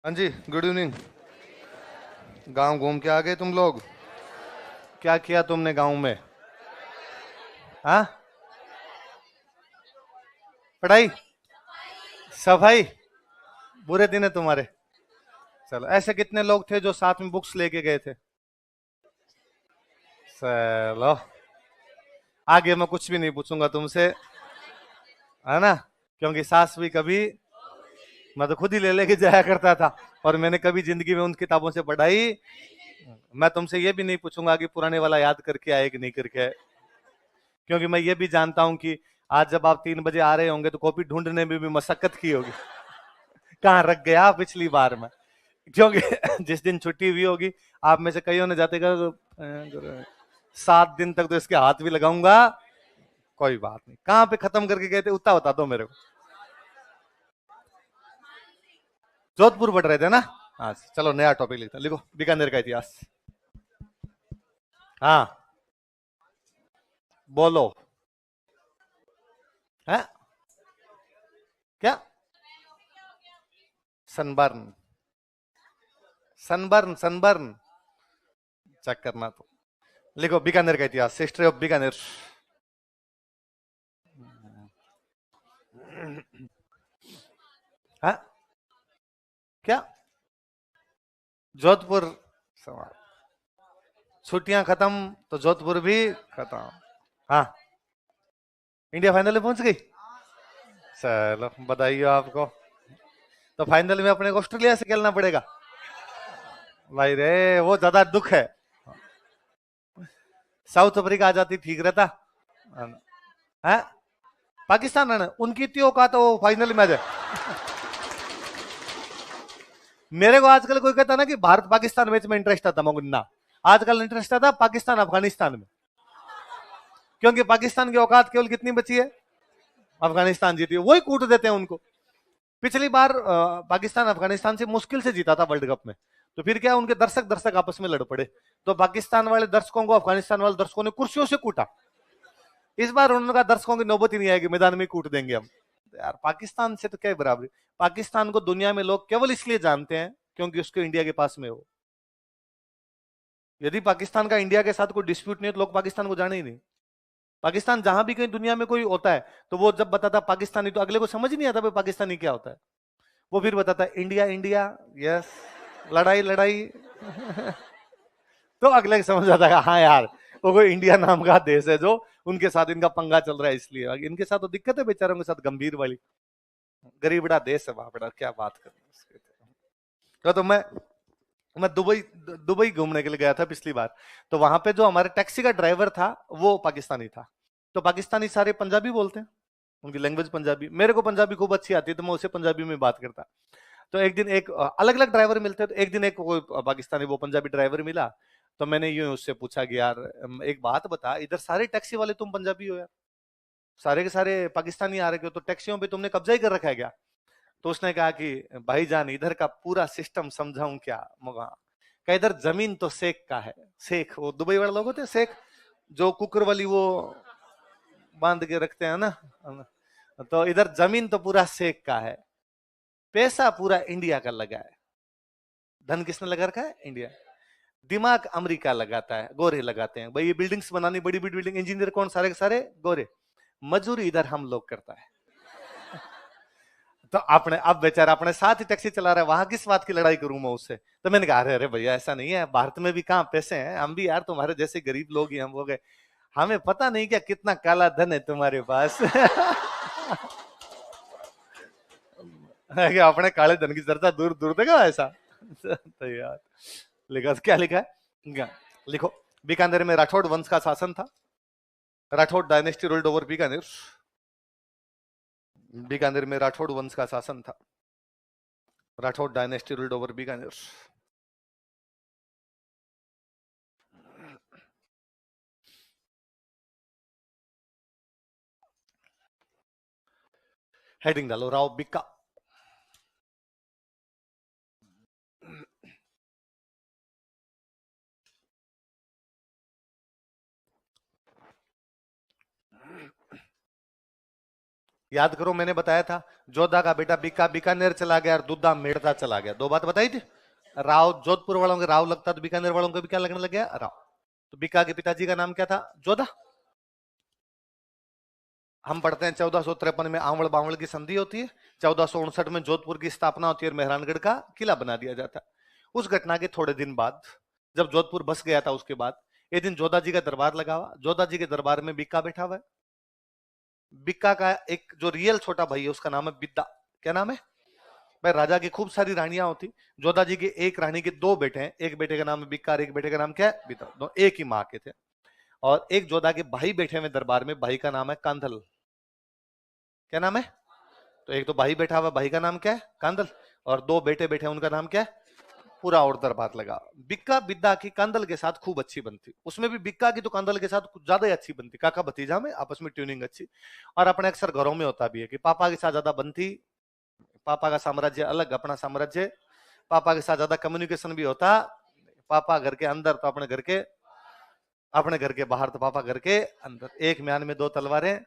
हाँ जी, good evening. गांव घूम के आ गए तुम लोग? क्या किया तुमने गांव में? हाँ, पढ़ाई, सफाई, बुरे दिन है तुम्हारे। चलो, ऐसे कितने लोग थे जो साथ में बुक्स लेके गए थे? चलो, आगे मैं कुछ भी नहीं पूछूंगा तुमसे, है ना? क्योंकि सास भी कभी, मैं तो खुद ही ले लेके जाया करता था। और मैंने कभी जिंदगी में उन किताबों से पढ़ाई। मैं तुमसे ये भी नहीं पूछूंगा कि पुराने वाला याद करके आए कि नहीं करके आए, क्योंकि मैं ये भी जानता हूं कि आज जब आप 3 बजे आ रहे होंगे तो कॉपी ढूंढने में भी मशक्कत की होगी। कहाँ रख गया पिछली बार में? क्योंकि जिस दिन छुट्टी हुई होगी, आप में से कईयों ने जाते कहा 7 दिन तक तो इसके हाथ भी लगाऊंगा। कोई बात नहीं, कहाँ पे खत्म करके गए थे उतना बता दो मेरे को। जोधपुर पढ़ रहे थे ना? हाँ, चलो नया टॉपिक लिखते हैं, लिखो बीकानेर का इतिहास। हाँ, बोलो। है क्या? सनबर्न, सनबर्न, सनबर्न चेक करना तो। लिखो बीकानेर का इतिहास, हिस्ट्री ऑफ बीकानेर। हाँ, क्या? जोधपुर सवाल। छुट्टियां खत्म तो जोधपुर भी खत्म। हाँ, इंडिया फाइनल में पहुंच गई। चलो बधाई हो आपको। तो फाइनल में अपने को ऑस्ट्रेलिया से खेलना पड़ेगा। भाई रे, वो ज्यादा दुख है। साउथ अफ्रीका आ जाती ठीक रहता है। पाकिस्तान है ना, उनकी इतनी औकात है वो फाइनल में आ जाए। मेरे को आजकल कोई कहता ना कि भारत पाकिस्तान मैच में इंटरेस्ट आता, मगुन्ना आजकल इंटरेस्ट आता पाकिस्तान अफगानिस्तान में। क्योंकि पाकिस्तान की औकात केवल कितनी बची है? अफगानिस्तान जीती है, वही कूट देते हैं उनको। पिछली बार पाकिस्तान अफगानिस्तान से मुश्किल से जीता था वर्ल्ड कप में। तो फिर क्या, उनके दर्शक दर्शक आपस में लड़ पड़े। तो पाकिस्तान वाले दर्शकों को अफगानिस्तान वाले दर्शकों ने कुर्सियों से कूटा। इस बार उन्होंने कहा दर्शकों की नौबत ही नहीं आएगी, मैदान में कूट देंगे हम। यार पाकिस्तान से तो क्या बराबरी। पाकिस्तान को दुनिया में लोग केवल इसलिए जानते हैं क्योंकि उसके इंडिया के पास में हो। यदि पाकिस्तान का इंडिया के साथ कोई डिस्प्यूट नहीं है तो लोग पाकिस्तान को जाने ही नहीं। पाकिस्तान जहां भी कहीं दुनिया में कोई होता है तो वो जब बताता पाकिस्तानी तो अगले को समझ ही नहीं आता भाई पाकिस्तानी क्या होता है। वो फिर बताता है इंडिया इंडिया, यस, लड़ाई लड़ाई। तो अगले को समझ आता है हाँ यार, वो कोई इंडिया नाम का देश है जो उनके साथ इनका पंगा चल रहा है, इसलिए इनके साथ तो दिक्कत है बेचारों के साथ गंभीर वाली। गरीबड़ा देश है बापड़ा, क्या बात कर रहे हैं। तो मैं दुबई, दुबई घूमने के लिए गया था पिछली बार। तो वहां पे जो हमारे टैक्सी का ड्राइवर था वो पाकिस्तानी था। तो पाकिस्तानी सारे पंजाबी बोलते हैं, उनकी लैंग्वेज पंजाबी। मेरे को पंजाबी खूब अच्छी आती है तो मैं उसे पंजाबी में बात करता। तो एक दिन एक अलग अलग ड्राइवर मिलते हैं, तो एक दिन एक कोई पाकिस्तानी वो पंजाबी ड्राइवर मिला। तो मैंने यूं उससे पूछा कि यार एक बात बता, इधर सारे टैक्सी वाले तुम पंजाबी हो यार, सारे के सारे पाकिस्तानी आ रखे हो, तो टैक्सियों पे तुमने कब्जा ही कर रखा है क्या? तो उसने कहा कि भाईजान इधर का पूरा सिस्टम समझाऊं क्या मगा? क्या इधर जमीन तो शेख का है। शेख वो दुबई वाले लोग होते हैं शेख, जो कुकर वाली वो बांध के रखते हैं ना। तो इधर जमीन तो पूरा शेख का है, पैसा पूरा इंडिया का लगा है। धन किसने लगा रखा है? इंडिया। दिमाग अमेरिका लगाता है, गोरे लगाते हैं भाई। ये बिल्डिंग्स बनानी, बड़ी बड़ी बिल्डिंग, इंजीनियर कौन? सारे के सारे गोरे। मजदूरी इधर हम लोग करता है। तो आपने अब बेचारा अपने साथ ही टैक्सी चला रहा है, वहां किस बात की लड़ाई करूं मैं उससे? तो मैंने कहा अरे अरे भैया ऐसा नहीं है, भारत में भी कहाँ पैसे हैं, हम भी यार तुम्हारे जैसे गरीब लोग ही हम हो गए। हमें पता नहीं क्या कितना काला धन है तुम्हारे पास। है कि अपने काले धन की चर्चा दूर दूर तक है ऐसा। तो यार लिखा क्या लिखा है क्या? लिखो बीकानेर में राठौड़ वंश का शासन था। Rathore dynasty ruled over Bikaner. Bikaner में राठौड़ वंश का शासन था। Rathore dynasty ruled over Bikaner. Heading डालो राव बिक्का। याद करो, मैंने बताया था जोधा का बेटा बीका बीकानेर चला गया और दुद्धा मेड़ता चला गया। दो बात बताई थी। राव, जोधपुर वालों के राव लगता तो बीकानेर वालों को भी क्या लगने लग गया, राव। तो बीका के पिताजी का नाम क्या था, जोधा। हम पढ़ते हैं 1453 में आंवल बावल की संधि होती है, 1459 में जोधपुर की स्थापना होती है और मेहरानगढ़ का किला बना दिया जाता है। उस घटना के थोड़े दिन बाद जब जोधपुर बस गया था, उसके बाद एक दिन जोधा जी का दरबार लगा हुआ। जोधा जी के दरबार में बिक्का बैठा हुआ है। बिक्का का एक जो रियल छोटा भाई है उसका नाम है बिद्दा। क्या नाम है भाई? राजा की खूब सारी रानियां होती। जोधा जी की एक रानी के दो बेटे हैं, एक बेटे का नाम है बिक्का और एक बेटे का नाम क्या है, बिद्दा। दो एक ही माँ के थे। और एक जोधा के भाई बैठे हुए दरबार में, भाई का नाम है कांधल। क्या नाम है? तो एक तो भाई बैठा हुआ, भाई का नाम क्या है, कांदल। और दो बेटे बैठे हैं, उनका नाम क्या है, पूरा और दरबार लगा। बिक्का बिद्दा की कांदल के साथ खूब अच्छी बनती, उसमें भी बिक्का की तो कांदल के साथ कुछ ज्यादा ही अच्छी बनती। काका भतीजा में आपस में ट्यूनिंग अच्छी। और अपने अक्सर घरों में होता भी है कि पापा के साथ ज्यादा बनती, पापा का साम्राज्य अलग, अपना साम्राज्य। पापा के साथ ज्यादा कम्युनिकेशन भी होता। पापा घर के अंदर तो अपने घर के, अपने घर के बाहर तो पापा घर के अंदर। एक म्यान में दो तलवारें,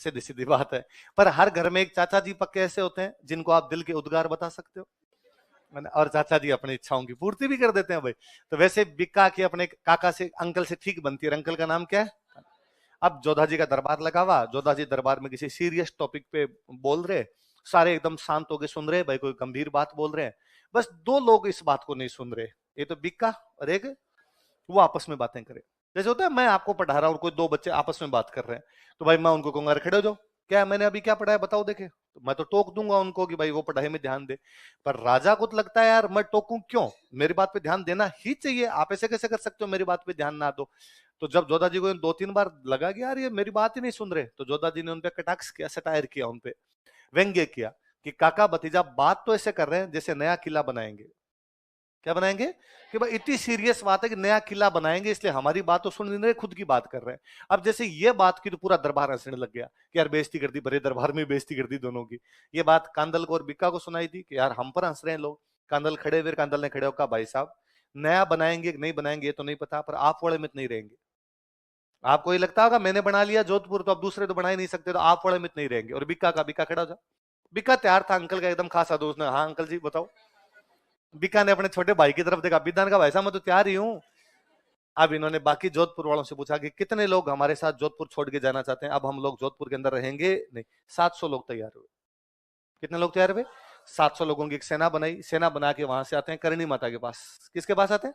सीधी सीधी बात है। पर हर घर में एक चाचा जी पक्के ऐसे होते हैं जिनको आप दिल के उद्गार बता सकते हो, और चाचा जी अपनी इच्छाओं की पूर्ति भी कर देते हैं भाई। तो वैसे बिक्का की अपने काका से, अंकल से ठीक बनती है। अंकल का नाम क्या है? अब जोधा जी का दरबार लगा हुआ। जोधा जी दरबार में किसी सीरियस टॉपिक पे बोल रहे, सारे एकदम शांत होकर सुन रहे भाई, कोई गंभीर बात बोल रहे हैं। बस दो लोग इस बात को नहीं सुन रहे, ये तो बिक्का और एक वो आपस में बातें करें। जैसे होता है मैं आपको पढ़ा रहा हूं और कोई दो बच्चे आपस में बात कर रहे हैं, तो भाई मैं उनको कहूंगा खड़े हो जाओ, क्या मैंने अभी क्या पढ़ाया बताओ देखे। तो मैं तो टोक दूंगा उनको कि भाई वो पढ़ाई में ध्यान दे। पर राजा को तो लगता है यार मैं टोकूं क्यों, मेरी बात पे ध्यान देना ही चाहिए, आप ऐसे कैसे कर सकते हो मेरी बात पे ध्यान ना दो। तो जब जोधा जी को दो तीन बार लगा कि यार ये मेरी बात ही नहीं सुन रहे, तो जोधा जी ने उनपे कटाक्ष किया, सटायर किया, उनपे व्यंग्य किया कि काका भतीजा बात तो ऐसे कर रहे हैं जैसे नया किला बनाएंगे। क्या बनाएंगे? कि भाई इतनी सीरियस बात है कि नया किला बनाएंगे, इसलिए हमारी बात तो सुन नहीं रहे, खुद की बात कर रहे हैं। अब जैसे ये बात की तो पूरा दरबार हंसने लग गया कि यार बेइज्जती कर दी, बड़े दरबार में बेइज्जती कर दी दोनों की। ये बात कांदल को और बिक्का को सुनाई थी कि यार हम पर हंस रहे हैं लोग। कांदल खड़े हुए, कांदल ने खड़े होकर कहा भाई साहब नया बनाएंगे कि नहीं बनाएंगे ये तो नहीं पता, पर आप वाले में तो नहीं रहेंगे। आपको ये लगता होगा मैंने बना लिया जोधपुर तो अब दूसरे तो बना ही नहीं सकते, तो आप वाले में तो नहीं रहेंगे। और बिक्का का, बिक्का खड़ा हो जा। बिक्का तैयार था अंकल का एकदम खासा दोस्त ने, हाँ अंकल जी बताओ। बिक्का ने अपने छोटे भाई की तरफ देखा, बिद्दान का भाई साहब मैं तो तैयार ही हूँ। अब इन्होंने बाकी जोधपुर वालों से पूछा कि कितने लोग हमारे साथ जोधपुर छोड़ के जाना चाहते हैं, अब हम लोग जोधपुर के अंदर रहेंगे नहीं। 700 लोग तैयार हुए। कितने लोग तैयार हुए? 700 लोगों की एक सेना बनाई। सेना बना के वहां से आते हैं करणी माता के पास। किसके पास आते हैं?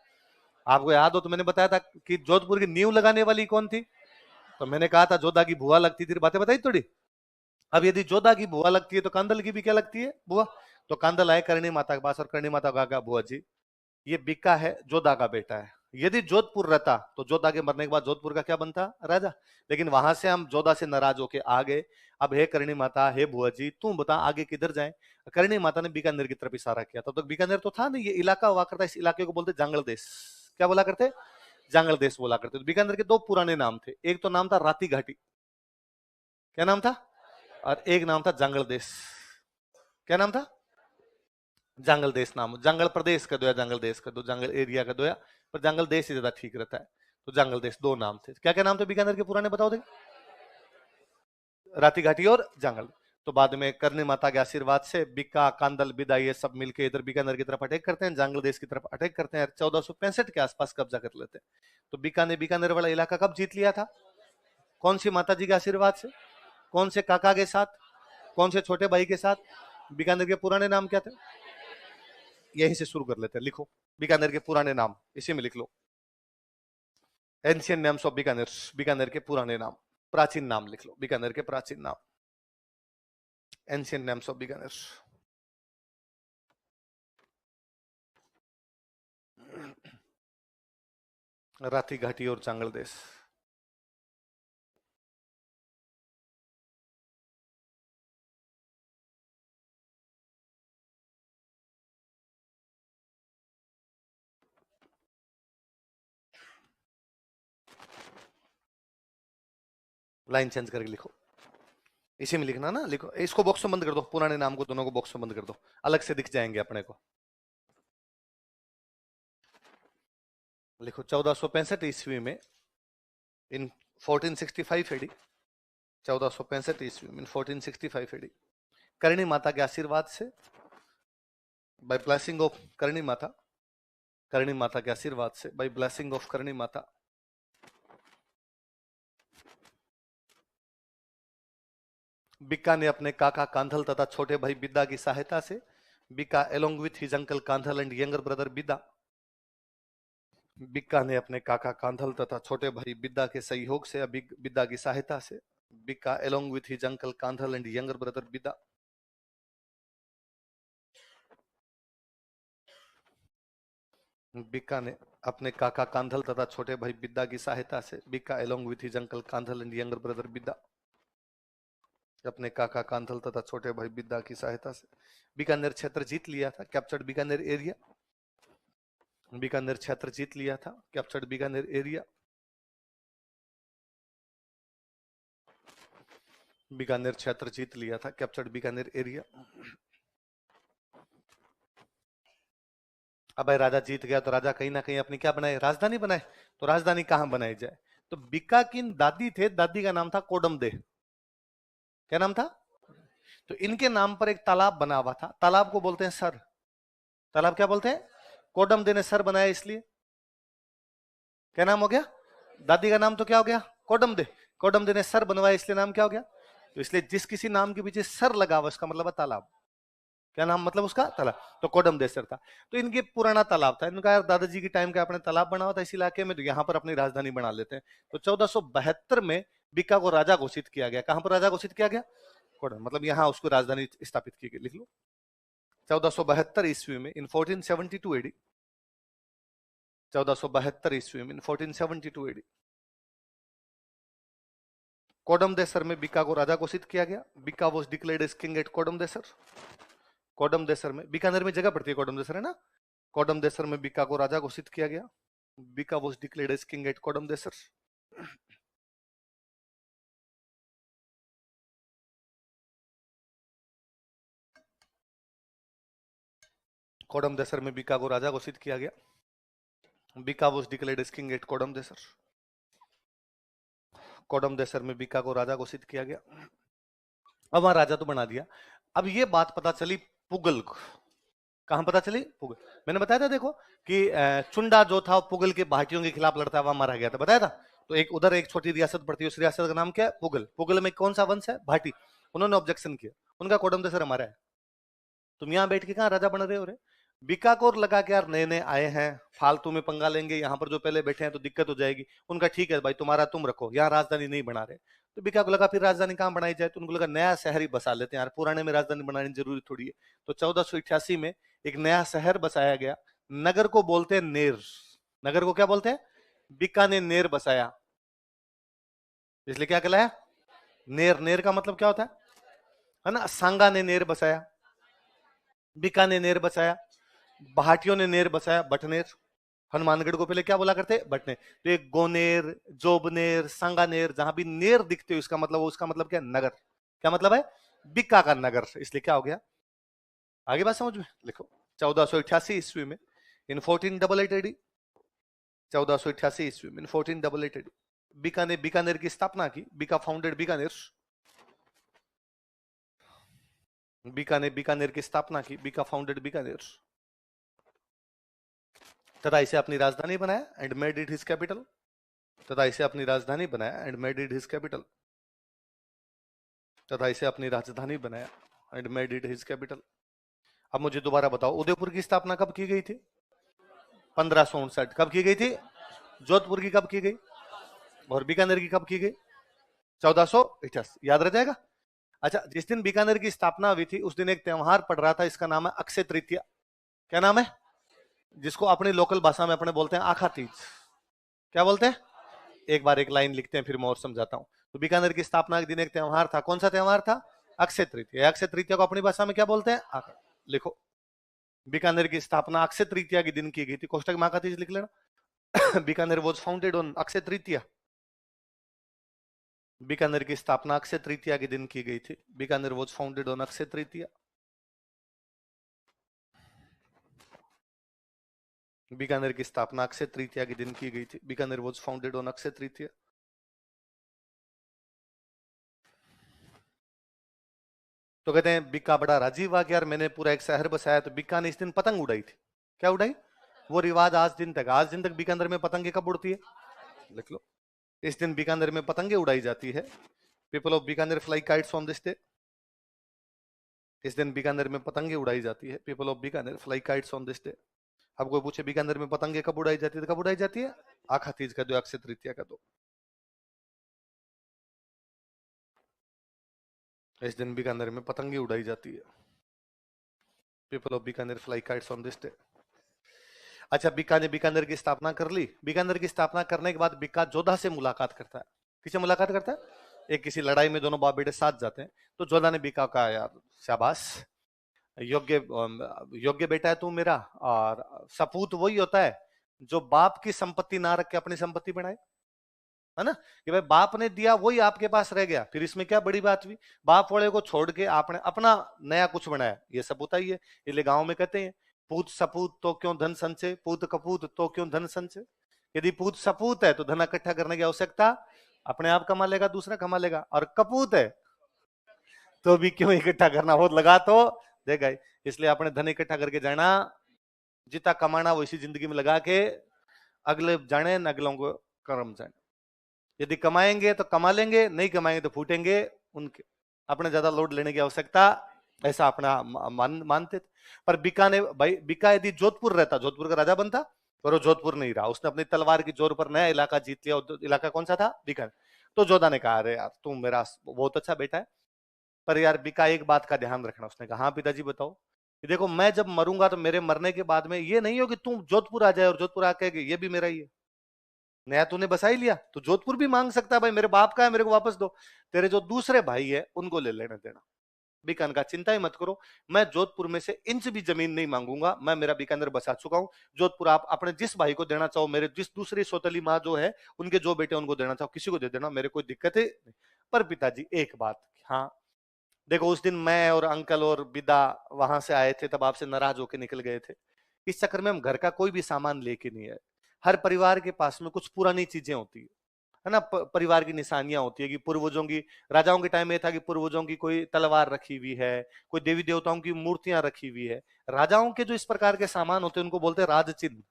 आपको याद हो तो मैंने बताया था कि जोधपुर की नींव लगाने वाली कौन थी? तो मैंने कहा था जोधा की बुआ लगती थी, बातें बताई थोड़ी। अब यदि जोधा की बुआ लगती है तो कांदल की भी क्या लगती है, बुआ। तो कांदल आए करणी माता के पास और करणी माता का बुआ जी ये बिक्का है, जोधा का बेटा है। यदि जोधपुर रहता तो जोधा के मरने के बाद जोधपुर का क्या बनता, राजा। लेकिन वहां से हम जोधा से नाराज होके आ गए। अब हे करणी माता, हे बुआ जी तुम बता आगे किधर जाएं। करणी माता ने बीकानेर की तरफ इशारा किया। तब तक बीकानेर तो था नहीं, ये इलाका हुआ करता, इस इलाके को बोलते जांगल देश। क्या बोला करते? जांगल देश बोला करते। तो बीकानेर के दो पुराने नाम थे, एक तो नाम था राती घाटी। क्या नाम था? और एक नाम था जांगल देश। क्या नाम था? जंगल देश नाम, जंगल प्रदेश का दो या जंगल देश का दो, जंगल एरिया का दो या, पर जंगल देश ही ज्यादा ठीक रहता है। तो जंगल देश दो नाम थे। क्या क्या नाम थे बीकानेर के पुराने बताओ देख? राती घाटी और जंगल। तो बाद में करनी माता के आशीर्वाद से बिक्का कांदल बिदा ये सब मिलके इधर बीकानेर की तरफ अटैक करते हैं, जंगल देश की तरफ अटैक करते हैं, 1465 के आसपास कब्जा कर लेते हैं। तो बिक्का ने बीकानेर वाला इलाका कब जीत लिया था? कौन सी माता जी के आशीर्वाद से? कौन से काका के साथ? कौन से छोटे भाई के साथ? बीकानेर के पुराने नाम क्या थे? यहीं से शुरू कर लेते हैं, लिखो बीकानेर के पुराने नाम, इसी में लिख लो। Ancient names of Bikaner, Bikaner के पुराने नाम, प्राचीन नाम लिख लो, बीकानेर के प्राचीन नाम, ancient names of Bikaner. Rathi घाटी और चांगल देश। लाइन चेंज करके लिखो, इसी में लिखना ना, लिखो इसको बॉक्स में बंद कर दो, पुराने नाम को दोनों को बॉक्स में बंद कर दो, अलग से दिख जाएंगे अपने को। लिखो 1465 ईस्वी में, इन 1465 एडी, 1465 ईस्वी में 1465 एडी। करणी माता के आशीर्वाद से, bye blessing of Karni Mata, Karni Mata के आशीर्वाद से, bye blessing of Karni Mata, Bikka ने अपने काका कांधल तथा छोटे भाई बिद्दा की सहायता से, Bikka along with his uncle Kandhal and younger brother Bidda, Bikka ने अपने काका कांधल तथा छोटे भाई बिद्दा के सहयोग से, बिद्दा की सहायता से, Bikka along with his uncle Kandhal and younger brother Bidda, Bikka ने अपने काका कांधल तथा छोटे भाई बिद्दा की सहायता से, Bikka along with his uncle Kandhal and younger brother Bidda, अपने काका कांधल तथा छोटे भाई बिद्दा की सहायता से बीकानेर क्षेत्र जीत लिया था, कैप्चर्ड बीकानेर एरिया, बीकानेर क्षेत्र जीत लिया था, कैप्चर्ड बीकानेर एरिया, बीकानेर क्षेत्र जीत लिया था, कैप्चर्ड बीकानेर एरिया। अब भाई राजा जीत गया तो राजा कहीं ना कहीं अपनी क्या बनाए, राजधानी बनाए। तो राजधानी कहां बनाई जाए? तो बीका की दादी थे, दादी का नाम था कोडमदे। क्या नाम था? तो इनके नाम पर एक तालाब बना हुआ था, तालाब को बोलते हैं सर। तालाब क्या बोलते हैं? कोडमदे ने सर बनाया इसलिए। क्या नाम हो गया? दादी का नाम तो क्या हो गया? कोडमदे। कोडमदे ने सर बनवाया इसलिए नाम क्या हो गया? तो इसलिए जिस किसी नाम के पीछे सर लगा हुआ उसका मतलब है तालाब। क्या नाम मतलब उसका? तालाब। तो कोडमदे सर था। तो इनके पुराना तालाब था, इनका यार दादाजी के टाइम का अपने तालाब बना हुआ था इस इलाके में, तो यहाँ पर अपनी राजधानी बना लेते हैं। तो 1472 में बीका को राजा घोषित किया गया। कहां पर राजा घोषित किया गया? कोडम, मतलब यहाँ उसको राजधानी स्थापित की गई। लिख लो 1472 ईस्वी में, इन 1472 एडी, 1472 ईस्वी में, इन 1472 एडी, कोडमदेसर में बीका को राजा घोषित किया गया। Bika was declared as king at Kodamdesar. Kodamdesar में, बीकानेर में जगह पड़ती है कोडमदेसर, है ना? कोडमदेसर में बीका को राजा घोषित किया गया। Bika was declared as king at Kodamdesar. Kodamdesar में बीका को राजा घोषित किया गया। Bika was declared as king at Kodamdesar. Kodamdesar में बीका को राजा घोषित किया गया। अब वहां राजा तो बना दिया। अब ये बात पता चली पुगल को। कहां पता चली? पुगल। मैंने बताया था देखो कि चुंडा जो था पुगल के भाटियों के खिलाफ लड़ता हुआ मारा गया था, बताया था। तो एक उधर एक छोटी रियासत पड़ती है, उस रियासत का नाम क्या है? पुगल। पुगल में कौन सा वंश है? भाटी। उन्होंने ऑब्जेक्शन किया, उनका कोडमदेसर हमारा है, तुम यहां बैठ के कहां राजा बन रहे हो रे? बीका को लगा कि यार नए नए आए हैं, फालतू में पंगा लेंगे, यहाँ पर जो पहले बैठे हैं तो दिक्कत हो जाएगी। उनका ठीक है भाई, तुम्हारा तुम रखो, यहाँ राजधानी नहीं बना रहे। तो बीका को लगा फिर राजधानी कहाँ बनाई जाए, तो उनको लगा नया शहर ही बसा लेते हैं यार, पुराने में राजधानी बनानी जरूरी थोड़ी है। तो 1488 में एक नया शहर बसाया गया। नगर को बोलते हैं नेर। नगर को क्या बोलते हैं? बीका ने नेर बसाया, इसलिए क्या कहलाया? नेर। नेर का मतलब क्या होता है ना? सांगा ने नेर बसाया, बीका ने नेर बसाया, भाटियों ने नेर बसाया बटनेर। हनुमानगढ़ को पहले क्या बोला करते? बटनेर। तो एक गोनेर, जोबनेर, सांगानेर, जहां भी नेर दिखते हो उसका मतलब, उसका मतलब क्या? नगर। क्या मतलब है? बिक्का का नगर, इसलिए क्या हो गया? आगे बात समझ में? लिखो 1488 ईस्वी में, इन 1488 एडी, 1488 ईस्वी में, इन 1488 एडी, बीका ने बीकानेर की स्थापना की। बीका फाउंडेड बीकानेर। बीका ने बीकानेर की स्थापना की। बीका फाउंडेड बीकानेर तथा इसे अपनी राजधानी बनाया and made it his capital. तथा इसे अपनी राजधानी बनाया and made it his capital. तथा इसे अपनी राजधानी बनाया and made it his capital. अब मुझे दोबारा बताओ, उदयपुर की स्थापना कब की गई थी? 1559। कब की गई थी? जोधपुर की कब की गई? और बीकानेर की कब की गई? 1488। याद रह जाएगा। अच्छा, जिस दिन बीकानेर की स्थापना हुई थी उस दिन एक त्योहार पड़ रहा था, इसका नाम है अक्षय तृतीया। क्या नाम है? जिसको अपनी लोकल भाषा में अपने बोलते हैं आखा तीज। क्या बोलते हैं? एक बार एक लाइन लिखते हैं, फिर मैं और समझाता हूं। तो बीकानेर की स्थापना के दिन एक त्योहार था, कौन सा त्योहार था? अक्षय तृतीया। अक्षय तृतीया को अपनी भाषा में क्या बोलते हैं? आखा। लिखो, बीकानेर की स्थापना अक्षय तृतीया के दिन की गई थी, कोष्टक में आखा तीज लिख लेना। Bikaner was founded on Akshaya Tritiya. Bikaner की स्थापना अक्षय तृतीया के दिन की गई थी। Bikaner was founded on Akshaya Tritiya. Bikaner की स्थापना अक्षय तृतीया के दिन की गई थी। Bikaner was founded on Akshaya Tritiya. तो कहते हैं बीका बड़ा राजी हुआ कि यार मैंने पूरा एक शहर बसाया। तो बीका ने इस दिन पतंग उड़ाई थी। क्या उड़ाई? वो रिवाज आज दिन तक बीकानेर में पतंगे कब उड़ती है? लिख लो। इस दिन बीकानेर में पतंगे उड़ाई जाती है। People of Bikaner fly kites on this day. इस दिन बीकानेर में पतंगे उड़ाई जाती है। People of Bikaner fly kites on this day. अब कोई पूछे बीकानेर में पतंगे कब उड़ाई जाती है, तो कब उड़ाई जाती है? आखा तीज का दो, अक्षय तृतीया का दो। इस दिन बीकानेर में पतंगे उड़ाई जाती है। People of Bikaner fly kites on this day. अच्छा, बीका ने बीकानेर की स्थापना कर ली। बीकानेर की स्थापना करने के बाद बीका जोधा से मुलाकात करता है। किससे मुलाकात करता है? एक किसी लड़ाई में दोनों बाप बेटे साथ जाते हैं। तो जोधा ने बीका का, यार शाबाश, योग्य योग्य बेटा है तू मेरा। और सपूत वही होता है जो बाप की संपत्ति ना रख के अपनी संपत्ति बनाए, है ना? कि भाई बाप ने दिया वही आपके पास रह गया, फिर इसमें क्या बड़ी बात हुई? बाप वाले को छोड़ के आपने अपना नया कुछ बनाया, ये सपूत ही है। इसलिए गांव में कहते हैं, पूत सपूत तो क्यों धन संचय, पूत कपूत तो क्यों धन संचय। यदि पूत सपूत है तो धन इकट्ठा करने की आवश्यकता, अपने आप कमा लेगा, दूसरा कमा लेगा। और कपूत है तो भी क्यों इकट्ठा करना, हो लगा तो देगा ही। इसलिए अपने धन इकट्ठा करके जाना, जितना कमाना वो इसी जिंदगी में लगा के अगले जाने न अगलों को कर्म जाने। यदि कमाएंगे तो कमा लेंगे, नहीं कमाएंगे तो फूटेंगे उनके। अपने ज्यादा लोड लेने की आवश्यकता, ऐसा अपना मानते थे। पर बीका ने, भाई बीका यदि जोधपुर रहता, जोधपुर का राजा बनता, पर वो जोधपुर नहीं रहा। उसने अपनी तलवार की जोर पर नया इलाका जीत लिया। इलाका कौन सा था? बीकानेर। तो जोधा ने कहा, अरे यार तुम मेरा बहुत अच्छा बेटा है, पर यार बीका एक बात का ध्यान रखना। उसने कहा, हाँ पिताजी बताओ। कि देखो मैं जब मरूंगा तो मेरे मरने के बाद में ये नहीं हो कि तुम जोधपुर आ जाए और जोधपुर आके ये भी मेरा ही है। नया तूने बसा ही लिया तो जोधपुर भी मांग सकता है, भाई मेरे बाप का है, मेरे को वापस दो। तेरे जो दूसरे भाई है उनको ले लेना देना। बीकानेर का चिंता ही मत करो, मैं जोधपुर में से इंच भी जमीन नहीं मांगूंगा। मैं मेरा बीकानेर बसा चुका हूं। जोधपुर आप अपने जिस भाई को देना चाहो, मेरे जिस दूसरी सौतेली माँ जो है उनके जो बेटे उनको देना चाहो, किसी को दे देना, मेरे कोई दिक्कत है। पर पिताजी एक बात, हाँ देखो उस दिन मैं और अंकल और विदा वहां से आए थे, तब आपसे नाराज होकर निकल गए थे। इस चक्कर में हम घर का कोई भी सामान लेके नहीं आए। हर परिवार के पास में कुछ पुरानी चीजें होती है ना, परिवार की निशानियां होती है कि पूर्वजों की, राजाओं के टाइम में था कि पूर्वजों की कोई तलवार रखी हुई है, कोई देवी देवताओं की मूर्तियां रखी हुई है। राजाओं के जो इस प्रकार के सामान होते हैं उनको बोलते हैं राज चिन्ह।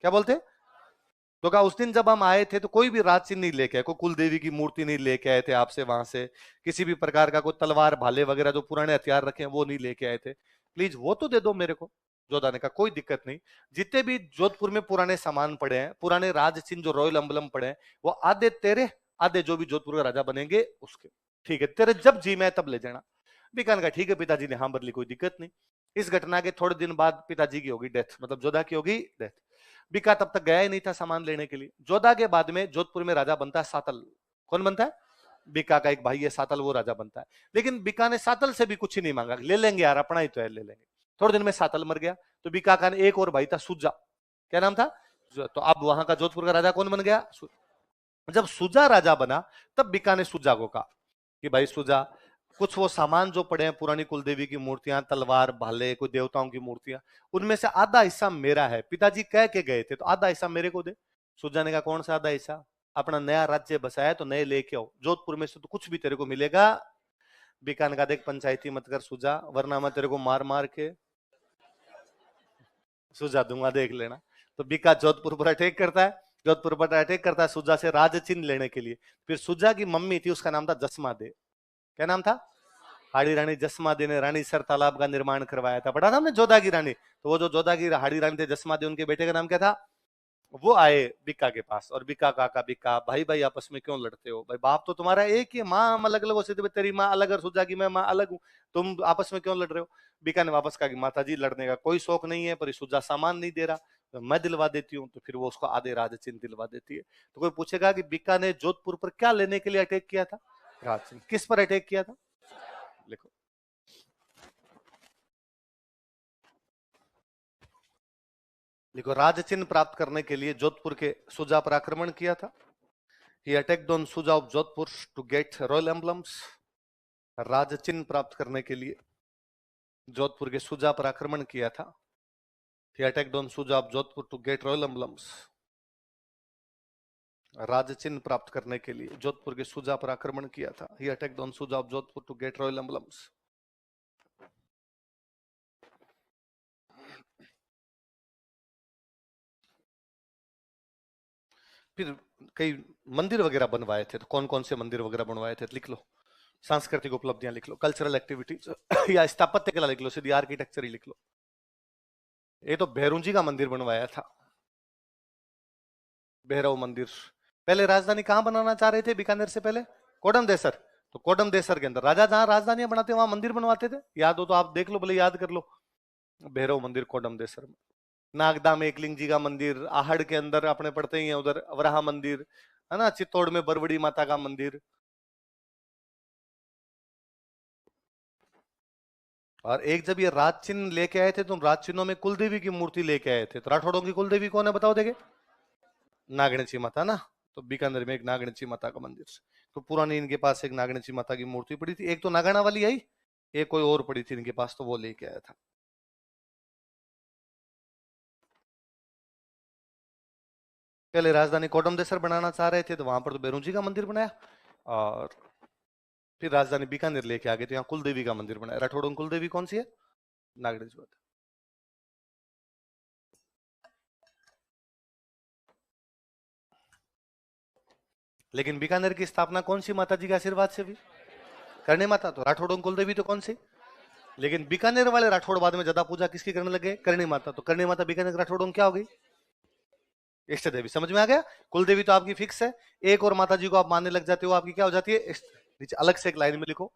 क्या बोलते हैं? तो कहा उस दिन जब हम आए थे तो कोई भी राज चिन्ह नहीं लेके आए, कोई कुल देवी की मूर्ति नहीं लेके आए थे आपसे वहां से, किसी भी प्रकार का कोई तलवार भाले वगैरह जो पुराने हथियार रखे हैं वो नहीं लेके आए थे। प्लीज वो तो दे दो मेरे को। जोधा ने कहा कोई दिक्कत नहीं, जितने भी जोधपुर में पुराने सामान पड़े हैं, पुराने राज चिन्ह जो रॉयल एम्बलम पड़े हैं, वो आधे तेरे, आधे जो भी जोधपुर का राजा बनेंगे उसके। ठीक है, तेरे जब जी मैं तब ले जाना। बीकान का ठीक है, पिताजी ने हाँ बदली, कोई दिक्कत नहीं। इस घटना के थोड़े दिन बाद पिताजी की होगी डेथ, मतलब जोधा की होगी डेथ। बीका तब तक गया ही नहीं था सामान लेने के लिए। जोधा के बाद में जोधपुर में राजा बनता है सातल। कौन बनता है? बीका का एक भाई है सातल, वो राजा बनता है। लेकिन बीका ने सातल से भी कुछ ही नहीं मांगा, ले लेंगे यार अपना ही तो है, ले लेंगे। थोड़े दिन में सातल मर गया। तो बीका का एक और भाई था सुजा। क्या नाम था? तो अब वहां का जोधपुर का राजा कौन बन गया? जब सुजा राजा बना तब बीका ने सुजा को कहा कि भाई सुजा, कुछ वो सामान जो पड़े हैं, पुरानी कुलदेवी की मूर्तियां, तलवार भाले, कोई देवताओं की मूर्तियां, उनमें से आधा हिस्सा मेरा है। पिताजी कह के गए थे तो आधा हिस्सा मेरे को दे। सुजा ने कहा कौन सा आधा हिस्सा? अपना नया राज्य बसाया तो नए लेके आओ, जोधपुर में से तो कुछ भी तेरे को मिलेगा। बीकान का देख, पंचायती मत कर सुजा, वरना मैं तेरे को मार मार के सुजा दूंगा, देख लेना। तो बीका जोधपुर पर अटैक करता है। जोधपुर पर अटैक करता है सुजा से राज चिन्ह लेने के लिए। फिर सुजा की मम्मी थी, उसका नाम था जसमा दे। क्या नाम था? हाड़ी रानी जसमा दे ने रानी सर तालाब का निर्माण करवाया था। पढ़ा था हमने जोधा की रानी। तो वो जो जोधा की हाड़ी रानी थे जसमा दे, उनके बेटे का नाम क्या था? वो आए बीका के पास और बीका काका, बीका भाई भाई आपस में क्यों लड़ते हो? भाई बाप तो तुम्हारा एक ही है, माँ हम अलग अलग हो सकते, तेरी माँ अलग और सुजा की मैं माँ अलग हूँ, तुम आपस में क्यों लड़ रहे हो? बीका ने वापस कहा कि माता जी लड़ने का कोई शौक नहीं है, पर सुजा सामान नहीं दे रहा, तो मैं दिलवा देती हूँ। तो फिर वो उसको आधे राज चिन्ह दिलवा देती है। तो कोई पूछेगा कि बीका ने जोधपुर पर क्या लेने के लिए अटैक किया था? राज चिन्ह। किस पर अटैक किया था? लिखो। देखो, राज चिन्ह प्राप्त करने के लिए जोधपुर के सुजा पर आक्रमण किया था। He attacked on Suja of Jodhpur to get royal emblems. राज चिन्ह प्राप्त करने के लिए जोधपुर के सुजा पर आक्रमण किया था। He attacked on Suja of Jodhpur to get royal emblems. राज चिन्ह प्राप्त करने के लिए जोधपुर के सुजा पर आक्रमण किया था। He attacked on Suja of Jodhpur to get royal emblems. फिर कई मंदिर वगैरह बनवाए थे, तो कौन कौन से मंदिर वगैरह बनवाए थे लिख लो, सांस्कृतिक उपलब्धियां लिख लो, कल्चरल एक्टिविटीज या स्थापत्य कला लिख लो, सीधी आर्किटेक्चर ही लिख लो। ये तो भैरू जी का मंदिर बनवाया था, भैरव मंदिर। पहले राजधानी कहां बनाना चाह रहे थे बीकानेर से पहले? कोडम देसर। तो कोडम देसर के अंदर राजा जहां राजधानियां बनाते वहां मंदिर बनवाते थे, याद हो तो आप देख लो, भले याद कर लो। भैरव मंदिर कोडम देसर में। नागदा में एकलिंग जी का मंदिर, आहड़ के अंदर अपने पढ़ते ही हैं उधर वराह मंदिर है ना, चित्तौड़ में बरबड़ी माता का मंदिर। और एक जब ये राज चिन्ह लेके आए थे, तो राज चिन्हों में कुलदेवी की मूर्ति लेके आए थे। तो राठौड़ों की कुलदेवी कौन है बताओ देखे? नागणची माता ना। तो बीकानेर में एक नागणची माता का मंदिर, तो पुरानी इनके पास एक नागणची माता की मूर्ति पड़ी थी। एक तो नागाना वाली आई, एक कोई और पड़ी थी इनके पास, तो वो लेके आया था। पहले राजधानी कोडम देसर बनाना चाह रहे थे, तो वहां पर तो भैरू जी का मंदिर बनाया, और फिर राजधानी बीकानेर लेके आ गए, तो यहाँ कुलदेवी का मंदिर बनाया। राठौड़ों कुलदेवी कौन सी है? नागणची माता। लेकिन बीकानेर की स्थापना कौन सी माता जी के आशीर्वाद से हुई? करणी माता। तो राठौड़ों कुलदेवी तो कौन सी? लेकिन बीकानेर वाले राठौड़ बाद में ज्यादा पूजा किसकी करने लगे? करणी माता। तो करणी माता बीकानेर राठौड़ों क्या हो गई? इष्ट देवी। समझ में आ गया? कुलदेवी तो आपकी फिक्स है, एक और माता जी को आप मानने लग जाते हो, आपकी क्या हो जाती है? इष्ट। नीचे अलग से एक लाइन में लिखो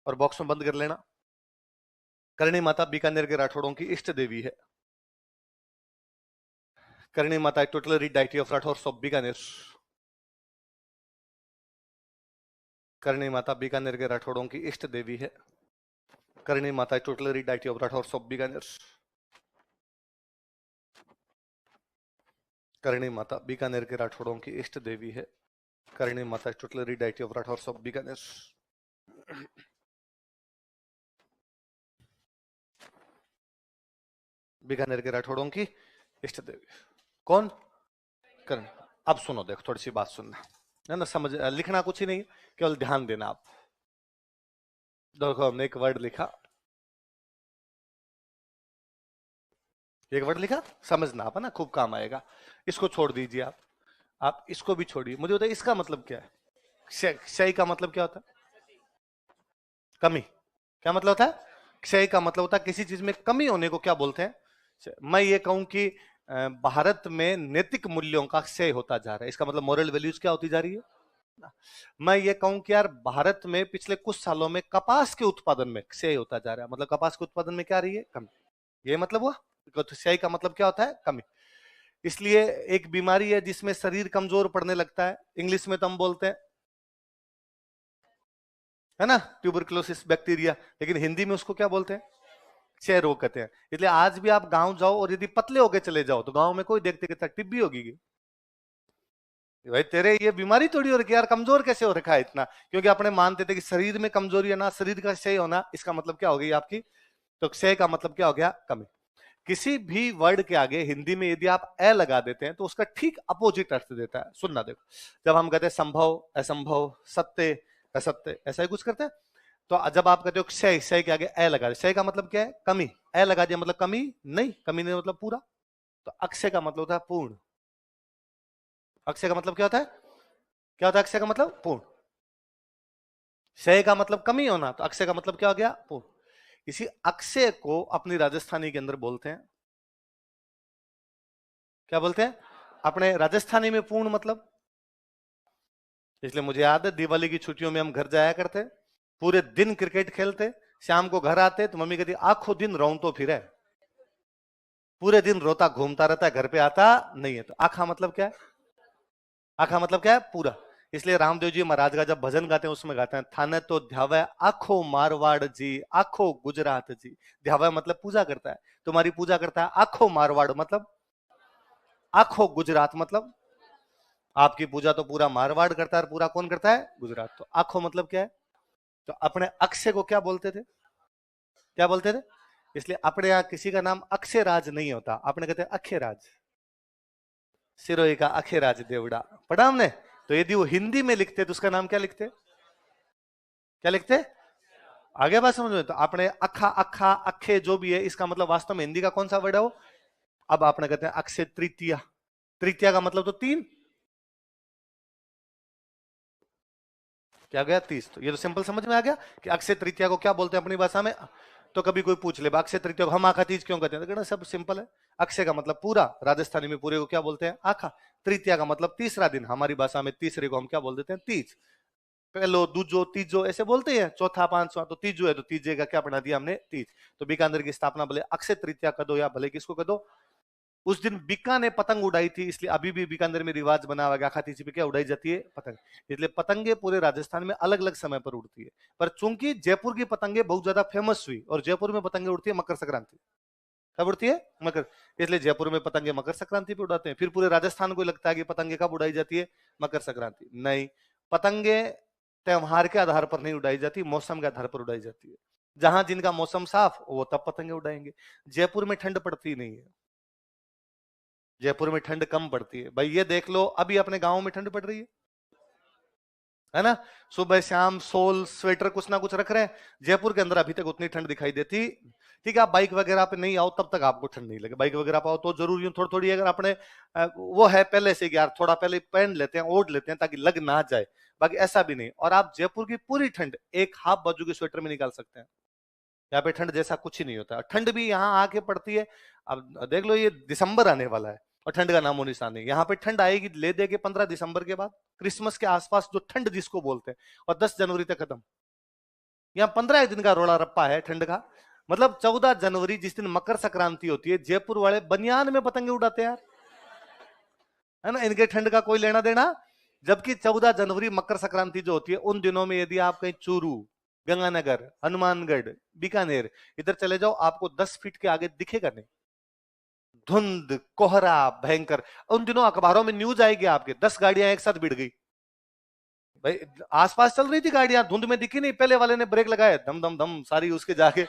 और बॉक्स में बंद कर लेना। करणी माता बीकानेर के राठौड़ों की इष्ट देवी है। Karni Mata tutelary deity of Rathore of Bikaner. Karni Mata Bikaner के राठौड़ों की इष्ट देवी है। Karni Mata tutelary deity of Rathore of Bikaner. Karni Mata Bikaner के राठौड़ों की इष्ट देवी है। Karni Mata tutelary deity of Rathore of Bikaner. Bikaner के राठौड़ों की इष्ट देवी कौन? कर्ण। अब सुनो, देखो थोड़ी सी बात सुनना है ना, समझ लिखना कुछ ही नहीं, केवल ध्यान देना आप। देखो हमने एक वर्ड लिखा, एक वर्ड लिखा, समझना आप है ना, खूब काम आएगा। इसको छोड़ दीजिए आप इसको भी छोड़िए। मुझे बताइए इसका मतलब क्या है? क्षय का मतलब क्या होता है? कमी। क्या मतलब होता है? क्षय का मतलब होता है किसी चीज में कमी होने को क्या बोलते हैं? मैं ये कहूं कि भारत में नैतिक मूल्यों का क्षय होता जा रहा है, इसका मतलब मोरल वैल्यूज क्या होती जा रही है? मैं ये कहूं कि यार भारत में पिछले कुछ सालों में कपास के उत्पादन में क्षय होता जा रहा है, मतलब कपास के उत्पादन में क्या आ रही है? कमी। ये मतलब हुआ। तो क्षय का मतलब क्या होता है? कमी। इसलिए एक बीमारी है जिसमें शरीर कमजोर पड़ने लगता है, इंग्लिश में तो हम बोलते हैं है ना, ट्यूबरकुलोसिस बैक्टीरिया, लेकिन हिंदी में उसको क्या बोलते हैं? क्षय रोग कहते हैं। इसलिए आज भी आप गांव जाओ और यदि पतले होके चले जाओ, तो गांव में कोई देखते कि टिब्बी होगी भाई तेरे ये बीमारी थोड़ी हो रखी यार, कमजोर कैसे हो रखा है इतना? क्योंकि अपने मानते थे कि शरीर में कमजोरी है ना, शरीर का क्षय होना, इसका मतलब क्या हो गई आपकी? तो क्षय का मतलब क्या हो गया? कमी। किसी भी वर्ड के आगे हिंदी में यदि आप ए लगा देते हैं, तो उसका ठीक अपोजिट अर्थ देता है। सुनना देखो, जब हम कहते हैं संभव, असंभव, सत्य, असत्य, ऐसा ही कुछ करते हैं, तो जब आप कहते हो क्षय, क्षय के आगे ए लगा दे, क्षय का मतलब क्या है? कमी। ए लगा दिया मतलब कमी नहीं, कमी नहीं मतलब पूरा। तो अक्षय का मतलब होता है पूर्ण। अक्षय का मतलब क्या होता है? क्या होता है अक्षय का मतलब? पूर्ण। क्षय का मतलब कमी होना, तो अक्षय का मतलब क्या हो गया? पूर्ण। इसी अक्षय को अपनी राजस्थानी के अंदर बोलते हैं, क्या बोलते हैं? अपने राजस्थानी में पूर्ण मतलब। इसलिए मुझे याद है दिवाली की छुट्टियों में हम घर जाया करते, पूरे दिन क्रिकेट खेलते, शाम को घर आते तो मम्मी कहती आखो दिन रों तो फिर है, पूरे दिन रोता घूमता रहता है, घर पे आता नहीं है। तो आखा मतलब क्या है? आखा मतलब क्या है? पूरा। इसलिए रामदेव जी महाराज का जब भजन गाते हैं उसमें गाते हैं, थाने तो ध्यावे आखो मारवाड़ जी, आखो गुजरात जी। ध्यावे मतलब पूजा करता है, तुम्हारी पूजा करता है। आखो मारवाड़ मतलब, आखो गुजरात मतलब, आपकी पूजा तो पूरा मारवाड़ करता है, और पूरा कौन करता है? गुजरात। तो आखो मतलब क्या है? तो अपने अक्षय को क्या बोलते थे? क्या बोलते थे? इसलिए अपने यहां किसी का नाम अक्षय राज नहीं होता, अपने कहते हैं अक्षय राज। सिरोही का अक्षय राज देवड़ा पढ़ा हमने। तो यदि वो हिंदी में लिखते तो उसका नाम क्या लिखते? क्या लिखते? आगे बात समझ में? तो अपने अखा, अखा, अक्षय जो भी है, इसका मतलब वास्तव में हिंदी का कौन सा वर्ड है वो? अब आपने कहते हैं अक्षय तृतीया। तृतीया का मतलब तो तीन, क्या गया 30। तो ये तो सिंपल समझ में आ गया कि अक्षय तृतीया को क्या बोलते हैं अपनी भाषा में। तो कभी कोई पूछ ले अक्षय तृतीया को हम आखा तीज क्यों कहते हैं, तो कहना सब सिंपल है। अक्षय का मतलब पूरा, राजस्थानी में पूरे को क्या बोलते हैं आखा। तृतीया का मतलब तीसरा दिन, हमारी भाषा में तीसरे को हम क्या बोल देते हैं तीज। पहलो दूजो तीजो ऐसे बोलते हैं, चौथा पांचवा, तो तीजो है तो तीजे का क्या बना दिया हमने तीज। तो बीकानेर की स्थापना भले अक्षय तृतीया कर दो या भले किसको कर दो, उस दिन बीका ने पतंग उड़ाई थी, इसलिए अभी भी बीकानेर में रिवाज बना हुआ आखा तीज पे क्या उड़ाई जाती है पतंग। इसलिए पतंगे पूरे राजस्थान में अलग अलग समय पर उड़ती है। पर चूंकि जयपुर की पतंगे बहुत ज्यादा फेमस हुई और जयपुर में पतंगे उड़ती है मकर संक्रांति, कब उड़ती है मकर, इसलिए जयपुर में पतंगे मकर संक्रांति पे उड़ाते हैं। फिर पूरे राजस्थान को लगता है कि पतंगे कब उड़ाई जाती है मकर संक्रांति, नहीं, पतंगे त्योहार के आधार पर नहीं उड़ाई जाती, मौसम के आधार पर उड़ाई जाती है। जहां जिनका मौसम साफ वो तब पतंगे उड़ाएंगे। जयपुर में ठंड पड़ती नहीं है, जयपुर में ठंड कम पड़ती है। भाई ये देख लो अभी अपने गांव में ठंड पड़ रही है ना, सुबह शाम सोल स्वेटर कुछ ना कुछ रख रहे हैं। जयपुर के अंदर अभी तक उतनी ठंड दिखाई देती। ठीक है, आप बाइक वगैरह पे नहीं आओ तब तक आपको ठंड नहीं लगे, बाइक वगैरह पे आओ तो जरूर यूं थोड़ी थोड़ी अगर अपने वो है पहले से यार थोड़ा पहले पहन लेते हैं ओढ़ लेते हैं ताकि लग ना जाए, बाकी ऐसा भी नहीं। और आप जयपुर की पूरी ठंड एक हाफ बाजू के स्वेटर में निकाल सकते हैं। यहाँ पे ठंड जैसा कुछ ही नहीं होता, ठंड भी यहाँ आके पड़ती है। अब देख लो ये दिसंबर आने वाला है और ठंड का नामो निशान नहीं। यहाँ पे ठंड आएगी ले देके 15 दिसंबर के बाद, क्रिसमस के आसपास जो ठंड जिसको बोलते हैं, और 10 जनवरी तक खत्म। यहाँ 15 दिन का रोड़ा रप्पा है ठंड का। मतलब 14 जनवरी जिस दिन मकर संक्रांति होती है, जयपुर वाले बनियान में पतंगे उड़ाते हैं यार, है ना, इनके ठंड का कोई लेना देना। जबकि 14 जनवरी मकर संक्रांति जो होती है उन दिनों में यदि आप कहीं चूरू, गंगानगर, हनुमानगढ़, बीकानेर इधर चले जाओ, आपको 10 फीट के आगे दिखेगा नहीं, धुंध कोहरा भयंकर। उन दिनों अखबारों में न्यूज आएगी आपके 10 गाड़ियां एक साथ भिड़ गई। भाई आसपास चल रही थी गाड़ियां, धुंध में दिखी नहीं, पहले वाले ने ब्रेक लगाया धम धम धम सारी उसके जाके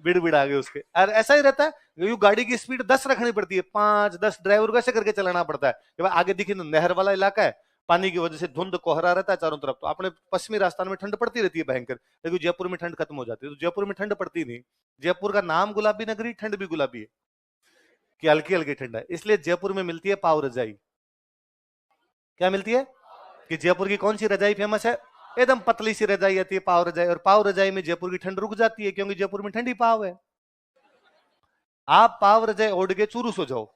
बिड़ बिड़ आ गए उसके। और ऐसा ही रहता है, यू गाड़ी की स्पीड 10 रखनी पड़ती है, 5-10 ड्राइवर को ऐसे करके चलाना पड़ता है कि भाई आगे दिखी नहर वाला इलाका है, पानी की वजह से धुंध कोहरा रहता है चारों तरफ। तो अपने पश्चिमी राजस्थान में ठंड पड़ती रहती है भयंकर, लेकिन जयपुर में ठंड खत्म हो जाती है। तो जयपुर में ठंड पड़ती नहीं। जयपुर का नाम गुलाबी नगरी, ठंड भी गुलाबी है कि हल्की हल्की ठंड है। इसलिए जयपुर में मिलती है पाव रजाई। क्या मिलती है कि जयपुर की कौन सी रजाई फेमस है, एकदम पतली सी रजाई आती है पाव रजाई। और पाव रजाई में जयपुर की ठंड रुक जाती है क्योंकि जयपुर में ठंडी पाव है। आप पाव रजाई ओढ़ के चूरू सो जाओ,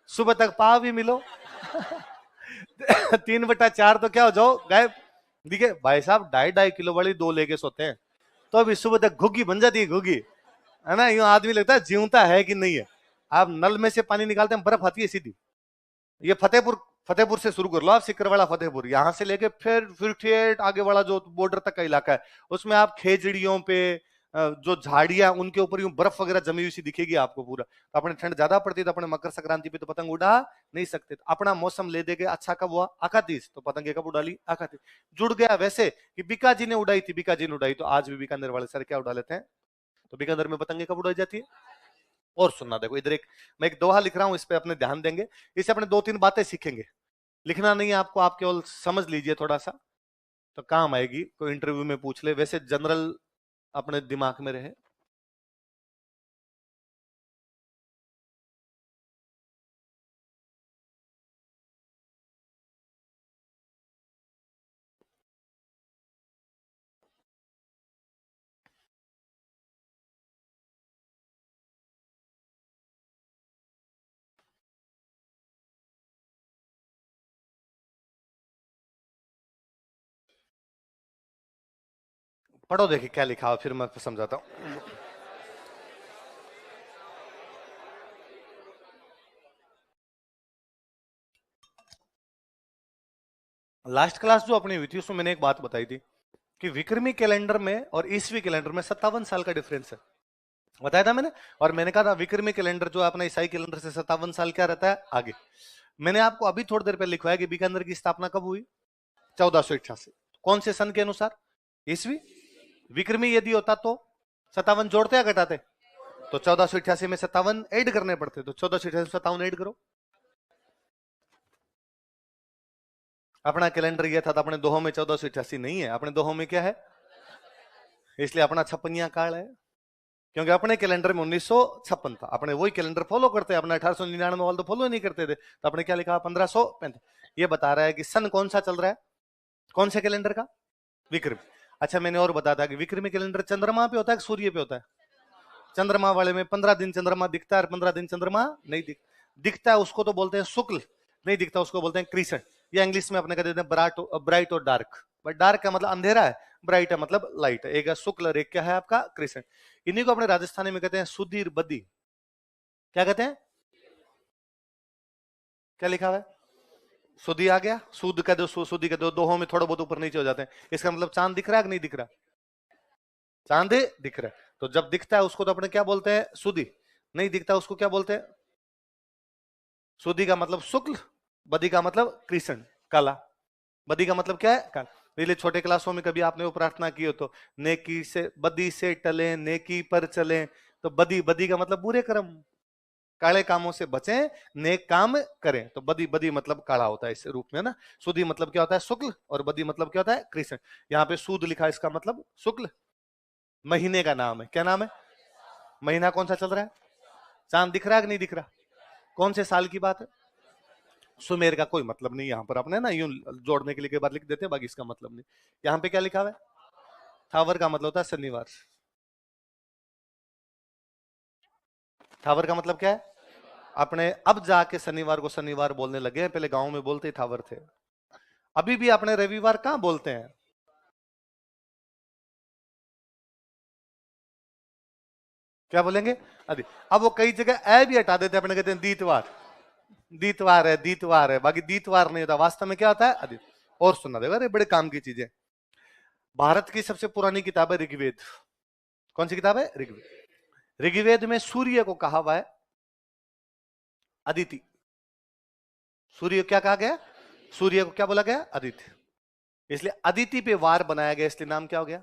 सुबह तक पाव भी मिलो 3/4 तो क्या हो जाओ गायब। देखिए भाई साहब 2.5 किलो वाली 2 लेके सोते हैं तो अभी सुबह तक घुग्गी बन जाती है, घुग्गी है ना, यूं आदमी लगता है जीवता है कि नहीं है। आप नल में से पानी निकालते हैं बर्फ आती है सीधी। ये फतेहपुर से शुरू कर लो आप, सिकरवाड़ा फतेहपुर, यहां से लेके फिर ठेठ आगे वाला जो बॉर्डर तक का इलाका है, उसमें आप खेजड़ियों पे जो झाड़ियां उनके ऊपर यूं बर्फ वगैरह जमी हुई सी दिखेगी आपको पूरा। तो अपने ठंड ज्यादा पड़ती है तो अपने मकर संक्रांति पे तो पतंग उड़ा नहीं सकते। तो अपना मौसम ले देके अच्छा कब हुआ आखातीज, तो पतंगे कब उड़ा ली आखातीज। जुड़ गया वैसे कि बीका जी ने उड़ाई थी, बीका जी ने उड़ाई, तो आज भी बीकानेर वाले सर क्या उड़ा लेते हैं। तो बीकानेर में पतंगे कब उड़ाई जाती है। और सुनना देखो इधर एक मैं एक दोहा लिख रहा हूं, इस पे अपने ध्यान देंगे, इससे अपने 2-3 बातें सीखेंगे। लिखना नहीं है आपको, आप केवल समझ लीजिए थोड़ा सा तो काम आएगी, कोई इंटरव्यू में पूछ ले, वैसे जनरल अपने दिमाग में रहे। पढ़ो देखिए क्या लिखा हो, फिर मैं समझाता हूं। लास्ट क्लास जो अपनी हुई थी उसमें मैंने एक बात बताई थी कि विक्रमी कैलेंडर में और ईसवी कैलेंडर में 57 साल का डिफरेंस है, बताया था मैंने। और मैंने कहा था विक्रमी कैलेंडर जो अपना ईसाई कैलेंडर से 57 साल क्या रहता है आगे। मैंने आपको अभी थोड़ी देर पहले लिखवाया कि बीकानेर की स्थापना कब हुई 1488, कौन से सन के अनुसार ईसवी। विक्रमी यदि होता तो 57 जोड़ते या घटाते, तो 1488 में 57 ऐड करने पड़ते, तो 1488 में 57 ऐड करो। अपना कैलेंडर यह था, तो अपने दोहों में 1488 नहीं है, अपने दोहों में क्या है, इसलिए अपना छप्पनिया काल है, क्योंकि अपने कैलेंडर में 1956 था। अपने वही कैलेंडर फॉलो करते हैं, अपना 1899 वाला तो फॉलो नहीं करते थे, तो अपने क्या लिखा 1535। ये बता रहा है कि सन कौन सा चल रहा है कौन से कैलेंडर का? विक्रम। अच्छा, मैंने और बताया था कि विक्रमी कैलेंडर चंद्रमा पे होता है कि सूर्य पे होता है? चंद्रमा वाले में 15 दिन चंद्रमा दिखता है और 15 दिन चंद्रमा नहीं दिखता है, उसको तो बोलते हैं शुक्ल, नहीं दिखता उसको बोलते हैं क्रीसेंट। या इंग्लिश में अपने कहते हैं ब्राइट और डार्क। बट डार्क का मतलब अंधेरा है, ब्राइट है मतलब लाइट है। एक है शुक्ल और एक क्या है आपका क्रीसेंट। इन्हीं को अपने राजस्थानी में कहते हैं सुधीर बदी। क्या कहते हैं? क्या लिखा हुआ है? सुधी आ गया, सूद कह दो, सुधी कह दो, दोहों में थोड़ा बहुत ऊपर नीचे हो जाते हैं। इसका मतलब चांद दिख रहा है कि नहीं दिख रहा? चांद दिख रहा है। तो जब दिखता है उसको तो अपने क्या बोलते हैं? सुधी। नहीं दिखता उसको क्या बोलते हैं? सुधी का मतलब शुक्ल, बदी का मतलब कृष्ण काला। बदी का मतलब क्या है? काला। इसलिए छोटे क्लासों में कभी आपने वो प्रार्थना की हो तो नेकी से बदी से टले, नेकी पर चले। तो बदी, बदी का मतलब बुरे कर्म, काले कामों से बचें, नेक काम करें। तो बदी, बदी मतलब काला होता है इस रूप में ना। सुधी मतलब क्या होता है? शुक्ल। और बदी मतलब क्या होता है? कृष्ण। यहाँ पे सूद लिखा है, इसका मतलब शुक्ल। महीने का नाम है, क्या नाम है? महीना कौन सा चल रहा है? चांद दिख रहा है कि नहीं दिख रहा? कौन से साल की बात है? सुमेर का कोई मतलब नहीं, यहाँ पर अपने ना यूं जोड़ने के लिए कई बार लिख देते हैं, बाकी इसका मतलब नहीं। यहाँ पे क्या लिखा हुआ है? थावर का मतलब होता है शनिवार। थावर का मतलब क्या है? अपने अब जाके शनिवार को शनिवार बोलने लगे हैं, पहले गांव में बोलते ही थावर थे। अभी भी अपने रविवार कहां बोलते हैं? क्या बोलेंगे? अभी। अब वो कई जगह ए भी हटा देते हैं, अपने कहते हैं दीतवार। दीतवार है, दीतवार है, बाकी दीतवार नहीं होता, वास्तव में क्या होता है? अदित। और सुना देगा, अरे बड़े काम की चीजें। भारत की सबसे पुरानी किताब है ऋग्वेद। कौन सी किताब है? ऋग्वेद। ऋग्वेद में सूर्य को कहा हुआ है अदिति। सूर्य को क्या कहा गया? सूर्य को क्या बोला गया? अदिति। इसलिए अदिति पे वार बनाया गया, इसलिए नाम क्या हो गया?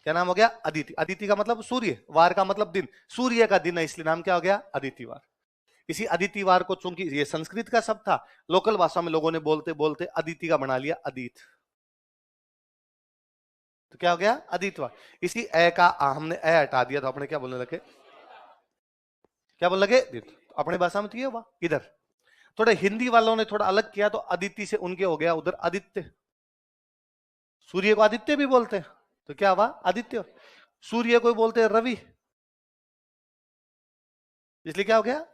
क्या नाम हो गया? अदिति। अदिति का मतलब सूर्य, वार का मतलब दिन, सूर्य का दिन है, इसलिए नाम क्या हो गया? अदितिवार। इसी अदितिवार को, चूंकि ये संस्कृत का शब्द था, लोकल भाषा में लोगों ने बोलते बोलते अदिति का बना लिया अदित। तो क्या हो गया? अदितवार। इसी ए का हमने ए हटा दिया तो अपने क्या बोलने लगे? क्या बोलने लगे? दित। अपने भाषा में तो ये हुआ। इधर थोड़ा हिंदी वालों ने थोड़ा अलग किया, तो अदिति से उनके हो गया उधर आदित्य। सूर्य को आदित्य भी बोलते हैं, तो क्या हुआ? आदित्य। सूर्य को बोलते हैं रवि, इसलिए क्या हो गया?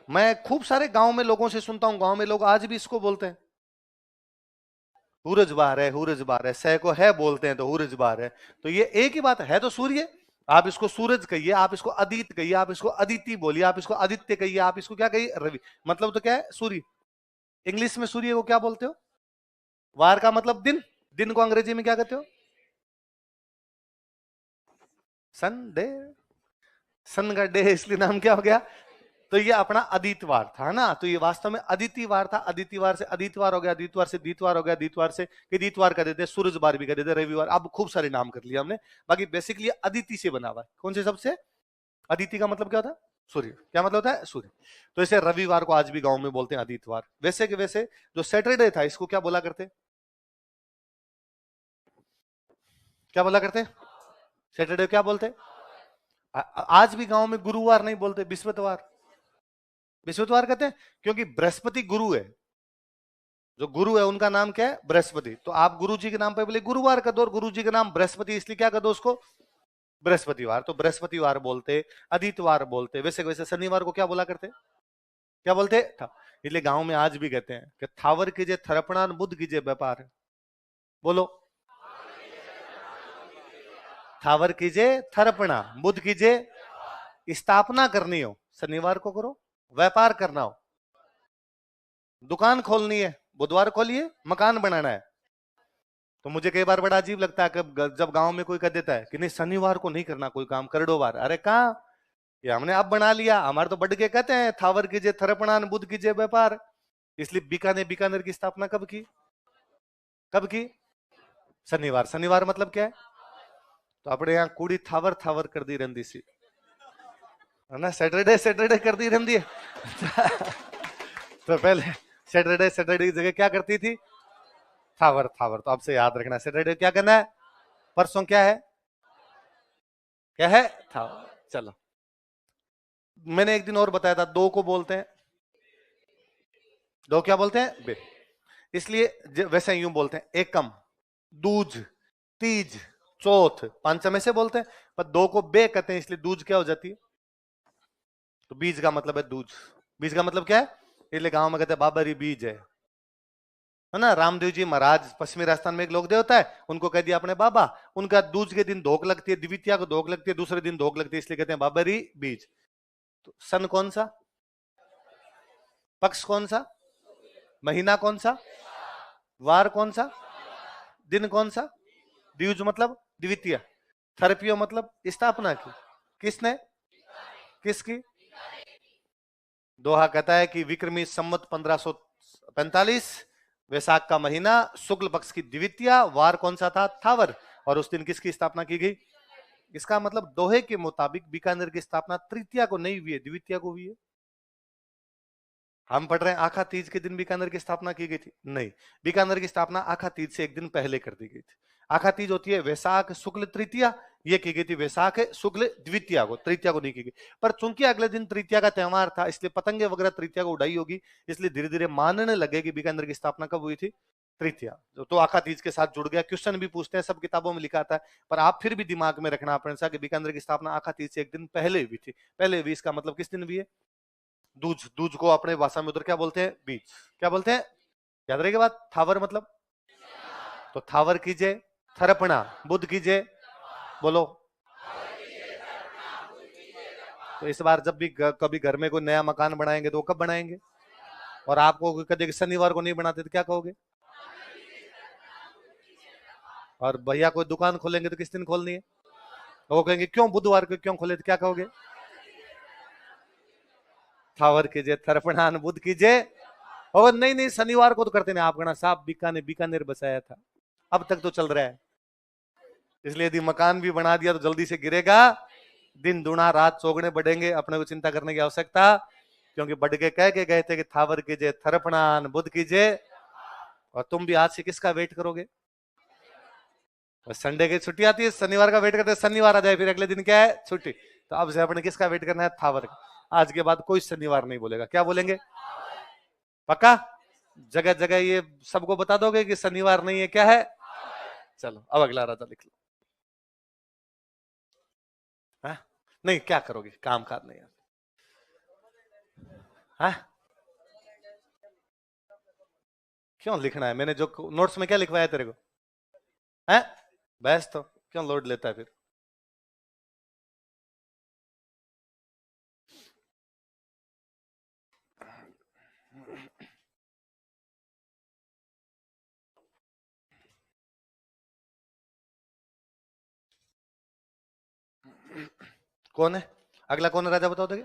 मैं खूब सारे गांव में लोगों से सुनता हूं, गांव में लोग आज भी इसको बोलते हैं सूरज बार है, सूरज बार है, सह को है बोलते हैं तो सूरज बार है। तो ये एक ही बात है तो सूर्य। आप इसको सूरज कहिए, आप इसको अदित कहिए, आप इसको अदिति बोलिए, आप इसको आदित्य कहिए, आप इसको क्या कहिए? रवि। मतलब तो क्या है? सूर्य। इंग्लिश में सूर्य को क्या बोलते हो? वार का मतलब दिन। दिन को अंग्रेजी में क्या कहते हो? संडे। सन का डे, इसलिए नाम क्या हो गया? तो ये अपना अदितवार था ना, तो ये वास्तव में अदितिवार था। अदितिवार से अदितवार हो गया, अदितवार से दीतवार हो गया, दीतवार से कि दीतवार कर देते, सूरज बार भी कर देते, रविवार। अब खूब सारे नाम कर लिया हमने, बाकी बेसिकली अदिति से बना हुआ है। कौन से सबसे? अदिति का मतलब क्या होता है? सूर्य। क्या मतलब होता है? सूर्य। तो इसे रविवार को आज भी गांव में बोलते हैं अदितवार। वैसे के वैसे जो सैटरडे था, इसको क्या बोला करते? क्या बोला करते? सैटरडे क्या बोलते? आज भी गांव में गुरुवार नहीं बोलते, बिस्वतवार। बिस्वतवार कहते हैं क्योंकि बृहस्पति गुरु है। जो गुरु है उनका नाम क्या है? बृहस्पति। तो आप गुरु जी के नाम पे बोले गुरुवार कर दो, और गुरु जी का नाम बृहस्पति, इसलिए क्या कर दो उसको? बृहस्पतिवार। तो बृहस्पतिवार बोलते, आदित्यवार बोलते। वैसे वैसे शनिवार को क्या बोला करते? क्या बोलते था? इसलिए गांव में आज भी कहते हैं कि थावर कीजिए थरपणा, बुद्ध कीजिए व्यापार। बोलो। थावर कीजिए थरपणा, बुद्ध कीजिए। स्थापना करनी हो शनिवार को करो, व्यापार करना हो, दुकान खोलनी है बुधवार खोलिए, मकान बनाना है। तो मुझे कई बार बड़ा अजीब लगता है कि जब गांव में कोई कह देता है कि नहीं शनिवार को नहीं करना कोई काम, कर दो बार। अरे कहा, ये हमने अब बना लिया, हमारे तो बढ़ के कहते हैं थावर कीजिए थरपणान, बुद्ध कीजिए व्यापार। इसलिए बीकानेर, बीकानेर की स्थापना कब की? कब की? शनिवार। शनिवार मतलब क्या है? तो अपने यहाँ कुड़ी थावर थावर कर दी रंदी सी है ना, सैटरडे सैटरडे कर दी रंदी है। तो पहले सैटरडे सैटरडे की जगह क्या करती थी? थावर थावर। तो अब से याद रखना, सैटरडे क्या करना है? परसों क्या है? क्या है? थावर। चलो, मैंने एक दिन और बताया था, दो को बोलते हैं, दो क्या बोलते हैं? बे। इसलिए वैसे यूं बोलते हैं एकम, दूज, तीज, चौथ, पंचम से बोलते हैं, पर दो को बे कहते हैं, इसलिए दूज क्या हो जाती है? तो बीज का मतलब है दूज। बीज का मतलब क्या है? इसलिए गांव में कहते हैं बाबरी बीज है ना। रामदेव जी महाराज पश्चिमी राजस्थान में एक लोक देवता है, उनको कह दिया अपने बाबा। उनका दूज के दिन धोक लगती है, द्वितीया को धोक लगती है, दूसरे दिन धोक लगती है, इसलिए कहते हैं बाबरी बीज। तो सन कौन सा? पक्ष कौन सा? महीना कौन सा? वार कौन सा? दिन कौन सा? द्विज मतलब द्वितीय। थर्पियो मतलब स्थापना की। किसने? किसकी? दोहा कहता है कि विक्रमी संवत 1545, वैशाख का महीना, शुक्ल पक्ष की द्वितीया, वार कौन सा था? थावर। और उस दिन किसकी स्थापना की गई? इसका मतलब दोहे के मुताबिक बीकानेर की स्थापना तृतीया को नहीं हुई है, द्वितीया को हुई है। हम पढ़ रहे हैं आखा तीज के दिन बीकानेर की स्थापना की गई थी? नहीं, बीकानेर की स्थापना आखा तीज से एक दिन पहले कर दी गई थी। आखा तीज होती है वैशाख शुक्ल तृतीया, ये की गई थी वैशाख शुक्ल द्वितीया को, तृतीया को नहीं की गई। पर चूंकि अगले दिन तृतीया का त्यौहार था, इसलिए पतंगे वगैरह तृतीया को उड़ाई होगी, इसलिए धीरे धीरे मानने लगे कि बीकानेर की स्थापना कब हुई थी? तृतीया। तो आखा तीज के साथ जुड़ गया। क्वेश्चन भी पूछते हैं, सब किताबों में लिखा था, पर आप फिर भी दिमाग में रखना अपने साथ कि बीकानेर की स्थापना आखा तीज से एक दिन पहले हुई थी। पहले हुई, इसका मतलब किस दिन हुई है? दूज। दूज को अपने भाषा में उधर क्या बोलते हैं? बीज। क्या बोलते हैं? याद रहेगी बात। थावर मतलब? तो थावर कीजिए, थरपना, बुध कीजिए, बोलो। तो इस बार जब भी कभी घर में कोई नया मकान बनाएंगे तो कब बनाएंगे? और आपको कभी शनिवार को नहीं बनाते तो क्या कहोगे? और भैया कोई दुकान खोलेंगे तो किस दिन खोलनी है? तो वो कहेंगे क्यों बुधवार को क्यों खोले, तो क्या कहोगे? थावर कीजिए, थरपणान, बुध कीजिए। और नहीं नहीं, शनिवार को तो करते नहीं। आप कहना साहब बीकानेर बीकानेर बसाया था, अब तक तो चल रहा है। इसलिए यदि मकान भी बना दिया तो जल्दी से गिरेगा। दिन दुना रात चौगुने बढ़ेंगे, अपने को चिंता करने की आवश्यकता, क्योंकि बढ़ के कह के गए थे कि थावर कीजिए, थरपणान, बुध कीजिए। और तुम भी आज से किसका वेट करोगे? संडे की छुट्टी आती है, शनिवार का वेट करते हैं, शनिवार आ जाए फिर अगले दिन क्या है? छुट्टी। तो अब से अपने किसका वेट करना है? थावर का। आज के बाद कोई शनिवार नहीं बोलेगा। क्या बोलेंगे? पक्का? जगह जगह ये सबको बता दोगे कि शनिवार नहीं है, क्या है? चलो अब अगला राजा लिख लो। है? नहीं, क्या करोगे? काम काज नहीं है। क्यों लिखना है? मैंने जो नोट्स में क्या लिखवाया तेरे को है? बहस तो क्यों लोड लेता है फिर? कौन है अगला? कौन है राजा बताओ तो?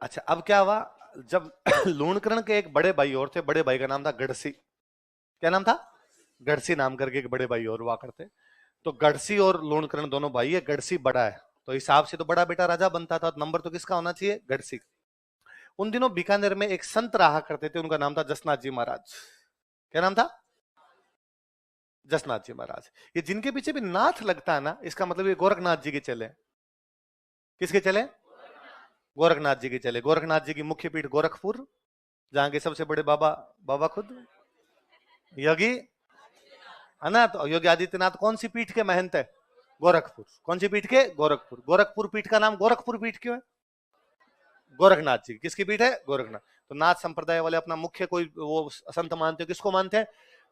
अच्छा, अब क्या हुआ? जब लूणकरण के एक बड़े भाई और थे, बड़े भाई का नाम था गढ़सी। क्या नाम था? गढ़सी नाम करके एक बड़े भाई और हुआ करते। तो गढ़सी और लूणकरण दोनों भाई है। गढ़सी बड़ा है, तो हिसाब से तो बड़ा बेटा राजा बनता था, नंबर तो किसका होना चाहिए? गढ़सी। उन दिनों बीकानेर में एक संत रहा करते थे, उनका नाम था जसनाथ जी महाराज। क्या नाम था? जसनाथ जी महाराज। ये जिनके पीछे भी नाथ लगता है ना, इसका मतलब ये गोरखनाथ जी के चले। किसके चले? गोरखनाथ जी के चले। गोरखनाथ जी की मुख्य पीठ गोरखपुर, जहां के सबसे बड़े बाबा, बाबा खुद योगी है ना। तो योगी आदित्यनाथ कौन सी पीठ के महंत है? गोरखपुर। कौन सी पीठ के? गोरखपुर। गोरखपुर पीठ का नाम गोरखपुर पीठ क्यों है? गोरखनाथ जी। किसकी पीठ है? गोरखनाथ। तो नाथ संप्रदाय वाले अपना मुख्य कोई वो संत मानते हो, किसको मानते हैं?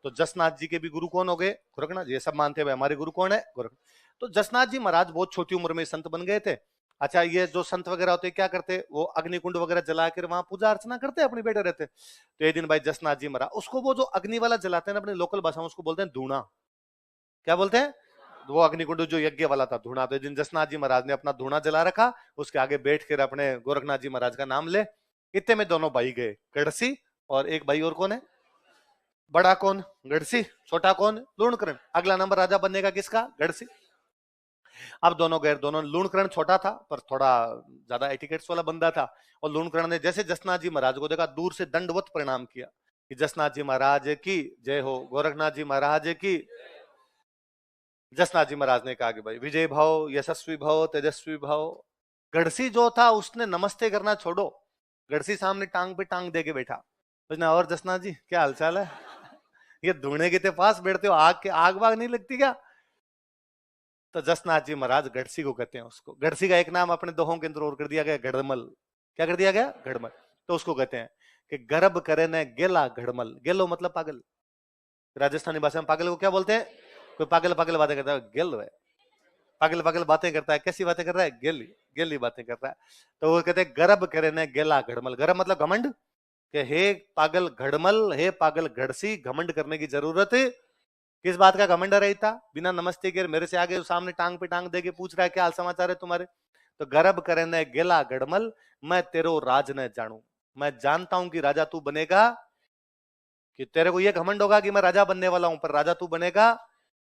तो जसनाथ जी के भी गुरु कौन हो गए? गोरखनाथ। ये सब मानते हैं हमारे गुरु कौन है? गोरखनाथ। तो जसनाथ जी महाराज बहुत छोटी उम्र में संत बन गए थे। अच्छा, ये जो संत वगैरह होते क्या करते? वो अग्निकुंड वगैरह जला कर वहां पूजा अर्चना करते, अपने बैठे रहते। तो एक दिन भाई जसनाथ जी महाराज, उसको वो जो अग्नि वाला जलाते हैं ना, अपनी लोकल भाषा में उसको बोलते हैं धूणा। क्या बोलते हैं? वो अग्निकुंड जो यज्ञ वाला था, धूणा। तो जिन जसनाथ जी महाराज ने अपना धूणा जला रखा, उसके आगे बैठ कर अपने गोरखनाथ जी महाराज का नाम ले। इतने में दोनों भाई गए, गढ़सी और एक भाई और कौन है? बड़ा कौन? गढ़सी। छोटा कौन? लूणकरण। अगला नंबर राजा बनने का किसका? गढ़सी। अब दोनों गए। दोनों, लूणकरण छोटा था पर थोड़ा ज्यादा एटिकेट्स वाला बंदा था, और लूणकरण ने जैसे जसनाथ जी महाराज को देखा, दूर से दंडवत प्रणाम किया कि जसनाथ जी महाराज की जय हो, गोरखनाथ जी महाराज की। जसनाथ जी महाराज ने कहा कि भाई विजय भाव, यशस्वी भाव, तेजस्वी भाव। गढ़सी जो था उसने नमस्ते करना छोड़ो, गढ़सी सामने टांग पे टांग दे के बैठा। उसने और जसनाथ जी क्या हालचाल है? ये धुने के पास बैठते हो, आग के आग वाग नहीं लगती क्या? तो जसनाथ जी महाराज गढ़सी को कहते हैं। उसको गढ़सी का एक नाम अपने दोहों के अंदर और कर दिया गया, घड़मल। क्या कर दिया गया? घड़मल। तो उसको कहते हैं कि गर्भ करे न गेला घड़मल। गेलो मतलब पागल। राजस्थानी भाषा में पागल को क्या बोलते हैं? कोई पागल पागल बातें करता है, गेल है। पागल पागल बातें करता है, कैसी बातें कर रहा है? गेली गेली बातें कर रहा है। तो वो कहते हैं गर्भ करे न गेला घड़मल। गर्भ मतलब घमंड, कि हे पागल घड़मल, हे पागल घड़सी, घमंड करने की जरूरत किस बात का घमंड रही था? बिना नमस्ते के मेरे से आगे सामने टांग पे टांग दे के पूछ रहा है क्या हाल समाचार है तुम्हारे। तो गर्भ करे न गेला घड़मल, मैं तेरो राज न जानू। मैं जानता हूं कि राजा तू बनेगा, कि तेरे को ये घमंड होगा कि मैं राजा बनने वाला हूं, पर राजा तू बनेगा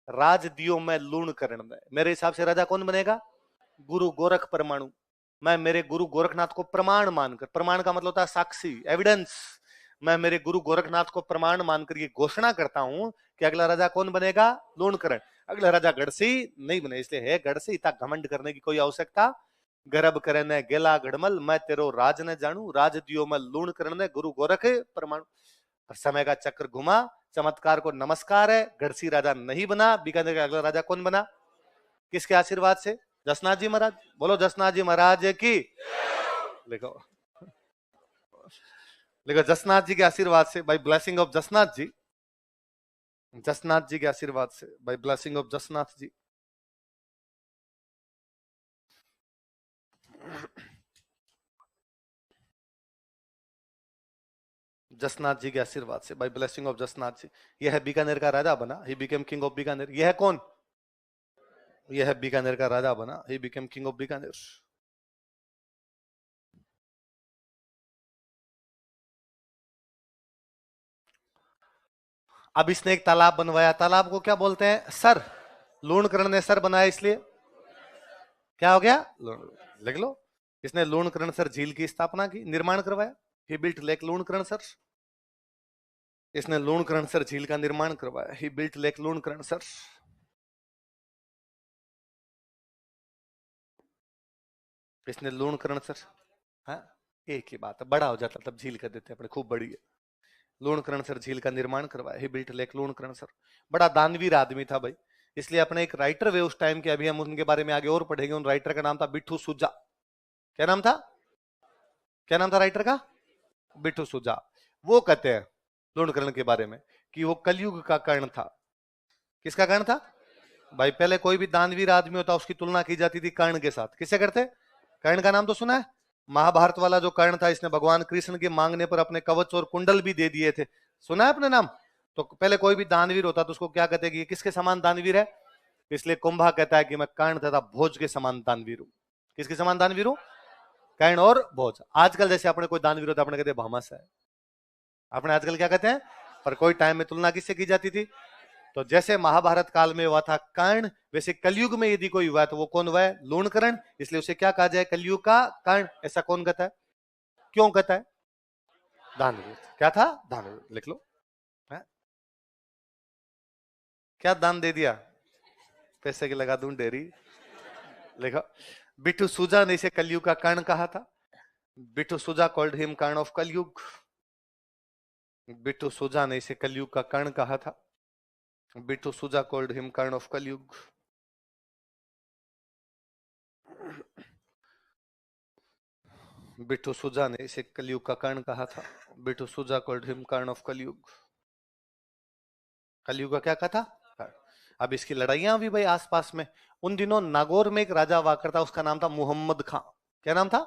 राज दियो मैं लूण करण में। मेरे हिसाब से राजा कौन बनेगा? गुरु गोरख परमाणु। मैं मेरे गुरु गोरखनाथ को प्रमाण मानकर, प्रमाण का मतलब होता है साक्षी, एविडेंस। मैं मेरे गुरु गोरखनाथ को प्रमाण मानकर ये घोषणा करता हूं कि अगला राजा कौन बनेगा? लूणकरण। अगला राजा गढ़सी नहीं बने, इसलिए है गढ़सी, इतना घमंड करने की कोई आवश्यकता। गर्भ करे न गेला घड़मल, मैं तेरो राज न जानू, राज दियो मैं लूणकरण ने, गुरु गोरख परमाणु। समय का चक्र घुमा, चमत्कार को नमस्कार है। गढ़सी राजा नहीं बना, बीकानेर का अगला राजा कौन बना? किसके आशीर्वाद से? जसनाथ जी महाराज। बोलो जसनाथ जी महाराज की। लिखो लिखो, जसनाथ जी के आशीर्वाद से, bye blessing of Jasnath ji. Jasnath ji के आशीर्वाद से, bye blessing of Jasnath ji. Jasnath ji के आशीर्वाद से, bye blessing of Jasnath ji. यह है बीकानेर का राजा बना, he became king of Bikaner. यह है कौन? यह है बीकानेर का राजा बना, he became king of Bikaner. अब इसने एक तालाब बनवाया, तालाब को क्या बोलते हैं? सर। लूणकरण ने सर बनाया, इसलिए क्या हो गया? लिख लो। इसने लूणकरण सर झील की स्थापना की, निर्माण करवाया। ही बिल्ट लेक लूणकरण सर। इसने लूणकरण सर झील का निर्माण करवाया। ही बिल्ट लेक लूणकरण सर। इसने लूणकरण सर, हाँ एक ही बात है, बड़ा हो जाता तब झील कर देते अपने, खूब बड़ी है। लूणकरण सर झील का निर्माण करवाया। ही बिल्ट लेक लूणकरण सर। बड़ा दानवीर आदमी था भाई, इसलिए अपने एक राइटर वे उस टाइम के, अभी हम उनके बारे में आगे और पढ़ेंगे। उन राइटर का नाम था बिट्ठू सुजा। क्या नाम था? क्या नाम था राइटर का? बिट्ठू सुजा। वो कहते हैं लूणकरण के बारे में कि वो कलयुग का कर्ण था। किसका कर्ण था? भाई पहले कोई भी दानवीर आदमी होता उसकी तुलना की जाती थी कर्ण के साथ। किससे करते? कर्ण का नाम तो सुना है? महाभारत वाला जो कर्ण था, इसने भगवान कृष्ण के मांगने पर अपने कवच और कुंडल भी दे दिए थे। सुना है अपने नाम? तो पहले कोई भी दानवीर होता तो उसको क्या कहते कि ये किसके समान दानवीर है? इसलिए कुंभा कहता है कि मैं कर्ण तथा भोज के समान दानवीर हूं। किसके समान दानवीर हूं? कर्ण और भोज। आजकल जैसे अपने कोई दानवीर होता अपने कहते भामस है, अपने आजकल क्या कहते हैं? पर कोई टाइम में तुलना किससे की जाती थी? तो जैसे महाभारत काल में हुआ था कर्ण, वैसे कलयुग में यदि कोई हुआ है तो वो कौन हुआ है? लूणकरण। इसलिए उसे क्या कहा जाए? कलयुग का कर्ण। ऐसा कौन कहता है? क्यों कहता है? दानवीर। क्या था? दानवीर। लिख लो है? क्या दान दे दिया? पैसे की लगा दूं डेरी। लिखो, बिट्टू सुजा ने इसे कलयुग का कर्ण कहा था। बिट्टू सुजा कॉल्ड हिम कर्ण ऑफ कलयुग। बिट्टू सुजा ने इसे कलयुग का कर्ण कहा था। बिट्टू सुजा कॉल्ड हिम कर्ण ऑफ कलयुग। बिट्टू सुजा ने इसे कलयुग का कर्ण कहा था। बिट्टू सुजा कॉल्ड हिम कर्ण ऑफ कलयुग। कलयुग का क्या कहा था? अब इसकी लड़ाइयां भी भाई आसपास में। उन दिनों नागौर में एक राजा हुआ करता, उसका नाम था मोहम्मद खां। क्या नाम था?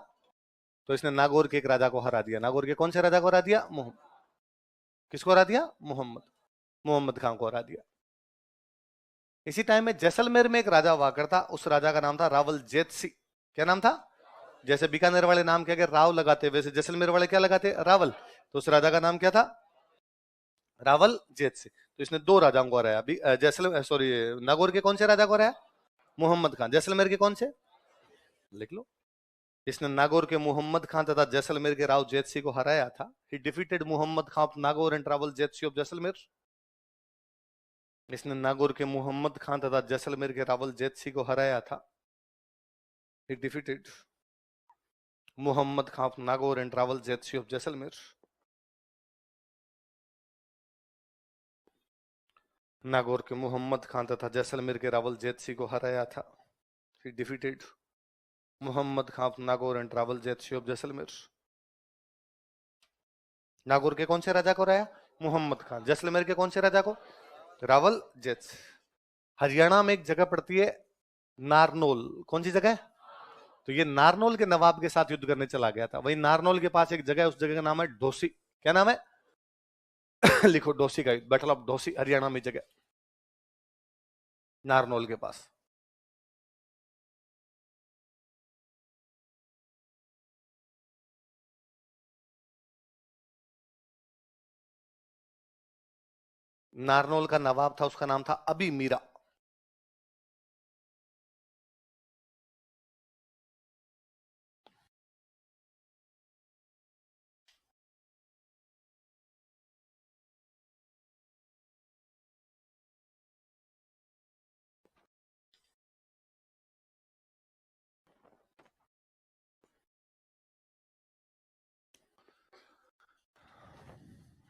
तो इसने नागौर के एक राजा को हरा दिया। नागौर के कौन से राजा को हरा दिया? किसको हरा दिया? मोहम्मद। मोहम्मद खां को हरा दिया। इसी टाइम में जैसलमेर में एक राजा हुआ करता, उस राजा का नाम था रावल जेत सिंह। क्या नाम था? जैसे बीकानेर वाले नाम क्या, राव लगाते, वैसे जैसलमेर वाले क्या लगाते? रावल। तो उस राजा का नाम क्या था? रावल जेत सिंह। तो इसने दो राजाओं को हराया। जैसलमेर, सॉरी, नागौर के कौन से राजा को हराया? मोहम्मद खान। जैसलमेर के कौन से? लिख लो। इसने नागौर के मोहम्मद खान तथा जैसलमेर के राव जेत सिंह को हराया था। He defeated Mohammad Khan of Nagaur and Rawal Jait Singh of Jaisalmer. इसने नागौर के मोहम्मद खान तथा जैसलमेर के रावल जेत सिंह को हराया था। He defeated Mohammad Khan of Nagaur and Rawal Jait Singh of Jaisalmer. Nagaur के मोहम्मद खान तथा जैसलमेर के रावल जेत सिंह को हराया था। He defeated Mohammad Khan of Nagaur and Rawal Jait Singh of Jaisalmer. Nagaur के कौन से राजा को हराया? मोहम्मद खान। जैसलमेर के कौन से राजा को? रावल जेत। हरियाणा में एक जगह पड़ती है नारनौल। कौन सी जगह? तो ये नारनौल के नवाब के साथ युद्ध करने चला गया था। वही नारनौल के पास एक जगह है, उस जगह का नाम है ढोसी। क्या नाम है? लिखो, ढोसी का युद्ध, बैटल ऑफ ढोसी, हरियाणा में जगह, नारनौल के पास। नारनौल का नवाब था, उसका नाम था अबी मीरा।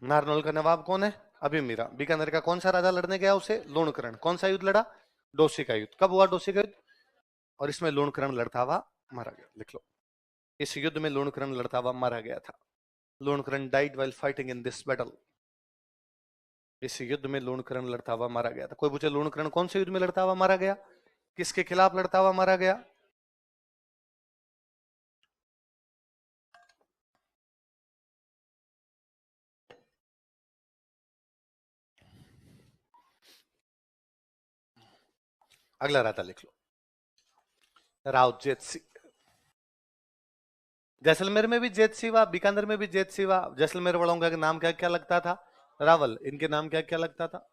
नारनौल का नवाब कौन है? अभी मीरा। बीकानेर का कौन सा राजा लड़ने गया उसे? लूणकरण। कौन सा युद्ध लड़ा? डोसी का युद्ध। कब हुआ डोसी का युद्ध? और इसमें लूणकरण लड़ता हुआ मारा गया। लिख लो, इस युद्ध में लूणकरण लड़ता हुआ मारा गया था। Lunkaran died while fighting in this battle. इस युद्ध में लूणकरण लड़ता हुआ मारा गया था। कोई पूछे लूणकरण कौन से युद्ध में लड़ता हुआ मारा गया? किसके खिलाफ लड़ता हुआ मारा गया? अगला राजा लिख लो, राव जेत सिंह। जैसलमेर में भी जेत सिंह हुआ, बीकानेर में भी जेत सिंह हुआ। जैसलमेर वालों का नाम क्या क्या लगता था? रावल। इनके नाम क्या क्या लगता था?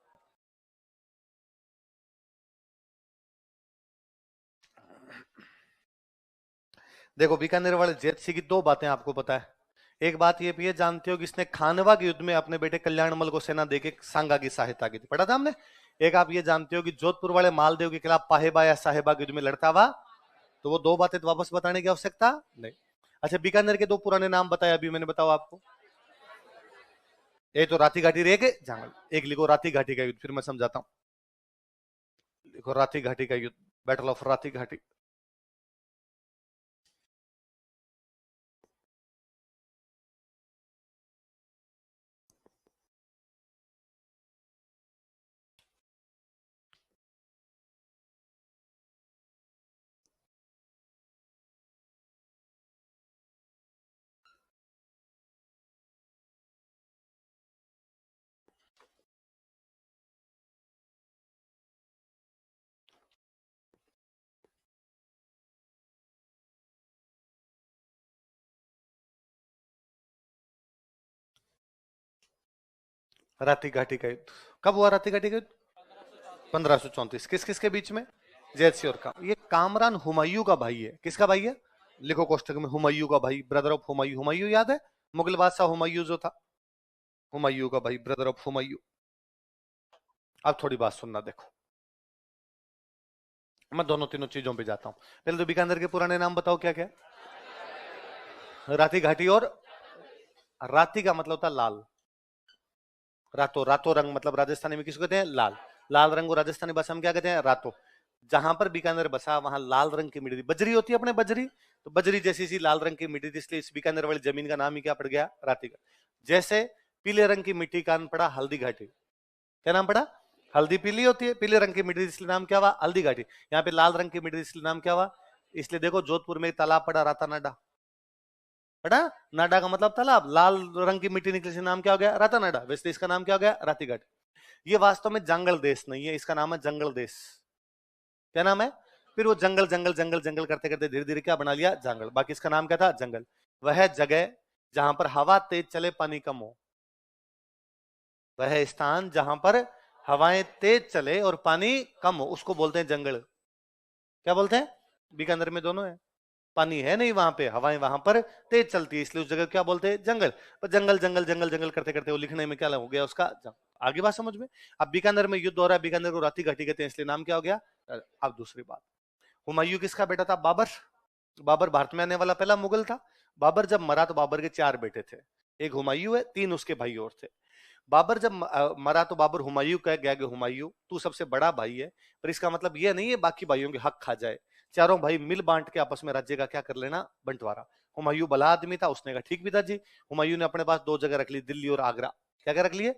देखो, बीकानेर वाले जेत सिंह की दो बातें आपको पता है। एक बात ये भी है, जानते हो कि इसने खानवा के युद्ध में अपने बेटे कल्याणमल को सेना देके सांगा की सहायता की थी, पढ़ा था हमने। एक आप ये जानते हो कि जोधपुर वाले मालदेव के खिलाफ पाहेबा या साहेबा के युद्ध में लड़ता हुआ। तो वो दो बातें तो वापस बताने की आवश्यकता नहीं। अच्छा, बीकानेर के दो पुराने नाम बताया अभी मैंने, बताओ आपको। एक तो राती घाटी रेग जंगल, एक लिखो राती घाटी का युद्ध, फिर मैं समझाता हूं। लिखो राती घाटी का युद्ध, बैटल ऑफ राती घाटी। राती घाटी का युद्ध कब हुआ? राती घाटी का युद्ध 1534। किस किस के बीच में? जैत सिंह और काम। ये कामरान हुमायूं का भाई है। किसका भाई है? लिखो कोष्टक में, हुमायूं का भाई, ब्रदर ऑफ हुमायूं। हुमायूं याद है? मुगल बादशाह हुमायूं जो था, हुमायूं का भाई, ब्रदर ऑफ हुमायूं। अब थोड़ी बात सुनना, देखो मैं दोनों तीनों चीजों पे जाता हूं। पहले तो बीकानेर के पुराने नाम बताओ क्या क्या? राती घाटी। और राती का मतलब था लाल। रातो, रातो रंग मतलब राजस्थानी में किसको कहते हैं? लाल। लाल रंग को राजस्थानी भाषा में क्या कहते हैं? रातो। जहां पर बीकानेर बसा वहां लाल रंग की मिट्टी थी, बजरी होती है अपने, बजरी। तो बजरी जैसी सी लाल रंग की मिट्टी थी, इसलिए इस बीकानेर वाली जमीन का नाम ही क्या पड़ गया? राती का। जैसे पीले रंग की मिट्टी का नाम पड़ा हल्दी घाटी। क्या नाम पड़ा? हल्दी पीली होती है, पीले रंग की मिट्टी, इसलिए नाम क्या हुआ? हल्दी घाटी। यहाँ पे लाल रंग की मिट्टी, इसलिए नाम क्या हुआ? इसलिए देखो जोधपुर में एक तालाब पड़ा, रातानाडा पड़ा। नाडा का मतलब तालाब, लाल रंग की मिट्टी निकली से नाम क्या हो गया? रातानाडा। वैसे इसका नाम क्या हो गया? रातीघाट। ये वास्तव में जंगल देश नहीं है, इसका नाम है जंगल देश। क्या नाम है? फिर वो जंगल जंगल जंगल जंगल करते करते धीरे धीरे क्या बना लिया? जंगल। बाकी इसका नाम क्या था? जंगल। वह जगह जहां पर हवा तेज चले, पानी कम हो, वह स्थान जहां पर हवाएं तेज चले और पानी कम हो, उसको बोलते हैं जंगल। क्या बोलते हैं? बीकानेर में दोनों है, पानी है नहीं वहां पे, हवाएं वहां पर तेज चलती है, इसलिए उस जगह क्या बोलते हैं? जंगल। पर जंगल जंगल जंगल जंगल करते करते वो लिखने में क्या हो गया उसका? आगे बात समझ में। अब बीकानेर में युद्ध हो रहा है, बीकानेर को राती घाटी कहते हैं, इसलिए नाम क्या हो गया? अब दूसरी बात, हुमायूं किसका बेटा था? बाबर। बाबर भारत में आने वाला पहला मुगल था। बाबर जब मरा तो बाबर के चार बेटे थे, एक हुमायूं है, तीन उसके भाई और थे। बाबर जब मरा तो बाबर हुमायूं कह गया कि हुमायूं तू सबसे बड़ा भाई है, पर इसका मतलब यह नहीं है बाकी भाइयों के हक खा जाए, चारों भाई मिल बांट के आपस में राज्य का क्या कर लेना, बंटवारा। हुमायूं भला आदमी था, उसने कहा ठीक पिताजी। हुमायूं ने अपने पास दो जगह रख ली, दिल्ली और आगरा। क्या क्या रख लिए?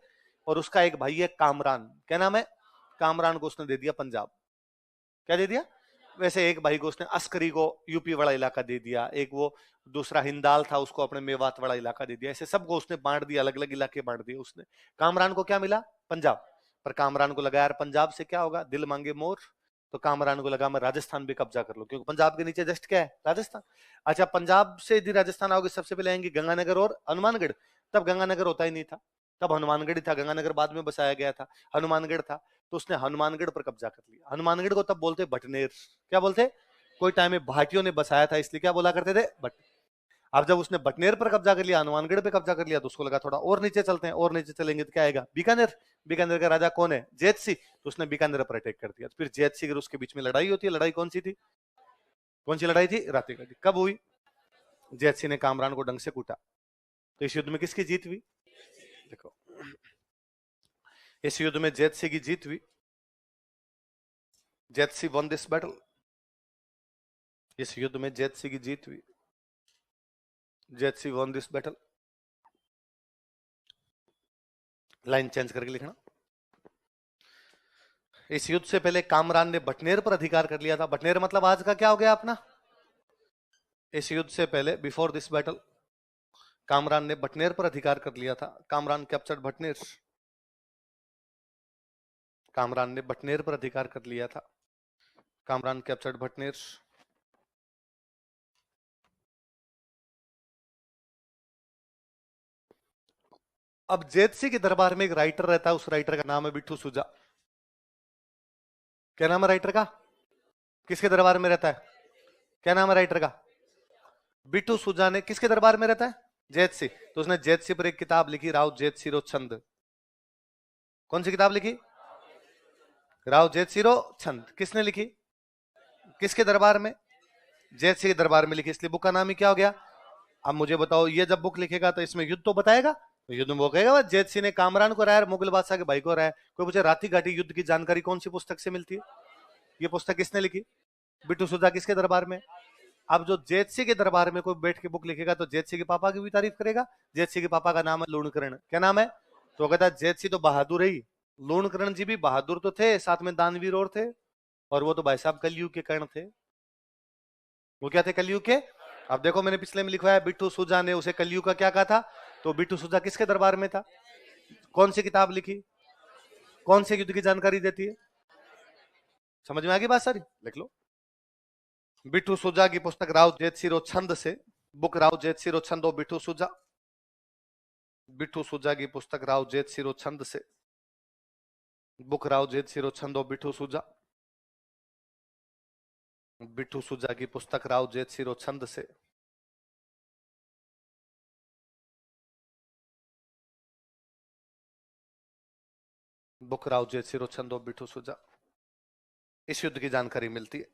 और उसका एक भाई है कामरान, क्या नाम है? कामरान को उसने दे दिया पंजाब। क्या दे दिया? वैसे एक भाई को उसने अस्करी को यूपी वाला इलाका दे दिया, एक वो दूसरा हिंदाल था उसको अपने मेवात वाला इलाका दे दिया, ऐसे सबको उसने बांट दिया, अलग अलग इलाके बांट दिए उसने। कामरान को क्या मिला? पंजाब। पर कामरान को लगा यार पंजाब से क्या होगा, दिल मांगे मोर, तो कामरान को लगा मैं राजस्थान भी कब्जा कर लूं, क्योंकि पंजाब के नीचे जस्ट क्या है, राजस्थान। अच्छा, पंजाब से यदि राजस्थान आओगे सबसे पहले आएंगे गंगानगर और हनुमानगढ़। तब गंगानगर होता ही नहीं था, तब हनुमानगढ़ ही था, गंगानगर बाद में बसाया गया था, हनुमानगढ़ था। तो उसने हनुमानगढ़ पर कब्जा कर लिया। हनुमानगढ़ को तब बोलते भटनेर। क्या बोलते? कोई टाइम में भाटियों ने बसाया था, इसलिए क्या बोला करते थे, बट। अब जब उसने बटनेर पर कब्जा कर लिया, हनुमानगढ़ पे कब्जा कर लिया, तो उसको लगा थोड़ा और नीचे चलते हैं, और नीचे चलेंगे तो क्या आएगा, बीकानेर। बीकानेर का राजा कौन है? जैत सिंह। तो उसने बीकानेर पर अटैक कर दिया। तो फिर जैत सिंह और उसके बीच में लड़ाई होती है। लड़ाई कौन सी थी? कौन सी लड़ाई थी? रातेगढ़ की। कब हुई? जैत सिंह ने कामरान को डंग से कूटा। तो इस युद्ध में किसकी जीत हुई? देखो, इस युद्ध में जैत सिंह की जीत हुई। जैत सिंह वन दिस बैटल। इस युद्ध में जैत सिंह की जीत हुई। जैत Singh one this battle. Line change करके लिखना। इस युद्ध से पहले कामरान ने बटनेर पर अधिकार कर लिया था। बटनेर मतलब आज का क्या हो गया अपना? इस युद्ध से पहले, बिफोर दिस बैटल, कामरान ने बटनेर पर अधिकार कर लिया था। कामरान कैप्चर्ड बटनेर। कामरान ने बटनेर पर अधिकार कर लिया था। कामरान कैप्चर्ड बटनेर। अब जैत सिंह के दरबार में एक राइटर रहता है, उस राइटर का नाम है बिट्ठू सुजा। क्या नाम है राइटर का? किसके दरबार में रहता है? क्या नाम है राइटर का? बिट्ठू सुजा ने किसके दरबार में रहता है? जैत सिंह। तो उसने जैत सिंह पर एक किताब लिखी, राव जैत सिरो छंद। कौन सी किताब लिखी? राव जैत सिरो छंद। किसने लिखी? किसके दरबार में? जैत सिंह के दरबार में लिखी, इसलिए बुक का नाम ही क्या हो गया? अब मुझे बताओ, ये जब बुक लिखेगा तो इसमें युद्ध तो बताएगा, तो युद्ध में वो कहेगा जैत सिंह ने कामरान को राय, मुगल बादशाह के भाई को राय। कोई पूछे राती घाटी युद्ध की जानकारी कौन सी पुस्तक से मिलती है? ये पुस्तक किसने लिखी? बिट्टू सुधा। किसके दरबार में? अब जो जैत सिंह के दरबार में कोई बैठ के बुक लिखेगा तो जैत सिंह के पापा की भी तारीफ करेगा। जैत सिंह के पापा का नाम है लूणकरण। क्या नाम है? तो कहता जैत सिंह तो बहादुर ही, लूणकरण जी भी बहादुर तो थे, साथ में दानवीर और थे, और वो तो भाई साहब कलयुग के कर्ण थे। वो क्या थे? कलयुग के। अब देखो मैंने पिछले में लिखवाया, बिट्टू सुजा ने उसे कलयुग का क्या कहा था? तो बिट्टू सुजा किसके दरबार में था? कौन सी किताब लिखी? कौन से युद्ध की जानकारी देती है? समझ में आ गई बात सारी? लिख लो। बिट्टू सुजा की पुस्तक राव जैत सिरो छंद से, बुक राव जैत सिरो छंदो बिट्टू सुजा। बिट्टू सुजा की पुस्तक राव जैत सिरो छंद से, बुक राव जैत सिरो छंदो बिट्टू सुजा। बिट्टू सुजा की पुस्तक राव जैत सिरो छंद से, बुक राव जैत सिरो छंदो बिट्टू सुजा। इस युद्ध की जानकारी मिलती है।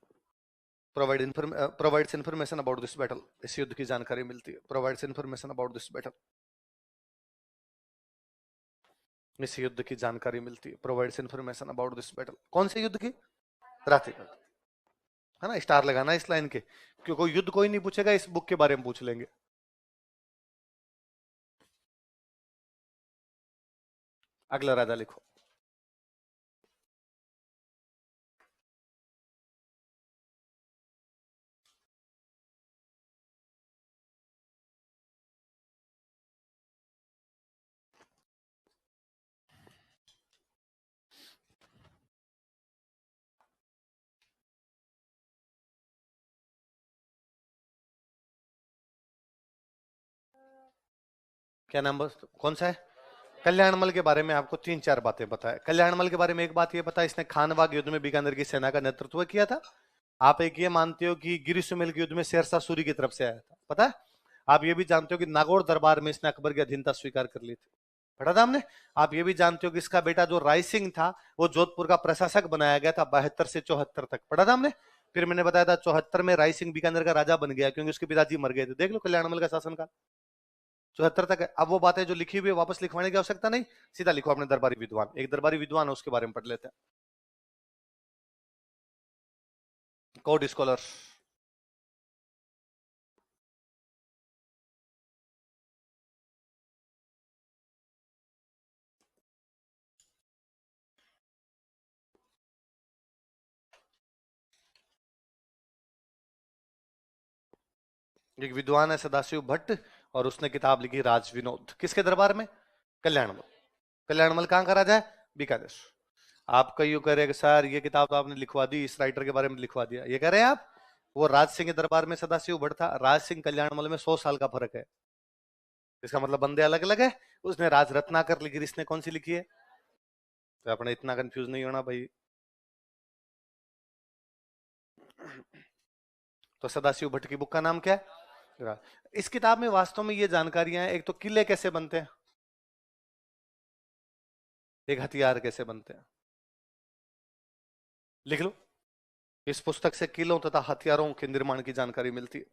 Provides information about this battle. इस युद्ध की जानकारी मिलती है। Provides information about this battle. इस युद्ध की जानकारी मिलती है। Provides information about this battle. कौन से युद्ध की? रातिगढ़। है ना, स्टार लगाना इस लाइन के, क्योंकि कोई युद्ध कोई नहीं पूछेगा, इस बुक के बारे में पूछ लेंगे। अगला राजा लिखो। क्या नाम? कौन सा है? कल्याणमल के बारे में आपको तीन चार बातें बताए। कल्याणमल के बारे में एक बात ये पता, इसने खानवाग युद्ध में बीकानेर की सेना का नेतृत्व किया था। आप एक ये मानते हो कि गिरी सुमेल के युद्ध में शेरशाह सूरी की तरफ से आया था, पता है? आप ये भी जानते हो कि नागौर दरबार में इसने अकबर की अधीनता स्वीकार कर ली थी, पढ़ा था हमने। आप ये भी जानते हो कि इसका बेटा जो राय सिंह था वो जोधपुर का प्रशासक बनाया गया था 72 से 74 तक, पढ़ा था हमने। फिर मैंने बताया था 74 में राय सिंह बीकानेर का राजा बन गया क्योंकि उसके पिताजी मर गए थे। देख लो कल्याणमल का शासनकाल। 74 तक है। अब वो बातें जो लिखी हुई है वापस लिखवाने की आवश्यकता नहीं, सीधा लिखो अपने दरबारी विद्वान। एक दरबारी विद्वान है, उसके बारे में पढ़ लेते हैं। कोर्ट स्कॉलर, एक विद्वान है सदाशिव भट्ट, और उसने किताब लिखी राज विनोद। किसके दरबार में? कल्याणमल। कल्याणमल कहां का राजा है? बीकानेर। आप कई यूं कह रहे हैं कि सर ये किताब तो आपने लिखवा दी, इस राइटर के बारे में लिखवा दिया, ये कह रहे हैं आप। वो राज सिंह के दरबार में सदाशिव भट्ट था, राज सिंह कल्याणमल में 100 साल का फर्क है। इसका मतलब बंदे अलग अलग है। उसने राज रत्नाकर लिखी, इसने कौन सी लिखी है? तो अपने इतना कंफ्यूज नहीं होना भाई। तो सदाशिव भट्ट की बुक का नाम क्या है? इस किताब में वास्तव में ये जानकारियां हैं, एक तो किले कैसे बनते हैं, एक हथियार कैसे बनते हैं, लिख लो। इस पुस्तक से किलों तथा हथियारों के निर्माण की जानकारी मिलती है।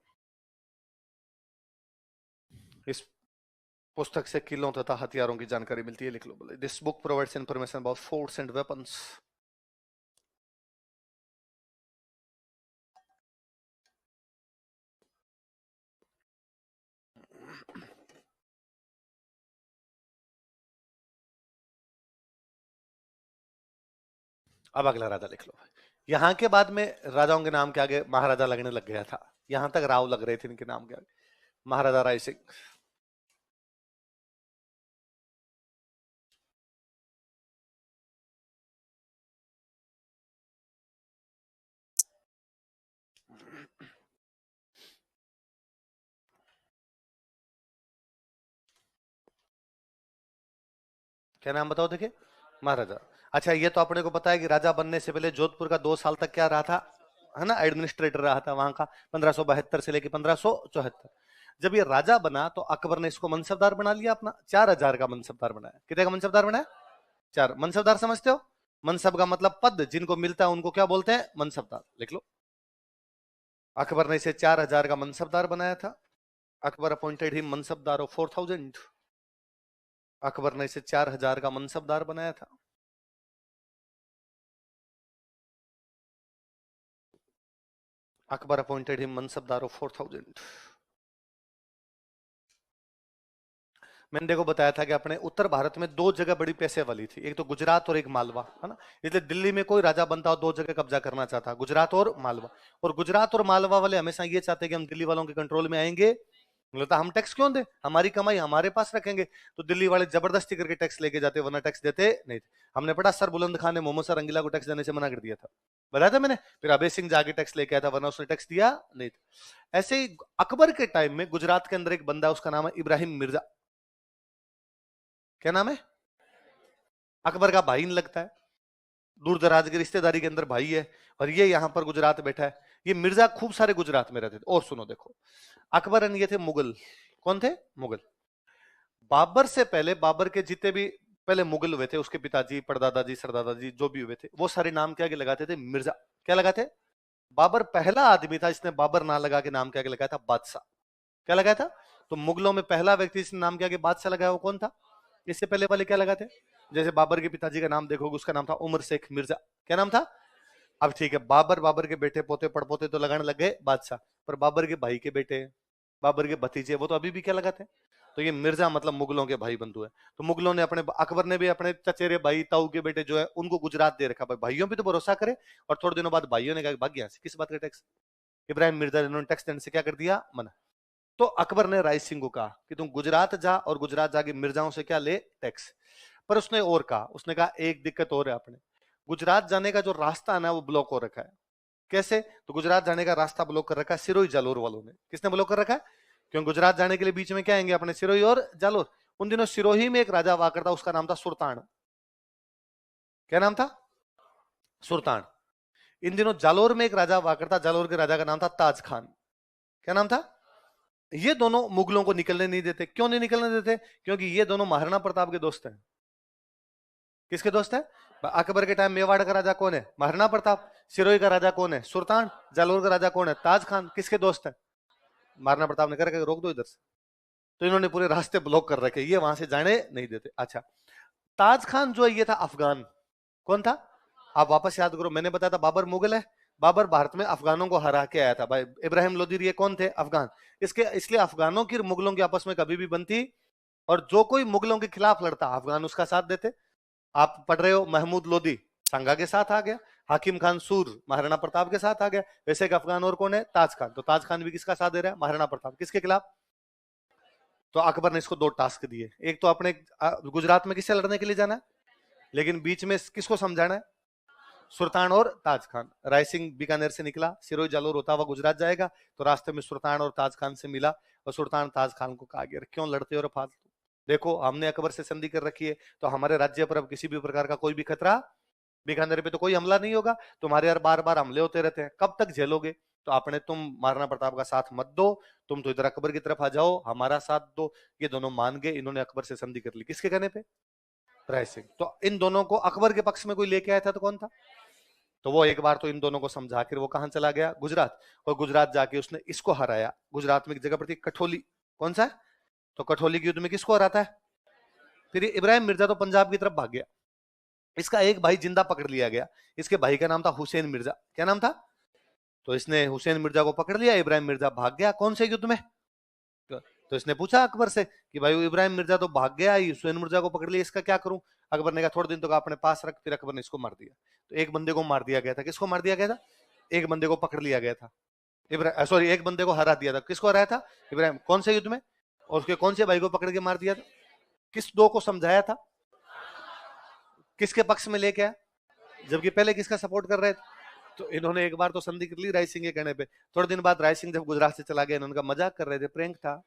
इस पुस्तक से किलों तथा हथियारों की जानकारी मिलती है, लिख लो। बोले this book provides information about forts and weapons. अब अगला राजा लिख लो। यहां के बाद में राजाओं के नाम के आगे महाराजा लगने लग गया था, यहां तक राव लग रहे थे इनके नाम के आगे। महाराजा राय सिंह। क्या नाम बताओ? देखिए, महाराजा। अच्छा, ये तो अपने को पता है कि राजा बनने से पहले जोधपुर का 2 साल तक क्या रहा था, है ना, एडमिनिस्ट्रेटर रहा था वहां का, 1572 से लेकर 1574। जब ये राजा बना तो अकबर ने इसको मनसबदार बना लिया अपना, 4000 का मनसबदार बनाया। कितने का मनसबदार बनाया? 4। मनसबदार समझते हो? मनसब का मतलब पद, जिनको मिलता है उनको क्या बोलते हैं? मनसबदार। लिख लो। अकबर ने इसे 4000 का मनसबदार बनाया था। Akbar appointed him mansabdar of 4000। Akbar ने इसे 4000 का मनसबदार बनाया था। Akbar appointed him mansabdar of 4000। मैंने देखो बताया था कि अपने उत्तर भारत में 2 जगह बड़ी पैसे वाली थी, एक तो गुजरात और एक मालवा, है ना। इसलिए दिल्ली में कोई राजा बनता हो 2 जगह कब्जा करना चाहता, गुजरात और मालवा। और गुजरात और मालवा वाले हमेशा ये चाहते कि हम दिल्ली वालों के कंट्रोल में आएंगे, बोलता हम टैक्स क्यों दे, हमारी कमाई हमारे पास रखेंगे। तो दिल्ली वाले जबरदस्ती करके टैक्स लेके जाते, वरना टैक्स देते नहीं थे। हमने पढ़ा सर बुलंद खान ने मोहम्मद सर रंगीला को टैक्स देने से मना कर दिया था, बताया था मैंने। फिर अभय सिंह जाके टैक्स लेके आया था, वरना उसने टैक्स दिया नहीं था। ऐसे ही अकबर के टाइम में गुजरात के अंदर एक बंदा, उसका नाम है इब्राहिम मिर्जा। क्या नाम है? अकबर का भाई नहीं लगता है, दूर दराज की रिश्तेदारी के अंदर भाई है, और ये यहां पर गुजरात बैठा है। ये मिर्जा खूब सारे गुजरात में रहते थे। और सुनो देखो, अकबर ये थे मुगल। कौन थे? मुगल। बाबर से पहले, बाबर के जितने भी पहले मुगल हुए थे, उसके पिताजी, परदादा जी, सरदादा जी जो भी हुए थे, वो सारे नाम के आगे लगाते थे मिर्जा। क्या लगाते? बाबर पहला आदमी था जिसने बाबर ना लगा के नाम के आगे लगाया था बादशाह। क्या लगाया था? तो मुगलों में पहला व्यक्ति जिसने नाम के आगे बादशाह लगाया वो कौन था? इससे पहले वाले क्या लगाते? जैसे बाबर के पिताजी का नाम देखोगे, उसका नाम था उमर शेख मिर्जा। क्या नाम था? अब ठीक है, बाबर, बाबर के बेटे, पोते, पड़पोते तो लगाने लग गए बादशाह, पर बाबर के भाई के बेटे, बाबर के भतीजे, वो तो अभी भी क्या लगाते हैं? तो ये मिर्जा मतलब मुगलों के भाई बंधु है। तो मुगलों ने अपने, अकबर ने भी अपने चचेरे भाई, ताऊ के बेटे जो है उनको गुजरात दे रखा। भाई भाइयों पे तो भरोसा करे। और थोड़े दिनों बाद भाइयों ने कहा भाग यहाँ से, किस बात का टैक्स? इब्राहिम मिर्जा ने टैक्स देने से क्या कर दिया? मना। तो अकबर ने राय सिंह को कहा कि तुम गुजरात जा, और गुजरात जाके मिर्जाओं से क्या ले? टैक्स। पर उसने और कहा, उसने कहा एक दिक्कत और है अपने, गुजरात जाने का जो रास्ता है ना वो ब्लॉक हो रखा है। कैसे? तो गुजरात जाने का रास्ता ब्लॉक कर रखा है सिरोही जालोर वालों ने। किसने ब्लॉक कर रखा है? क्योंकि गुजरात जाने के लिए बीच में क्या आएंगे अपने? सिरोही और जालोर। उन दिनों सिरोही में एक राजा हुआ करता, उसका नाम था सुल्तान। क्या नाम था? सुल्तान। इन दिनों जालोर में एक राजा हुआ करता, जालोर के राजा का नाम था ताज खान। क्या नाम था? ये दोनों मुगलों को निकलने नहीं देते। क्यों नहीं निकलने देते? क्योंकि ये दोनों महाराणा प्रताप के दोस्त हैं। किसके दोस्त है? अकबर के टाइम मेवाड़ का राजा कौन है? महाराणा प्रताप। सिरोही का राजा कौन है? सुल्तान। जालोर का राजा कौन है? ताज खान। किसके दोस्त है? महाराणा प्रताप ने कर रोक दो इधर से। तो इन्होंने पूरे रास्ते ब्लॉक कर रखे, ये वहां से जाने नहीं देते। अच्छा, ताज खान जो है ये था अफगान। कौन था? आप वापस याद करो, मैंने बताया था बाबर मुगल है, बाबर भारत में अफगानों को हरा के आया था। भाई इब्राहिम लोदी ये कौन थे? अफगान। इसके इसलिए अफगानों की मुगलों की आपस में कभी भी बनती, और जो कोई मुगलों के खिलाफ लड़ता अफगान उसका साथ देते। आप पढ़ रहे हो, महमूद लोदी संगा के साथ आ गया, हाकिम खान सूर महाराणा प्रताप के साथ आ गया। वैसे एक अफगान और कौन है? ताज खान। तो ताज खान भी किसका साथ दे रहा है? महाराणा प्रताप। किसके खिलाफ? तो अकबर ने इसको दो टास्क दिए, एक तो अपने गुजरात में किससे लड़ने के लिए जाना है, लेकिन बीच में किसको समझाना है? सुल्तान और ताज खान। राय सिंह बीकानेर से निकला, सिरोही जालोर होता हुआ गुजरात जाएगा, तो रास्ते में सुल्तान और ताज खान से मिला, और सुल्तान ताज खान को कहा गया क्यों लड़ते हो फालतू, देखो हमने अकबर से संधि कर रखी है, तो हमारे राज्य पर अब किसी भी प्रकार का कोई भी खतरा, बीकानेर पे तो कोई हमला नहीं होगा, तुम्हारे यार बार बार हमले होते रहते हैं, कब तक झेलोगे? तो आपने तुम महाराणा प्रताप का साथ मत दो, तुम तो इधर अकबर की तरफ आ जाओ, हमारा साथ दो। ये दोनों मान गए, इन्होंने अकबर से संधि कर ली। किसके कहने पे? राय सिंह। तो इन दोनों को अकबर के पक्ष में कोई लेके आया था तो कौन था? तो वो एक बार तो इन दोनों को समझा कर वो कहां चला गया? गुजरात। और गुजरात जाके उसने इसको हराया। गुजरात में एक जगह पड़ती कठोली, कौन सा है? तो कठोली के युद्ध में किसको हराता है? फिर इब्राहिम मिर्जा तो पंजाब की तरफ भाग गया, इसका एक भाई जिंदा पकड़ लिया गया, इसके भाई का नाम था हुसैन मिर्जा। क्या नाम था? तो इसने हुसैन मिर्जा को पकड़ लिया, इब्राहिम मिर्जा भाग गया। कौन से युद्ध में? तो इसने पूछा अकबर से कि भाई इब्राहिम मिर्जा तो भाग गया, हुसैन मिर्जा को पकड़ लिया, इसका क्या करूं? अकबर ने कहा थोड़े दिन तो अपने पास रख। फिर अकबर ने इसको मार दिया। तो एक बंदे को मार दिया गया था। किसको मार दिया गया था? एक बंदे को पकड़ लिया गया था, इब्राहिम सॉरी एक बंदे को हरा दिया था। किसको हराया था? इब्राहिम। कौन से युद्ध में? और उसके कौन से भाई को पकड़ के मार दिया था? किस दो को समझाया था? किसके पक्ष में लेके आया? जबकि पहले किसका सपोर्ट कर रहे थे? तो इन्होंने एक बार तो संधि कर ली राय सिंह के कहने पे। थोड़े दिन बाद राय सिंह जब गुजरात से चला गया, इन्होंने कहा मजाक कर रहे थे, प्रैंक था।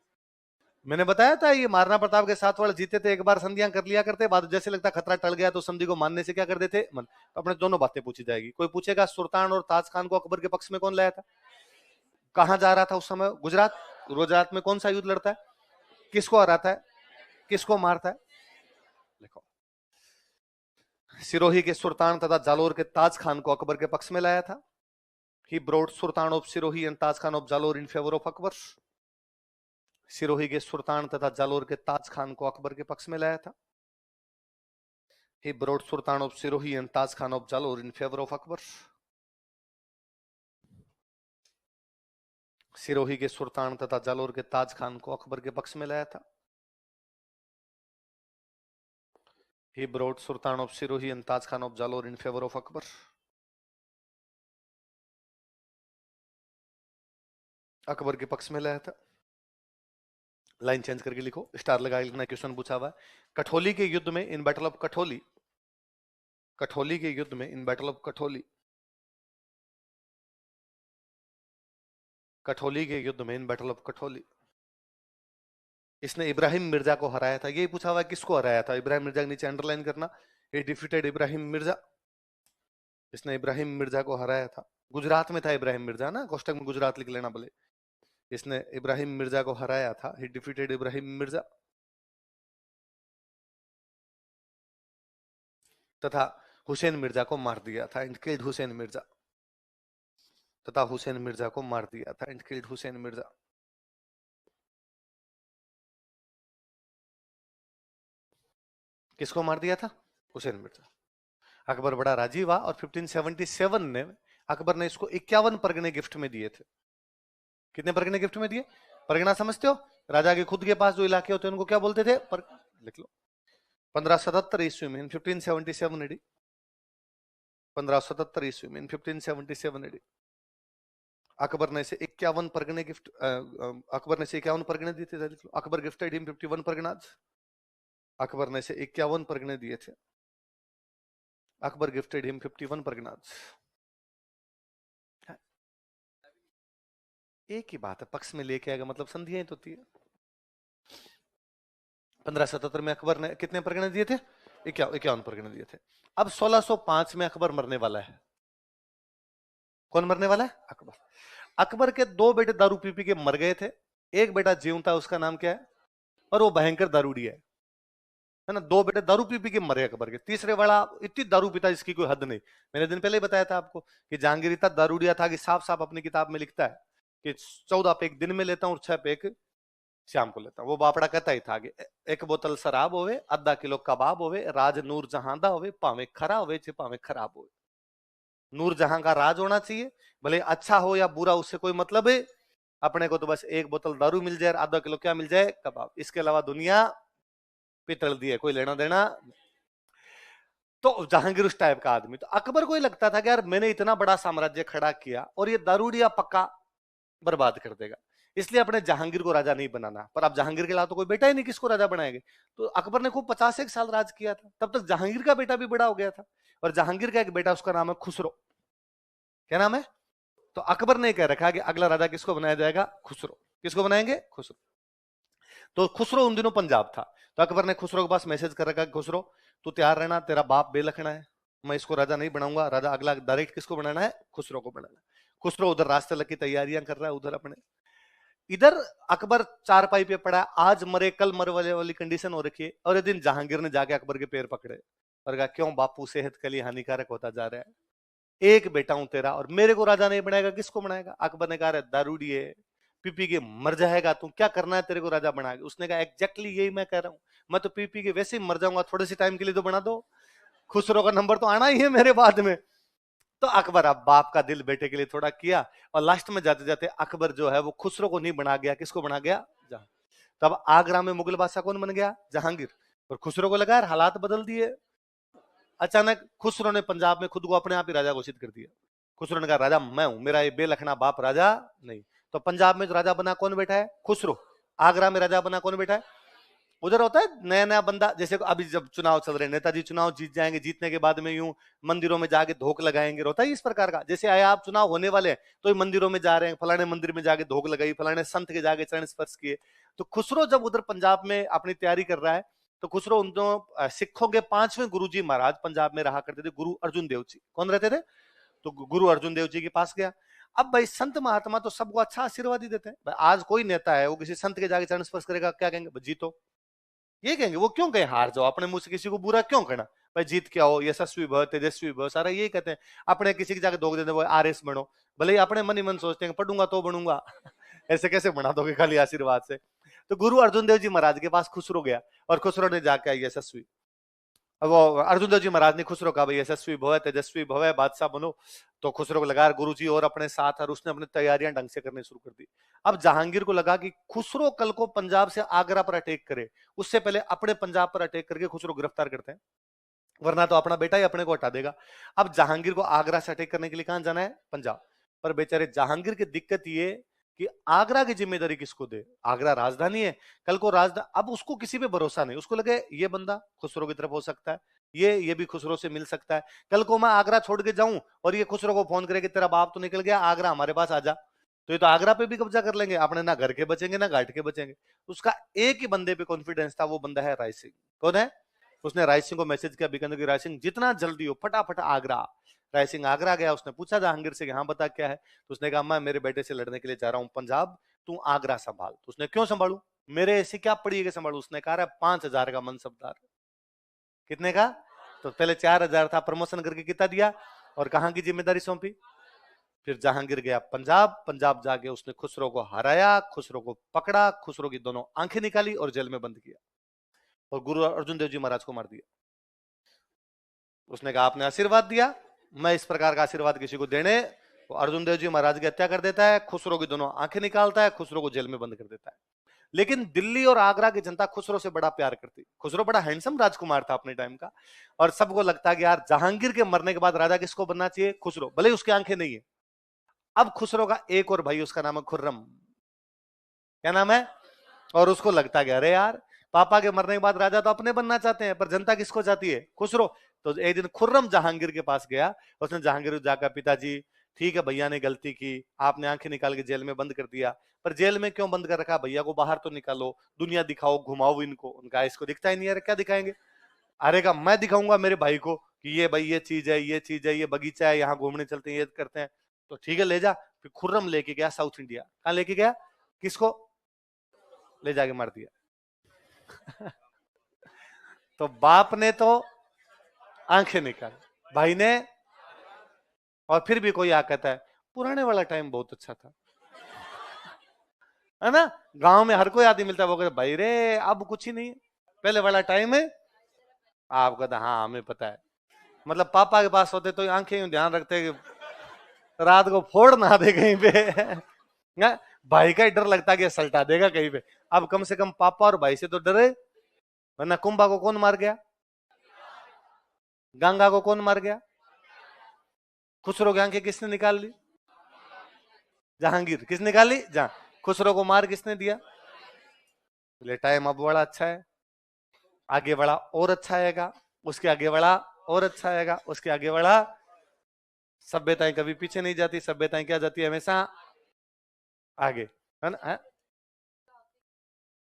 मैंने बताया था ये महाराणा प्रताप के साथ वाले जीते थे, एक बार संधियां कर लिया करते, बाद जैसे लगता खतरा टल गया तो संधि को मानने से क्या कर देते मन। तो अपने दोनों बातें पूछी जाएगी। कोई पूछेगा सुल्तान और ताज खान को अकबर के पक्ष में कौन लाया था? कहां जा रहा था उस समय? गुजरात। गुजरात में कौन सा युद्ध लड़ता है? किसको हराता है? किसको मारता है? देखो, सिरोही के सुल्तान तथा जालोर के ताज खान को अकबर के पक्ष में लाया था। He brought Sultan of Sirohi and Taj Khan of Jalore in favor of Akbar. Sirohi के सुल्तान तथा जालोर के ताज खान को अकबर के पक्ष में लाया था। He brought Sultan of Sirohi and Taj Khan of Jalore in favor of Akbar. Sirohi के सुल्तान तथा जालोर के ताज खान को अकबर के पक्ष में लाया था। He brought Sultan of Sirohi and Taj Khan of Jalore in favor of Akbar. Akbar के पक्ष में लाया था। लाइन चेंज करके लिखो, स्टार लगा लिखना, क्वेश्चन पूछा हुआ है। कठोली के युद्ध में इन बैटल ऑफ कठोली, कठोली के युद्ध में इन बैटल ऑफ कठोली, कठोली के युद्ध में इन बैटल ऑफ कठोली इसने इब्राहिम मिर्जा को हराया था। यही पूछा हुआ है किसको हराया था? इब्राहिम मिर्जा के नीचे अंडरलाइन करना, ये डिफीटेड इब्राहिम मिर्जा। इसने इब्राहिम मिर्जा को हराया था। गुजरात में था इब्राहिम मिर्जा ना, कोष्टक में गुजरात लिख लेना भले। इसने इब्राहिम मिर्जा को हराया था। He defeated Ibrahim Mirza. तथा हुसैन मिर्जा को मार दिया था। And killed Hussain Mirza. तथा हुसैन मिर्जा को मार दिया था। And killed Hussain Mirza. किसको मार दिया था? हुसैन मिर्जा। अकबर बड़ा राजी हुआ और 1577 में अकबर ने इसको 51 परगने गिफ्ट में दिए थे। कितने परगने गिफ्ट में दिए? परगना समझते हो? राजा के खुद के पास जो इलाके होते हैं उनको क्या बोलते थे? लिख लो। 1577 ईस्वी में, 1577 एडी, 1577 ईस्वी में, 1577 एडी अकबर ने इसे 51 परगने गिफ्ट, अकबर ने इसे 51 परगने दिए थे। लिख लो, अकबर गिफ्टेड हिम 51 परगनाज। अकबर ने इसे 51 परगने दिए थे। Akbar gifted him 51 Parganas. एक ही बात है, पक्ष में लेके आएगा मतलब संधियां ही तो होती है। 1577 में अकबर ने कितने परगने दिए थे? 51 परगने दिए थे। अब 1605 में अकबर मरने वाला है। कौन मरने वाला है? अकबर। अकबर के दो बेटे दारू पी पी के मर गए थे। एक बेटा जीवता, उसका नाम क्या है? और वो भयंकर दारूड़ी है ना। दो बेटे दारू पी पी के मरे अकबर के। तीसरे वाला इतनी दारू पीता जिसकी कोई हद नहीं। मैंने दिन पहले ही बताया था आपको कि जहांगीर इतना दारूडिया था कि साफ साफ अपनी किताब में लिखता है कि 14 पेग दिन में लेता हूं और 6 पेग श्याम को लेता। वो बापड़ा कहता ही था कि एक बोतल शराब होवे, आधा किलो कबाब होवे, राज नूर जहां दा होवे, पावे खरा होवे चे पावे खराब होवे। नूर जहां का राज होना चाहिए, भले अच्छा हो या बुरा उससे कोई मतलब है, अपने को तो बस एक बोतल दारू मिल जाए, आधा किलो क्या मिल जाए, कबाब, इसके अलावा दुनिया पितल दी है, कोई लेना देना। तो जहांगीर उस टाइप का आदमी। तो अकबर को ही लगता था कि यार मैंने इतना बड़ा साम्राज्य खड़ा किया और ये दारूडिया पक्का बर्बाद कर देगा, इसलिए अपने जहांगीर को राजा नहीं बनाना। पर अब जहांगीर के अलावा तो कोई बेटा ही नहीं, किसको राजा बनाएंगे। तो अकबर ने खूब 51 साल राज किया था, तब तक जहांगीर का बेटा भी बड़ा हो गया था। और जहांगीर का एक बेटा, उसका नाम है खुसरो। क्या नाम है। तो अकबर ने कह रखा कि अगला राजा किसको बनाया जाएगा, खुसरो। किसको बनाएंगे, खुसरो। तो खुसरो उन दिनों पंजाब था। तो अकबर ने खुसरो के पास मैसेज कर रखा, खुसरो तू तैयार रहना, तेरा बाप बेलखना है, मैं इसको राजा नहीं बनाऊंगा, राजा अगला डायरेक्ट किसको बनाना है, खुसरो को बनाना है। खुसरो उधर रास्ते लग की तैयारियां कर रहा है, उधर अपने इधर अकबर चारपाई पे पड़ा है, आज मरे कल मर वाले वाली कंडीशन हो रखी है। और एक दिन जहांगीर ने जाके अकबर के पैर पकड़े और कहा, क्यों बापू, सेहत के लिए हानिकारक होता जा रहा है, एक बेटा हूं तेरा और मेरे को राजा नहीं बनाएगा, किसको बनाएगा। अकबर ने कहा, दारूडी है, पी पी के मर जाएगा तू, क्या करना है तेरे को राजा बनाएगा। उसने कहा, एग्जैक्टली यही मैं कह रहा हूं, मैं तो पी पी के वैसे ही मर जाऊंगा, थोड़े से टाइम के लिए तो बना दो, खुसरो का नंबर तो आना ही है मेरे बाद में। तो अकबर अब बाप का दिल बेटे के लिए थोड़ा किया, और लास्ट में जाते जाते अकबर जो है वो खुसरो को नहीं बना गया, किसको बना गया, जहां। तब आगरा में मुगल बादशाह कौन बन गया, जहांगीर। और खुसरो को लगा यार हालात बदल दिए। अचानक खुसरो ने पंजाब में खुद को अपने आप ही राजा घोषित कर दिया। खुसरो ने कहा, राजा मैं हूं, मेरा ये बेलखना बाप राजा नहीं। तो पंजाब में जो राजा बना कौन बैठा है, खुसरो। आगरा में राजा बना कौन बैठा है। उधर होता है नया नया बंदा, जैसे अभी जब चुनाव चल रहे हैं, नेताजी चुनाव जीत जाएंगे, जीतने के बाद में यूं मंदिरों में जाके धोख लगाएंगे, होता है इस प्रकार का। जैसे आया आप चुनाव होने वाले हैं तो मंदिरों में जा रहे हैं, फलाने मंदिर में जाके धोख लगाई, फलाने संत के जाके चरण स्पर्श किए। तो खुसरो जब उधर पंजाब में अपनी तैयारी कर रहा है, तो खुसरो उन दोनों सिखों के 5वें गुरु जी महाराज पंजाब में रहा करते थे, गुरु अर्जुन देव जी। कौन रहते थे, तो गुरु अर्जुन देव जी के पास गया। अब भाई संत महात्मा तो सबको अच्छा आशीर्वाद ही देते हैं भाई, आज कोई नेता है वो किसी संत के जाके चरण स्पर्श करेगा, क्या कहेंगे, जीतो, ये कहेंगे। वो क्यों कहे हार जाओ, अपने मुंह से किसी को बुरा क्यों करना, भाई जीत के आओ, यशस्वी भव तेजस्वी भव, सारा यही कहते हैं। अपने किसी की जाके धोख देते वो आरएस बनो, भले ही अपने मन ही मन सोचते हैं पढ़ूंगा तो बनूंगा ऐसे कैसे बना दोगे खाली आशीर्वाद से। तो गुरु अर्जुन देव जी महाराज के पास खुसरो गया, और खुसरो ने जाके आई यशस्वी। अब वो अर्जुन देव जी महाराज ने खुसरो कहा, भाई यशस्वी भव तेजस्वी भव बादशाह बनो। तो खुसरो को लगा गुरु जी और अपने साथ, और उसने अपनी तैयारियां ढंग से करनी शुरू कर दी। अब जहांगीर को लगा कि खुसरो कल को पंजाब से आगरा पर अटैक करे, उससे पहले अपने पंजाब पर अटैक करके खुसरो गिरफ्तार करते हैं, वरना तो अपना बेटा ही अपने को हटा देगा। अब जहांगीर को आगरा से अटैक करने के लिए कहां जाना है, पंजाब। पर बेचारे जहांगीर की दिक्कत ये कि आगरा की जिम्मेदारी किसको दे, आगरा राजधानी है, कल को राजधानी, अब उसको किसी पे भरोसा नहीं। उसको लगे ये बंदा खुसरो की तरफ हो सकता है, ये भी खुसरो से मिल सकता है, कल को मैं आगरा छोड़ के जाऊं और ये खुसरो को फोन करे कि तेरा बाप तो निकल गया, आगरा हमारे पास आ जा, तो ये तो आगरा पे भी कब्जा कर लेंगे, अपने ना घर के बचेंगे ना घाट के बचेंगे। उसका एक ही बंदे पे कॉन्फिडेंस था, वो बंदा है राय सिंह। कौन है, उसने राय सिंह को मैसेज किया बीकानेर की, राय सिंह जितना जल्दी हो फटाफट आगरा। राय सिंह आगरा गया, उसने पूछा जहांगीर से कि हाँ बता क्या है। तो उसने कहा, मैं मेरे बेटे से लड़ने के लिए जा रहा हूँ पंजाब, तू आगरा संभाल। तो उसने, क्यों संभालू, मेरे ऐसी क्या पड़ी है कि संभालू। उसने कहा, 5,000 का मनसबदार। कितने का, तो पहले 4,000 था, प्रमोशन करके कितना दिया, और कहां की जिम्मेदारी सौंपी। फिर जहांगीर गया पंजाब, पंजाब जाके उसने खुसरो को हराया, खुसरो को पकड़ा, खुसरो की दोनों आंखें निकाली और जेल में बंद किया, और गुरु अर्जुन देव जी महाराज को मार दिया। उसने कहा, आपने आशीर्वाद दिया, मैं इस प्रकार का आशीर्वाद किसी को देने। तो अर्जुन देव जी महाराज की हत्या कर देता है, खुसरो की दोनों आंखें निकालता है, खुसरो को जेल में बंद कर देता है। लेकिन दिल्ली और आगरा की जनता खुसरो से बड़ा प्यार करती। खुसरो बड़ा हैंडसम राजकुमार था अपने टाइम का, और सबको लगता है कि यार जहांगीर के मरने के बाद राजा किसको बनना चाहिए, खुसरो, भले उसकी आंखें नहीं है। अब खुसरो का एक और भाई, उसका नाम है खुर्रम। क्या नाम है, और उसको लगता है अरे यार पापा के मरने के बाद राजा तो अपने बनना चाहते हैं, पर जनता किसको चाहती है, खुसरो। तो एक दिन खुर्रम जहांगीर के पास गया, उसने जहांगीर जाकर, पिताजी ठीक है भैया ने गलती की, आपने आंखें निकाल के जेल में बंद कर दिया, पर जेल में क्यों बंद कर रखा, भैया को बाहर तो निकालो, दुनिया दिखाओ, घुमाओ इनको। उनका इसको दिखता ही नहीं है, क्या दिखाएंगे। अरे का मैं दिखाऊंगा मेरे भाई को कि ये भाई ये चीज है, ये चीज है, ये बगीचा है, यहाँ घूमने चलते हैं, ये करते हैं। तो ठीक है ले जा। फिर खुर्रम लेके गया साउथ इंडिया, कहां लेके गया, किसको, ले जाके मार दिया तो बाप ने तो आंखें निकाली, भाई ने, और फिर भी कोई आ कहता है पुराने वाला टाइम बहुत अच्छा था है ना। गांव में हर कोई आदमी मिलता है, वो कहता भाई रे अब कुछ ही नहीं है, पहले वाला टाइम है। आप कहता हाँ हमें पता है। मतलब पापा के पास होते तो आंखें यूं ध्यान रखते कि रात को फोड़ ना दे कहीं पे। ना, भाई का ही डर लगता कि सल्टा देगा कहीं पे। अब कम से कम पापा और भाई से तो डरे, वरना कुंभा को कौन मार गया, गंगा को कौन मार गया, खुसरो की आंखें किसने निकाल ली, जहांगीर किसने निकाली, जहां खुसरो को मार किसने दिया। बोले टाइम अब बड़ा अच्छा है, आगे बढ़ा और अच्छा आएगा, उसके आगे बढ़ा और अच्छा आएगा, उसके आगे बढ़ा। सभ्यताएं कभी पीछे नहीं जाती, सभ्यताएं क्या जाती है हमेशा आगे, है ना। है?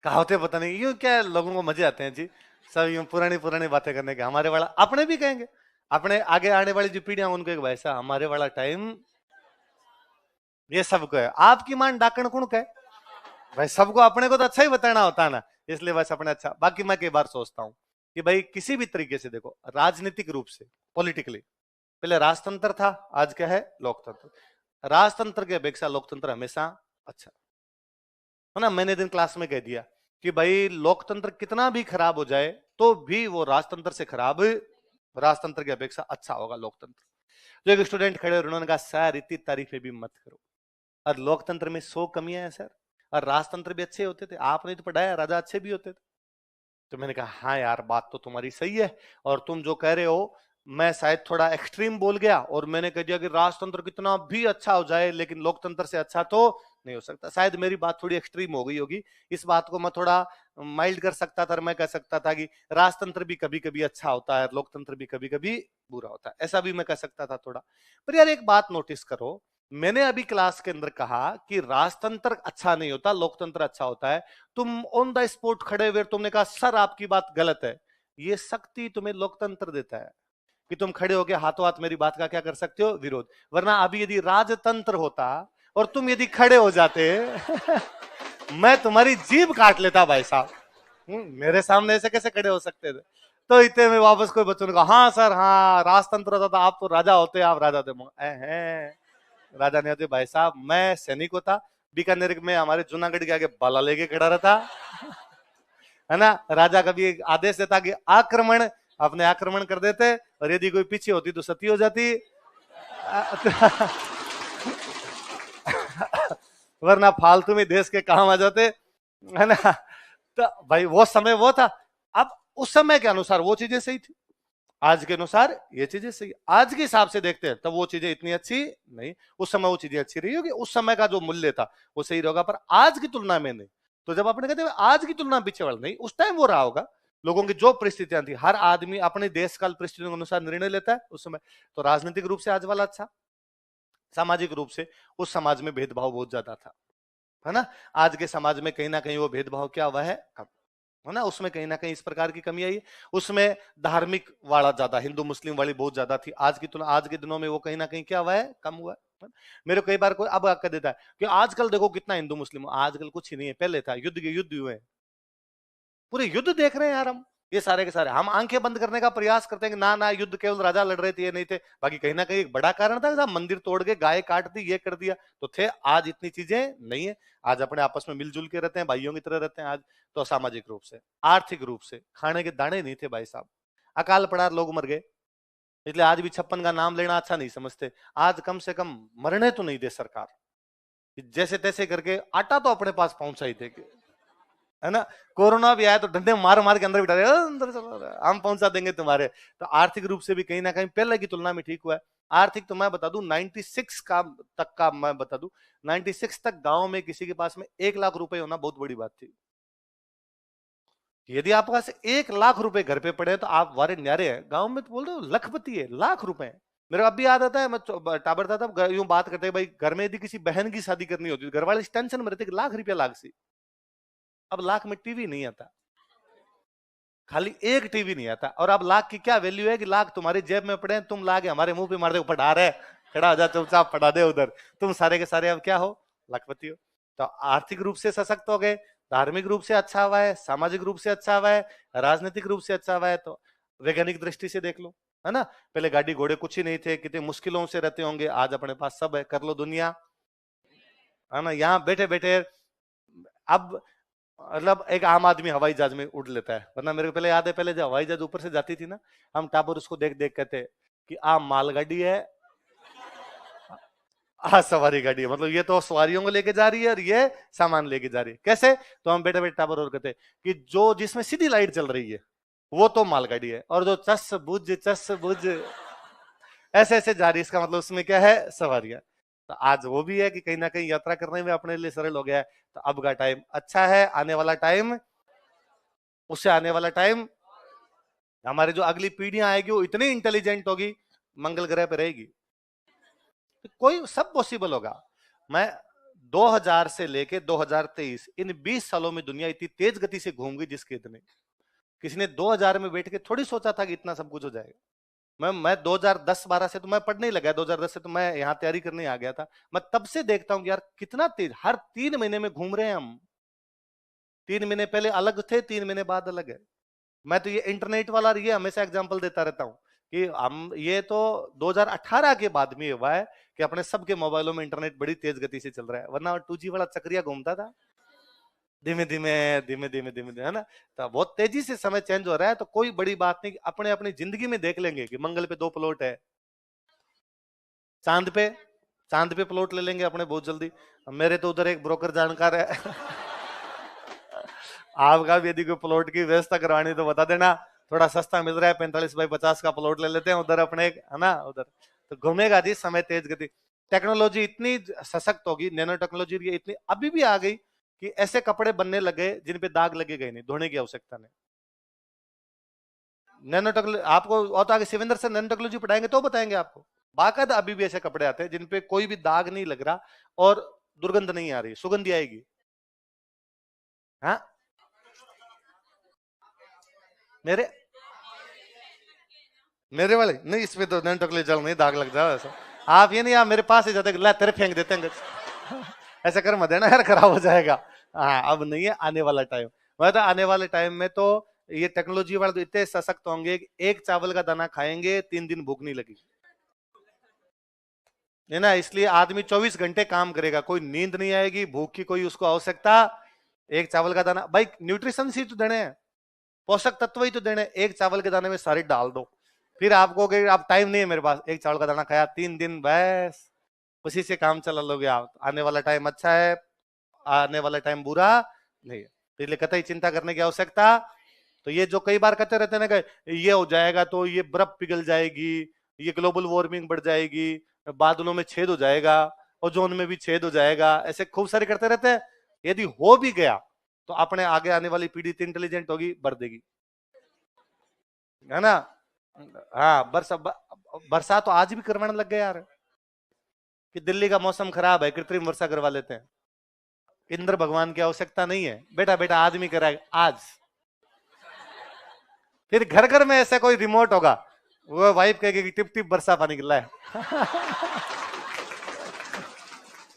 कहावतें पता नहीं यूं क्या लोगों को मजे आते हैं जी, सब यूं पुरानी पुरानी बातें करने के। हमारे वाला अपने भी कहेंगे, अपने आगे आने वाली जो पीढ़ियां उनको एक वैसा हमारे वाला टाइम, ये सबको है। आपकी मान डाकण कुण कहे भाई, सबको अपने को तो अच्छा ही बताना होता है ना, इसलिए बस अपने अच्छा। बाकी मैं कई बार सोचता हूं कि भाई किसी भी तरीके से देखो, राजनीतिक रूप से, पॉलिटिकली, पहले राजतंत्र था, आज क्या है लोकतंत्र। राजतंत्र की अपेक्षा लोकतंत्र हमेशा अच्छा है ना। मैंने दिन क्लास में कह दिया कि भाई लोकतंत्र कितना भी खराब हो जाए तो भी वो राजतंत्र से खराब, राजतंत्र की अपेक्षा अच्छा होगा लोकतंत्र। जो एक स्टूडेंट खड़े और उन्होंने कहा सर इतनी तारीफें भी मत करो, और लोकतंत्र में 100 कमियां हैं सर, और राजतंत्र भी अच्छे होते थे, आपने तो पढ़ाया राजा अच्छे भी होते थे। तो मैंने कहा हाँ यार बात तो तुम्हारी सही है, और तुम जो कह रहे हो, मैं शायद थोड़ा एक्सट्रीम बोल गया और मैंने कह दिया कि राजतंत्र कितना भी अच्छा हो जाए लेकिन लोकतंत्र से अच्छा तो नहीं हो सकता। शायद मेरी बात थोड़ी एक्सट्रीम हो गई होगी, इस बात को मैं थोड़ा माइल्ड कर सकता था, और मैं कह सकता था कि राजतंत्र भी कभी कभी अच्छा होता है, लोकतंत्र भी कभी कभी बुरा होता है, ऐसा भी मैं कह सकता था थोड़ा। पर यार एक बात नोटिस करो, मैंने अभी क्लास के अंदर कहा कि राजतंत्र अच्छा नहीं होता, लोकतंत्र अच्छा होता है। तुम ऑन द स्पॉट खड़े हुए तुमने कहा सर आपकी बात गलत है। ये शक्ति तुम्हें लोकतंत्र देता है कि तुम खड़े होकर हाथों हाथ मेरी बात का क्या कर सकते हो, विरोध। वरना अभी यदि राजतंत्र होता और तुम यदि खड़े हो जाते मैं तुम्हारी जीभ काट लेता भाई साहब। मेरे सामने ऐसे कैसे खड़े हो सकते थे। तो इतने में वापस कोई बच्चों ने कहा हाँ सर हाँ राजतंत्र होता था, आप तो राजा होते, आप राजा थे। राजा नहीं होते भाई साहब, मैं सैनिक होता, बीकानेर में हमारे जूनागढ़ के आगे बाला लेके खड़ा रहता, है ना। राजा कभी एक आदेश देता कि आक्रमण, अपने आक्रमण कर देते, और यदि कोई पीछे होती तो सती हो जाती। वरना फालतू में देश के काम आ जाते, है ना। तो भाई वो समय वो था। अब उस समय के अनुसार वो चीजें सही थी, आज के अनुसार ये चीजें सही। आज के हिसाब से देखते हैं तब वो चीजें इतनी अच्छी नहीं, उस समय वो चीजें अच्छी रही होगी, उस समय का जो मूल्य था वो सही रहेगा, पर आज की तुलना में नहीं। तो जब अपने कहते हैं आज की तुलना पीछे वाला नहीं, उस टाइम वो रहा होगा, लोगों की जो परिस्थितियां थी, हर आदमी अपने देश काल परिस्थितियों के अनुसार निर्णय लेता है उस समय। तो राजनीतिक रूप से आज वाला अच्छा, सामाजिक रूप से उस समाज में भेदभाव बहुत ज्यादा था, है ना। आज के समाज में कहीं ना कहीं वो भेदभाव क्या हुआ है कम, है ना। उसमें कहीं ना कहीं इस प्रकार की कमी आई है। उसमें धार्मिक वाला ज्यादा, हिंदू मुस्लिम वाली बहुत ज्यादा थी, आज की तुलना आज के दिनों में वो कहीं ना कहीं क्या हुआ है, कम हुआ है। मेरे कई बार कोई अब कह देता है कि आजकल देखो कितना हिंदू मुस्लिम, आजकल कुछ ही नहीं है, पहले था युद्ध के युद्ध हुए, पूरे युद्ध देख रहे हैं यार हम, ये सारे के सारे हम आंखें बंद करने का प्रयास करते हैं कि ना ना युद्ध केवल राजा लड़ रहे थे, ये नहीं थे, बाकी कहीं ना कहीं एक बड़ा कारण था, मंदिर तोड़ के गाय काट दी, ये कर दिया तो थे। आज इतनी चीजें नहीं है, आज अपने आपस में मिलजुल के रहते हैं, भाइयों की तरह रहते हैं आज। तो सामाजिक रूप से, आर्थिक रूप से खाने के दाने नहीं थे भाई साहब, अकाल पड़ा लोग मर गए, इसलिए आज भी 56 का नाम लेना अच्छा नहीं समझते। आज कम से कम मरने तो नहीं दे सरकार, जैसे तैसे करके आटा तो अपने पास पहुंचा ही थे, है ना। कोरोना भी आया तो डंडे मार मार के अंदर बिठा रहे, अंदर चलो हम पहुंचा देंगे तुम्हारे। तो आर्थिक रूप से भी कहीं ना कहीं पहले की तुलना में ठीक हुआ है। आर्थिक तो मैं बता दूं 96 का तक का मैं बता दूं, 96 तक गांव में किसी के पास में 1 लाख रुपए होना बहुत बड़ी बात थी। यदि आपके पास 1 लाख रुपए घर पे पड़े तो आप वारे न्यारे हैं, गांव में तो बोल दो लखपति है, लाख रुपए। मेरे को अब भी याद आता है, मैं टाबर था तब यूं बात करते भाई, घर में यदि किसी बहन की शादी करनी होती घर वाले इस टेंशन में रहते कि ₹1 लाख लाग सी। अब लाख में टीवी नहीं आता, खाली एक टीवी नहीं आता, और अब लाख की क्या वैल्यू है कि लाख तुम्हारी जेब में पड़े, तुम लाके हमारे मुंह पे मार दे, पढ़ा रहे खड़ा हो जा चुपचाप पढ़ा दे उधर, तुम सारे के सारे अब क्या हो, लखपति हो। तो आर्थिक रूप से सशक्त हो गए, धार्मिक रूप से अच्छा हुआ है, सामाजिक रूप से अच्छा हुआ है, राजनीतिक रूप से अच्छा हुआ है। तो वैज्ञानिक दृष्टि से देख लो, है ना। पहले गाड़ी घोड़े कुछ ही नहीं थे, कितनी मुश्किलों से रहते होंगे, आज अपने पास सब है, कर लो दुनिया, है ना। यहाँ बैठे बैठे अब मतलब एक आम आदमी हवाई जहाज में उड़ लेता है, वरना मेरे को पहले याद है, पहले जब हवाई जहाज ऊपर से जाती थी ना, हम टाबर उसको देख देख कहते कि आ मालगाड़ी है, आ सवारी गाड़ी है, मतलब ये तो सवारियों को लेके जा रही है और ये सामान लेके जा रही है। कैसे? तो हम बेटे बेटे टाबर और कहते कि जो जिसमें सीधी लाइट चल रही है वो तो मालगाड़ी है, और जो चस बुझ ऐसे ऐसे जा रही है, इसका मतलब उसमें क्या है? सवारियां। तो आज वो भी है कि कहीं ना कहीं यात्रा करने में अपने लिए सरल हो गया है। तो अब का टाइम अच्छा है, आने वाला टाइम, उससे आने वाला टाइम, हमारी जो अगली पीढ़ियां आएगी वो इतनी इंटेलिजेंट होगी, मंगल ग्रह पे रहेगी। तो कोई सब पॉसिबल होगा। मैं 2000 से लेके 2023 इन 20 सालों में दुनिया इतनी तेज गति से घूम गई जिसके इतने, किसी ने 2000 में बैठ के थोड़ी सोचा था कि इतना सब कुछ हो जाएगा। मैं 2010-12 से तो मैं पढ़ने ही लगा, 2010 से तो मैं यहाँ तैयारी करने आ गया था। मैं तब से देखता हूँ कि यार कितना तेज, हर 3 महीने में घूम रहे हैं हम। 3 महीने पहले अलग थे, 3 महीने बाद अलग है। मैं तो ये इंटरनेट वाला ये हमेशा एग्जांपल देता रहता हूँ कि हम ये तो 2018 के बाद में हुआ है कि अपने सबके मोबाइलों में इंटरनेट बड़ी तेज गति से चल रहा है, वरना 2G वाला चक्रिया घूमता था धीमे धीमे धीमे धीमे धीमे धीमे, है ना। तो बहुत तेजी से समय चेंज हो रहा है, तो कोई बड़ी बात नहीं, अपने अपनी जिंदगी में देख लेंगे कि मंगल पे 2 प्लॉट है, चांद पे, चांद पे प्लॉट ले लेंगे अपने बहुत जल्दी। मेरे तो उधर एक ब्रोकर जानकार है आपका भी यदि कोई प्लॉट की व्यवस्था करवानी तो बता देना, थोड़ा सस्ता मिल रहा है, 45x50 का प्लॉट ले लेते हैं उधर अपने, है ना, उधर तो घूमेगा जी समय तेज गति। टेक्नोलॉजी इतनी सशक्त होगी, नैनो टेक्नोलॉजी इतनी अभी भी आ गई कि ऐसे कपड़े बनने लगे जिन पे दाग लगे गए नहीं, धोने की आवश्यकता नहीं। नैनो टेक्नोलॉजी आपको और तो आगे शिवेंद्र से नैनो टेक्नोलॉजी पढ़ाएंगे तो बताएंगे आपको, बाकायदा अभी भी ऐसे कपड़े आते हैं जिन पे कोई भी दाग नहीं लग रहा और दुर्गंध नहीं आ रही, सुगंध आएगी। हाँ मेरे मेरे वाले नहीं, इसमें तो नैनो टेक्नोलॉजी चल नहीं, दाग लग जाए ऐसा। आप ये नहीं, आप मेरे पास ही जाते ला तेरे फेंक देते हैं ऐसा कर मत देना यार, खराब हो जाएगा। हाँ अब नहीं है, आने वाला टाइम, मतलब आने वाले टाइम में तो ये टेक्नोलॉजी वाले तो इतने सशक्त होंगे कि एक चावल का दाना खाएंगे 3 दिन भूख नहीं लगेगी, है ना। इसलिए आदमी 24 घंटे काम करेगा, कोई नींद नहीं आएगी, भूख की कोई उसको आवश्यकता। एक चावल का दाना भाई, न्यूट्रिशन ही तो देने हैं, पोषक तत्व ही तो देने, एक चावल के दाने में सारे डाल दो। फिर आपको आप टाइम नहीं है मेरे पास, एक चावल का दाना खाया 3 दिन, बस उसी से काम चला लोगे आप। आने वाला टाइम अच्छा है, आने वाला टाइम बुरा नहीं है, तो इसलिए कतई चिंता करने की आवश्यकता। तो ये जो कई बार कहते रहते हैं ना कि ये हो जाएगा तो ये बर्फ पिघल जाएगी, ये ग्लोबल वार्मिंग बढ़ जाएगी, बादलों में छेद हो जाएगा, ओजोन में भी छेद हो जाएगा, ऐसे खूब सारे करते रहते हैं। यदि हो भी गया तो अपने आगे आने वाली पीढ़ी इतनी इंटेलिजेंट होगी, बढ़ देगी, है ना। हाँ बरसात तो आज भी करवाने लग गए यार, कि दिल्ली का मौसम खराब है, कृत्रिम वर्षा करवा लेते हैं। इंद्र भगवान की आवश्यकता नहीं है, बेटा बेटा आदमी कराएगा आज। फिर घर घर में ऐसा कोई रिमोट होगा, वो वाइफ कहेगी टिप टिप बरसा पानी गिर है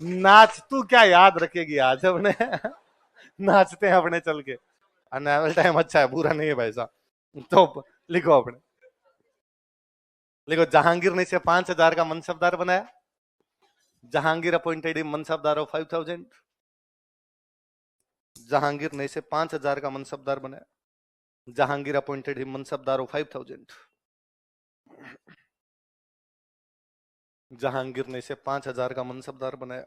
नाच तू क्या याद रखेगी आज अपने नाचते हैं अपने चल के। अनएवल टाइम अच्छा है, बुरा नहीं है भाई साहब। तो लिखो अपने, लिखो जहांगीर ने इसे 5,000 का मनसबदार बनाया। Jahangir appointed him mansabdar of 5,000। Jahangir ने इसे 5,000 का मनसबदार बनाया। Jahangir appointed him mansabdar of 5,000। Jahangir ने इसे 5,000 का मनसबदार बनाया।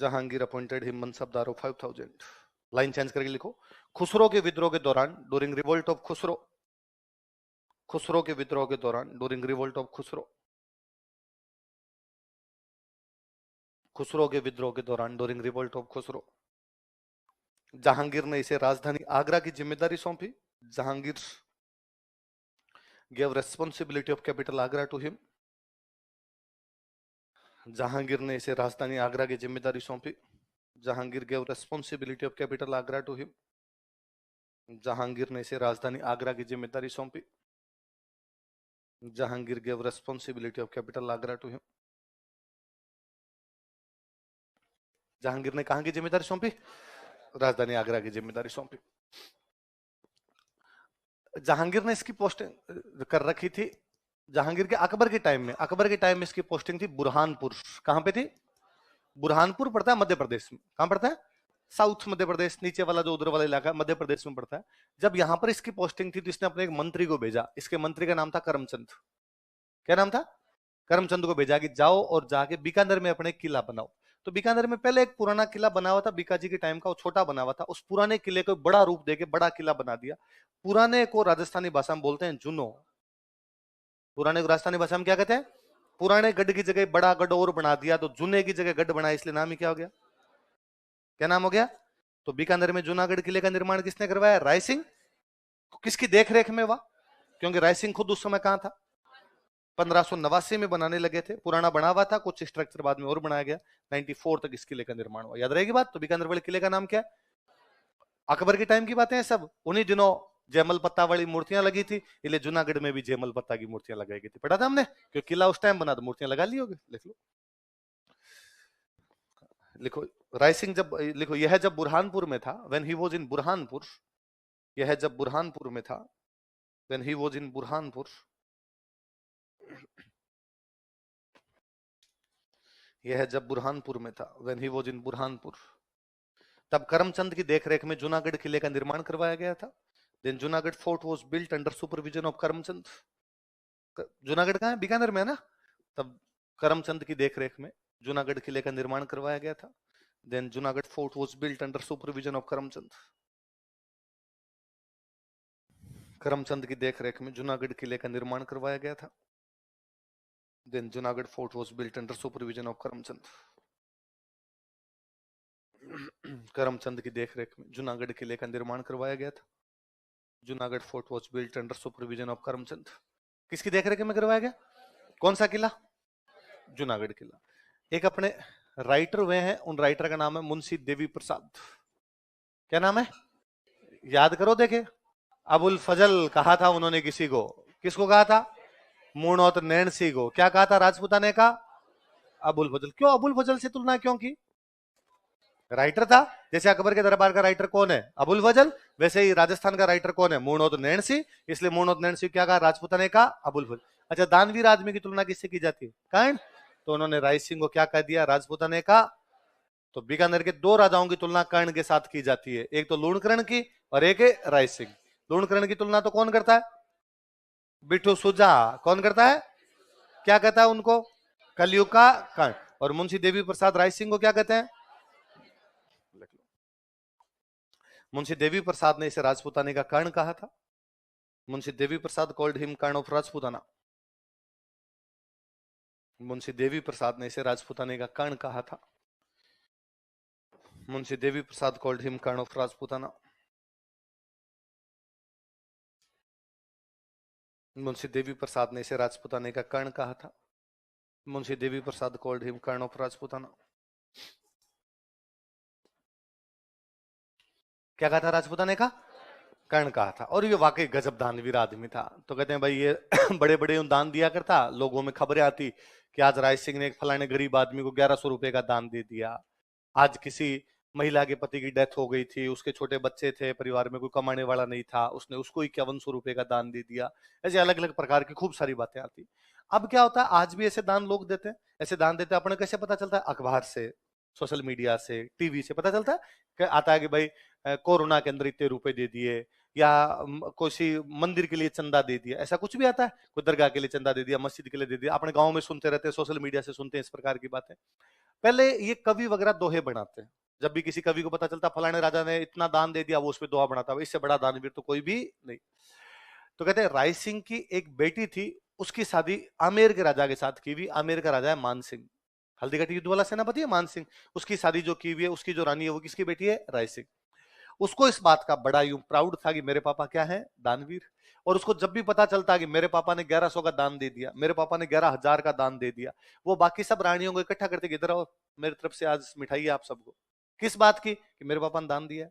Jahangir appointed him mansabdar of 5,000। Line change करके लिखो, खुसरो के विद्रोह के दौरान, during revolt of Khusro, Khusro के विद्रोह के दौरान, during revolt of Khusro, Khusro के विद्रोह के दौरान, during revolt of Khusro, Jahangir ने इसे राजधानी आगरा की जिम्मेदारी सौंपी। Jahangir gave responsibility of capital Agra to him। Jahangir ने इसे राजधानी आगरा की जिम्मेदारी सौंपी। Jahangir gave responsibility of capital Agra to him। Jahangir ने इसे राजधानी आगरा की जिम्मेदारी सौंपी। Jahangir gave responsibility of capital Agra to him। Jahangir ने कहां की जिम्मेदारी सौंपी? राजधानी आगरा की जिम्मेदारी सौंपी। जहांगीर ने इसकी पोस्टिंग कर रखी थी, जहांगीर के अकबर के टाइम में, अकबर के टाइम में इसकी पोस्टिंग थी बुरहानपुर। कहां पे थी? बुरहानपुर पड़ता है मध्य प्रदेश में। कहां पड़ता है? साउथ मध्य प्रदेश, नीचे वाला जो उधर वाला इलाका मध्य प्रदेश में पड़ता है। जब यहां पर इसकी पोस्टिंग थी तो इसने अपने एक मंत्री को भेजा, इसके मंत्री का नाम था करमचंद। क्या नाम था? करमचंद को भेजा कि जाओ और जाके बीकानेर में अपने किला बनाओ। तो बीकानेर में पहले एक पुराना किला बना हुआ था बीकाजी के टाइम का, वो छोटा बना हुआ था, उस पुराने किले को बड़ा रूप देके बड़ा किला बना दिया। पुराने को राजस्थानी भाषा में बोलते हैं जुनो। पुराने को राजस्थानी भाषा में क्या कहते हैं? पुराने गढ़ की जगह बड़ा गढ़ और बना दिया, तो जुने की जगह गढ़ बनाया, इसलिए नाम ही क्या हो गया? क्या नाम हो गया? तो बीकानेर में जूनागढ़ किले का निर्माण किसने करवाया? राय सिंह। किसकी देखरेख में हुआ? क्योंकि राय सिंह खुद उस समय कहां था? 1589 में बनाने लगे थे, पुराना बना हुआ था, कुछ स्ट्रक्चर बाद में और बनाया गया। 94 तक इस किले का निर्माण हुआ। याद रहेगी बात? तो बीकानेर वाले किले का नाम क्या है? अकबर के टाइम की बातें हैं सब। उन्हीं दिनों जयमल पत्ता वाली मूर्तियां लगी थी, इसलिए जूनागढ़ में भी जयमल पत्ता की मूर्तियां लगाई गई थी। पढ़ा था हमने? क्योंकि किला उस टाइम बना तो मूर्तियां लगा ली होगी। लिख लो, लिखो राय सिंह जब, लिखो यह जब बुरहानपुर में था, when he was in Burhanpur, यह जब बुरहानपुर में था, when he was in Burhanpur, यह जब बुरहानपुर में था, when he was in Burhanpur, तब करमचंद की देखरेख में जूनागढ़ किले का निर्माण करवाया गया था। Then Junagarh fort was built under supervision of Karamchand. Junagarh कहां है? बीकानेर में है ना। तब करमचंद की देखरेख में जूनागढ़ किले का निर्माण करवाया गया था। Then Junagarh fort was built under supervision of Karamchand. Karamchand की देखरेख में जूनागढ़ किले का निर्माण करवाया गया था। Then Junagarh fort was built under supervision of Karamchand. Karamchand की देखरेख में जूनागढ़ किले का निर्माण करवाया गया था। Junagadh fort was built under supervision of Karamchand. किसकी देखरेख में करवाया गया? कौन सा किला? जूनागढ़ किला। एक अपने राइटर हुए हैं, उन राइटर का नाम है मुंशी देवी प्रसाद। क्या नाम है? याद करो, देखे। अबुल फजल कहा था उन्होंने किसी को। किसको कहा था? मूणौत नैणसी को। क्या कहा था राजपूताने का? अबुल फजल। क्यों अबुल फजल से तुलना क्यों की? राइटर था। जैसे अकबर के दरबार का राइटर कौन है? अबुल फजल। वैसे ही राजस्थान का राइटर कौन है? मूणौत नैणसी। इसलिए मूणौत नैणसी क्या कहा राजपूताने का? अबुल फजल। अच्छा, दानवीर आदमी की तुलना किससे की जाती है? कर्ण। तो उन्होंने राय सिंह को क्या कह दिया? राजपूताने का। तो बीकानेर के दो राजाओं की तुलना कर्ण के साथ की जाती है, एक तो लूणकरण की और एक है राय सिंह। लूणकरण की तुलना तो कौन करता है? बिट्ठू सुजा। कौन करता है? क्या कहता है उनको? कलयुग का कर्ण। और मुंशी देवी प्रसाद राय सिंह को क्या कहते हैं? मुंशी देवी प्रसाद ने इसे राजपूताने का कर्ण कहा था। Munshi Devi Prasad called him Karna of Rajputana. Munshi Devi Prasad ने इसे राजपूताने का कर्ण कहा था। Munshi Devi Prasad called him Karna of Rajputana. Munshi Devi Prasad ने इसे राजपूताने का कर्ण कहा था। Munshi Devi Prasad called him Karna of Rajputana. क्या कहा था? राजपूताने का कर्ण कहा था। और ये वाकई गजब दानवीर आदमी था। तो कहते हैं भाई ये बड़े बड़े दान दिया करता, लोगों में खबरें आती कि आज राय सिंह ने एक फलाने गरीब आदमी को 1100 रुपए का दान दे दिया। आज किसी महिला के पति की डेथ हो गई थी, उसके छोटे बच्चे थे, परिवार में कोई कमाने वाला नहीं था, उसने उसको 5100 रुपए का दान दे दिया। ऐसे अलग अलग प्रकार की खूब सारी बातें आती। अब क्या होता है, आज भी ऐसे दान लोग देते हैं। ऐसे दान देते हैं, अपने कैसे पता चलता है? अखबार से, सोशल मीडिया से, टीवी से पता चलता है कि आता है कि भाई कोरोना के अंदर इतने रुपए दे दिए, या किसी मंदिर के लिए चंदा दे दिया। ऐसा कुछ भी आता है, कोई दरगाह के लिए चंदा दे दिया, मस्जिद के लिए दे दिया। अपने गांव में सुनते रहते हैं, सोशल मीडिया से सुनते हैं इस प्रकार की बातें। पहले ये कवि वगैरह दोहे बनाते हैं। जब भी किसी कवि को पता चलता फलाने राजा ने इतना दान दे दिया, वो उस पर दोहा बनाता है, इससे बड़ा दानवीर तो कोई भी नहीं। तो कहते हैं राय सिंह की एक बेटी थी, उसकी शादी आमेर के राजा के साथ की हुई। आमेर का राजा है मान सिंह, हल्दीघाटी युद्ध वाला सेनापति है मान सिंह। उसकी शादी जो की हुई है, उसकी जो रानी है वो किसकी बेटी है? राय सिंह। उसको इस बात का बड़ा यूं प्राउड था कि मेरे पापा क्या है? दानवीर। और उसको जब भी पता चलता कि मेरे पापा ने 1100 का दान दे दिया, मेरे पापा ने 11,000 का दान दे दिया, वो बाकी सब रानियों को इकट्ठा करते कि इधर आओ, मेरी तरफ से आज मिठाई है आप सबको। किस बात की? कि मेरे पापा ने दान दिया,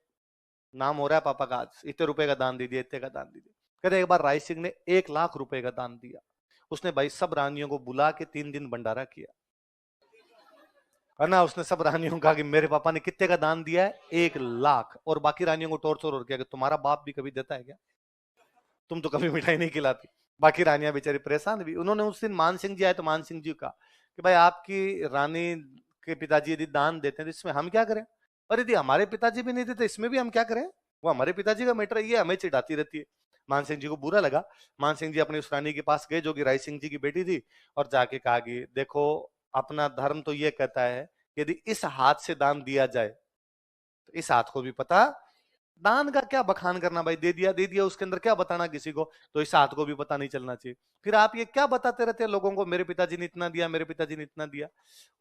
नाम हो रहा है पापा का, आज इतने रुपए का दान दे दिया, इतने का दान दे दिया। कहते एक बार राय सिंह ने 1,00,000 रुपए का दान दिया। उसने भाई सब रानियों को बुला के 3 दिन भंडारा किया, है ना। उसने सब रानियों को कहा कि मेरे पापा ने कितने का दान दिया है? 1,00,000। और बाकी रानियों को टॉर्चर और किया कि तुम्हारा बाप भी कभी देता है क्या? तुम तो कभी मिठाई नहीं खिलाती। बाकी रानियां बेचारी परेशान भी। उन्होंने उस दिन मान सिंह जी आए तो मान सिंह जी कहा कि भाई आपकी रानी के पिताजी यदि दान देते हैं तो इसमें हम क्या करें? अरे दी हमारे पिताजी भी नहीं देते, इसमें भी हम क्या करें? वो हमारे पिताजी का मैटर है, ये हमें चिढ़ाती रहती है। मान सिंह जी को बुरा लगा। मान सिंह जी अपनी उस रानी के पास गए जो कि राय सिंह जी की बेटी थी, और जाके कहा कि देखो, अपना धर्म तो ये कहता है यदि इस हाथ से दान दिया जाए तो इस हाथ को भी पता, दान का क्या बखान करना भाई, दे दिया, उसके अंदर क्या बताना किसी को, तो इस हाथ को भी पता नहीं चलना चाहिए। फिर आप ये क्या बताते रहते हैं लोगों को, मेरे पिताजी ने इतना दिया, मेरे पिताजी ने इतना दिया।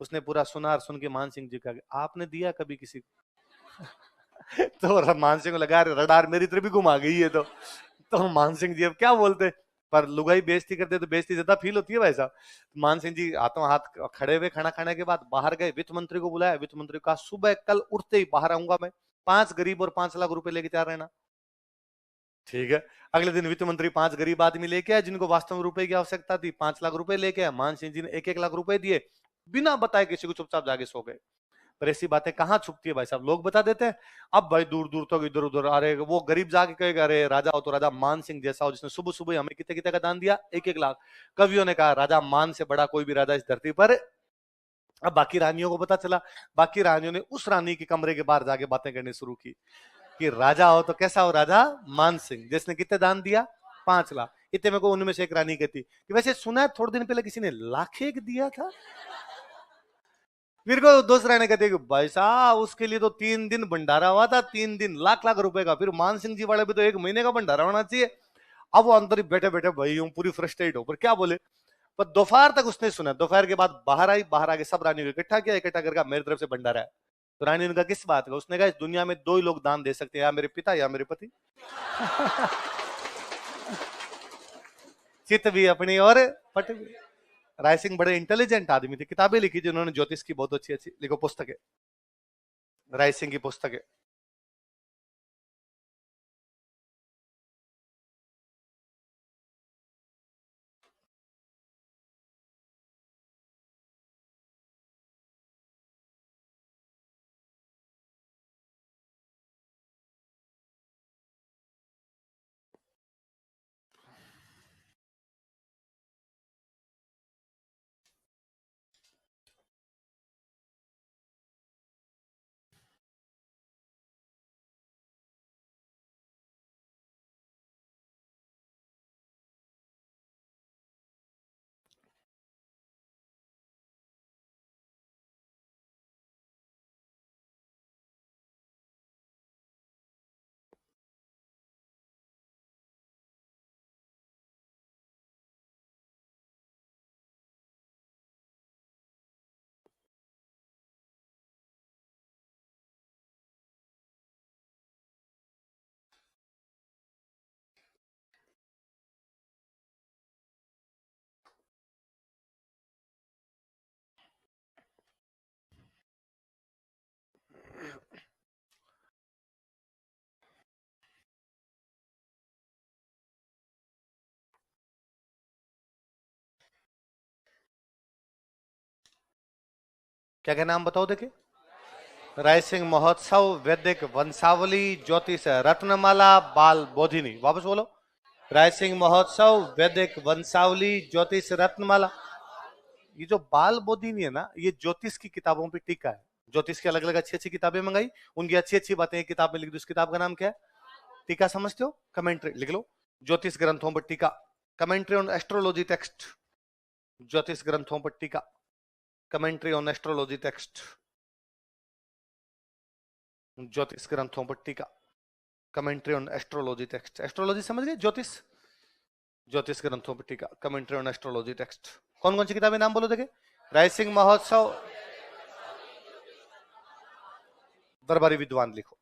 उसने पूरा सुना, और सुन के मान सिंह जी कहा, आपने दिया कभी किसी को? तो मान सिंह को लगा रडार मेरी तरफ भी घुमा गई है। तो मान सिंह जी अब क्या बोलते, पर लुगाई बेइज्जती करते तो बेइज्जती ज्यादा फील होती है भाई साहब। मान सिंह जी हाथों हाथ खड़े हुए, खाना खाने के बाद बाहर गए, वित्त मंत्री को बुलाया, वित्त मंत्री का सुबह कल उठते ही बाहर आऊंगा मैं, 5 गरीब और 5 लाख रुपए लेके तैयार रहना। ठीक है। अगले दिन वित्त मंत्री 5 गरीब आदमी लेके आए जिनको वास्तव में रुपए की आवश्यकता थी, 5 लाख रुपए लेके आए। मान सिंह जी ने 1-1 लाख रुपए दिए, बिना बताए किसी को, चुपचाप जाके सो गए। पर ऐसी बातें कहाँ छुपती है भाई साहब, लोग बता देते हैं। अब भाई दूर दूर तक इधर उधर, अरे वो गरीब जाके कहेगा अरे राजा हो तो राजा मान सिंह जैसा हो, जिसने सुबह सुबह हमें कितने कितने का दान दिया, 1-1 लाख। कवियों ने कहा राजा मान से बड़ा कोई भी राजा इस धरती पर। अब बाकी रानियों को पता चला, बाकी रानियों ने उस रानी के कमरे के बाहर जाके बातें करनी शुरू की कि राजा हो तो कैसा हो, राजा मान सिंह, जिसने कितने दान दिया, 5 लाख। इतने में को उनमें से एक रानी कहती कि वैसे सुना है थोड़े दिन पहले किसी ने लाख एक दिया था। फिर को दूसरा ने कहते कि भाई साहब उसके लिए तो 3 दिन भंडारा हुआ था, 3 दिन लाख लाख रुपए का। फिर मान सिंह जी वाले भी तो 1 महीने का भंडारा होना चाहिए। अब वो अंदर ही बैठे बैठे भाई यूं पूरी फ्रस्ट्रेट हो, पर क्या बोले। पर दोपहर तक उसने सुना, दोपहर के बाद बाहर आई, बाहर आके सब रानी को इकट्ठा किया, इकट्ठा करके मेरी तरफ से भंडारा है। तो रानी ने कहा किस बात का? उसने कहा इस दुनिया में 2 ही लोग दान दे सकते हैं, या मेरे पिता या मेरे पति। चित भी अपनी और पट भी। राय सिंह बड़े इंटेलिजेंट आदमी थे, किताबें लिखी जिन्होंने ज्योतिष की, बहुत अच्छी अच्छी। लिखो पुस्तकें, राय सिंह की पुस्तकें। क्या क्या नाम बताओ देखे? राय सिंह महोत्सव, वैदिक वंशावली, ज्योतिष रत्नमाला, बाल बोधिनी। वापस बोलो। राय सिंह महोत्सव, वैदिक वंशावली, ज्योतिष रत्नमाला। ये जो बाल बोधिनी है ना, ये ज्योतिष की किताबों पे टीका है। ज्योतिष की अलग अलग अच्छी अच्छी किताबें मंगाई, उनकी अच्छी अच्छी बातें किताब में लिख दो। इस किताब का नाम क्या है? टीका समझते हो? कमेंट्री लिख लो। ज्योतिष ग्रंथों पर टीका, कमेंट्री ऑन एस्ट्रोलॉजी टेक्स्ट। ज्योतिष ग्रंथों पर टीका, कमेंट्री ऑन एस्ट्रोलॉजी टेक्स्ट। ज्योतिष ग्रंथों पर टीका, commentary on astrology text. Astrology समझ गए? ज्योतिष, ज्योतिष ग्रंथों पर टीका, कमेंट्री ऑन एस्ट्रोलॉजी टेक्स्ट। कौन कौन सी किताबें नाम बोलो देखे? राय सिंह महोत्सव, दरबारी विद्वान लिखो।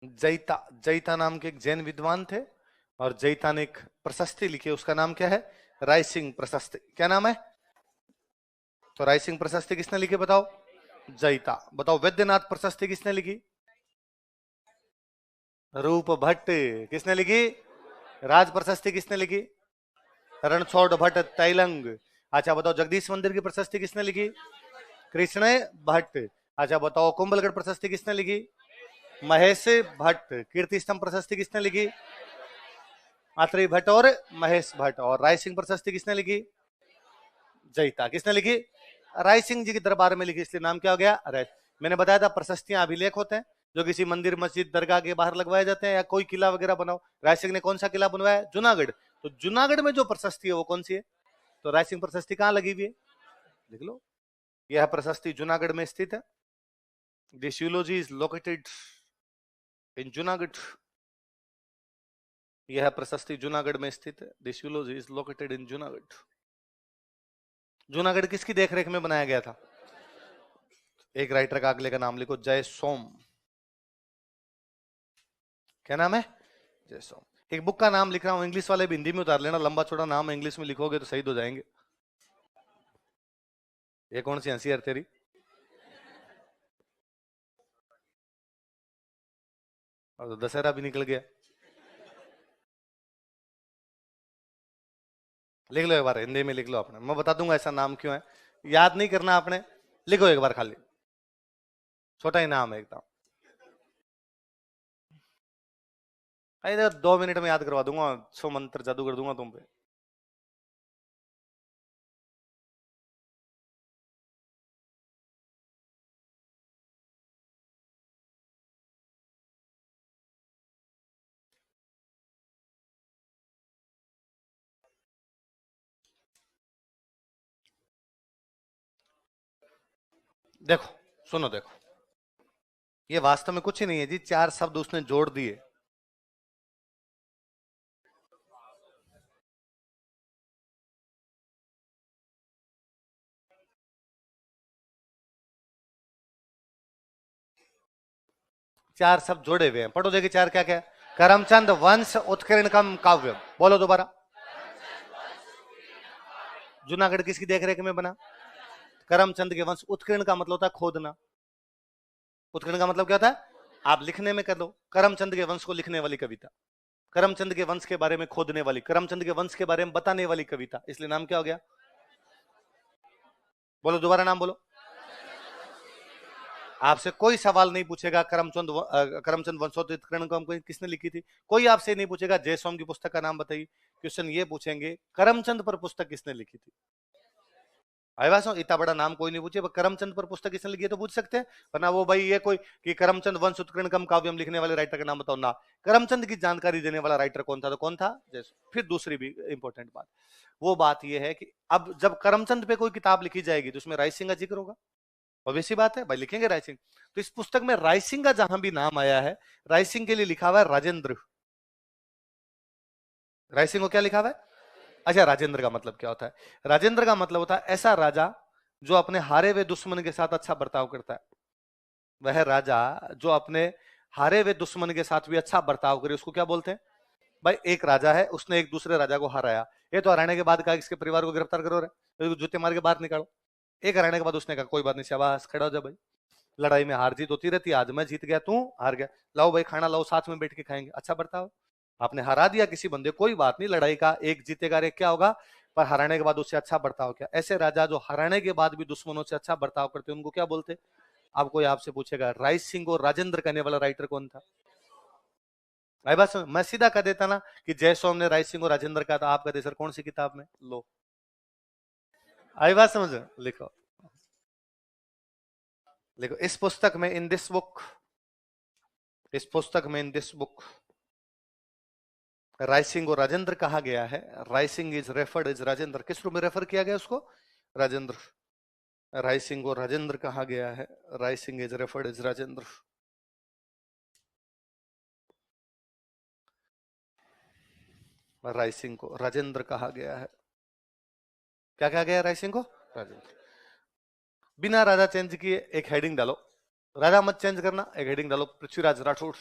जैता, जैता नाम के एक जैन विद्वान थे, और जैता ने एक प्रशस्ति लिखी, उसका नाम क्या है? राय सिंह प्रशस्ति। क्या नाम है? तो राय सिंह प्रशस्ति किसने लिखी बताओ? जैता। बताओ वैद्यनाथ प्रशस्ति किसने लिखी? रूप भट्ट। किसने लिखी? राज प्रशस्ति किसने लिखी? रणछोड़ भट्ट तैलंग। अच्छा बताओ जगदीश मंदिर की प्रशस्ति किसने लिखी? कृष्ण भट्ट। अच्छा बताओ कुंभलगढ़ प्रशस्ति किसने लिखी? महेश भट्ट। कीर्ति स्तंभ प्रशस्ति किसने लिखी? आत्री भट्ट और महेश भट्ट। और राय सिंह प्रशस्ति किसने लिखी? जयता। किसने लिखी? राय सिंह जी के दरबार में लिखी, इसलिए नाम क्या हो गया? राय। मैंने बताया था प्रशस्तियां अभिलेख होते हैं जो किसी मंदिर मस्जिद दरगाह के बाहर लगवाए जाते हैं, या कोई किला वगैरह बनाओ। राय सिंह ने कौन सा किला बनवाया? जूनागढ़। तो जूनागढ़ में जो प्रशस्ति है वो कौन सी है? तो राय सिंह प्रशस्ति कहां लगी हुई है? लिख लो। यह प्रशस्ति जूनागढ़ में स्थित है। This eulogy is located in Junagarh. यह प्रशस्ति जूनागढ़ में स्थित है। This eulogy is located in Junagarh. Junagarh किसकी देखरेख में बनाया गया था? एक राइटर का अगले का नाम लिखो, जय सोम। क्या नाम है? जय सोम। एक बुक का नाम लिख रहा हूं, इंग्लिश वाले भी हिंदी में उतार लेना, लंबा छोटा नाम इंग्लिश में लिखोगे तो शहीद हो जाएंगे। ये कौन सी हंसी है तेरी? और तो दशहरा भी निकल गया। लिख लो एक बार, हिंदी में लिख लो आपने, मैं बता दूंगा ऐसा नाम क्यों है। याद नहीं करना आपने, लिखो एक बार खाली, छोटा ही नाम है एकदम। अरे 2 मिनट में याद करवा दूंगा, 100 मंत्र जादू कर दूंगा तुम पे। देखो, सुनो देखो, ये वास्तव में कुछ ही नहीं है जी, 4 शब्द उसने जोड़ दिए। चार शब्द जोड़े हुए हैं, पढ़ो देखिए चार क्या क्या? करमचंद वंश उत्कीर्णकम काव्य। बोलो दोबारा। जूनागढ़ किसकी देखरेख में बना? करमचंद के वंश। उत्कीर्ण का मतलब होता है खोदना। उत्कीर्ण का मतलब क्या होता है? आप लिखने में कर लो, करमचंद के वंश को लिखने वाली कविता, करमचंद के वंश के बारे में खोदने वाली, करमचंद के वंश के बारे में बताने वाली कविता, इसलिए नाम क्या हो गया? बोलो दोबारा नाम बोलो। आपसे कोई सवाल नहीं पूछेगा करमचंद वंशोत्कीर्ण को किसने लिखी थी, कोई आपसे नहीं पूछेगा जय सोम की पुस्तक का नाम बताइए। क्वेश्चन ये पूछेंगे करमचंद पर पुस्तक किसने लिखी थी। आईवासो इतना बड़ा नाम कोई नहीं पूछे, करमचंद पर पुस्तक किसने लिखी है तो पूछ सकते हैं, वरना वो भाई ये कोई कि करमचंद वंश उत्कीर्णकम काव्यम लिखने वाले राइटर का नाम बताओ ना। करमचंद की जानकारी देने वाला राइटर कौन था? तो कौन था? जैसे फिर दूसरी भी इंपॉर्टेंट बात, वो बात ये है कि अब जब करमचंद पे कोई किताब लिखी जाएगी तो उसमें राय सिंह का जिक्र होगा, ऑब्वियस बात है भाई, लिखेंगे राय सिंह। तो इस पुस्तक में राय सिंह का जहां भी नाम आया है, राय सिंह के लिए लिखा हुआ है राजेंद्र। राय सिंह को क्या लिखा हुआ है? अच्छा, राजेंद्र का मतलब क्या होता है? राजेंद्र का मतलब होता है ऐसा राजा जो अपने हारे हुए दुश्मन के साथ अच्छा बर्ताव करता है। वह राजा जो अपने हारे हुए दुश्मन के साथ भी अच्छा बर्ताव करे उसको क्या बोलते हैं? भाई एक राजा है, उसने एक दूसरे राजा को हराया, ये तो हराने के बाद कहा इसके परिवार को गिरफ्तार करो रे, जूते मार के बाहर निकालो। एक हराने के बाद उसने कहा कोई बात नहीं, शाबाश, खड़ा हो जा भाई, लड़ाई में हार जीत होती रहती है, आज मैं जीत गया तू हार गया, लाओ भाई खाना लाओ, साथ में बैठ के खाएंगे, अच्छा बर्ताव। आपने हरा दिया किसी बंदे, कोई बात नहीं, लड़ाई का एक जीतेगा एक क्या होगा, पर हराने के बाद उससे अच्छा बर्ताव क्या। ऐसे राजा जो हराने के बाद भी दुश्मनों से अच्छा बर्ताव करते हैं उनको क्या बोलते? अब कोई आपसे पूछेगा राय सिंह और राजेंद्र कहने वाला राइटर कौन था, भाई बस मैं सीधा कह देता ना कि जय सोम ने राय सिंह और राजेंद्र का, था आप कहते सर कौन सी किताब में, लो आई बात समझ। लिखो, लिखो इस पुस्तक में, इन दिस बुक, इस पुस्तक में इन दिस बुक रायसिंह और राजेंद्र कहा गया है। Rai Singh is referred is Rajendra, किस रूप में रेफर किया गया उसको? राजेंद्र। रायसिंह और राजेंद्र कहा गया है, Rai Singh is referred is Rajendra. Rai Singh को राजेंद्र कहा गया है। क्या कहा गया रायसिंह को? राजेंद्र। बिना राजा चेंज किए एक हेडिंग डालो, राजा मत चेंज करना, एक हेडिंग डालो पृथ्वीराज राठौड़।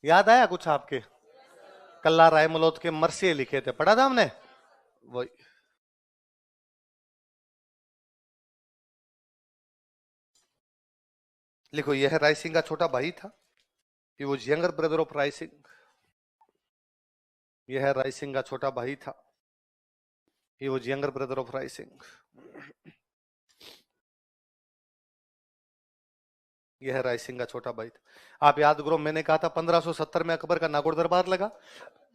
याद आया कुछ आपके? कल्ला राय मलोत के मरसिए लिखे थे, पढ़ा था हमने वही। लिखो यह राय सिंह का छोटा भाई था, he was younger brother of Rai Singh. यह है राय सिंह का छोटा भाई था। He was younger brother of Rai Singh. यह है राय सिंह का छोटा भाई था। आप याद करो, मैंने कहा था 1570 में अकबर का नागौर दरबार लगा।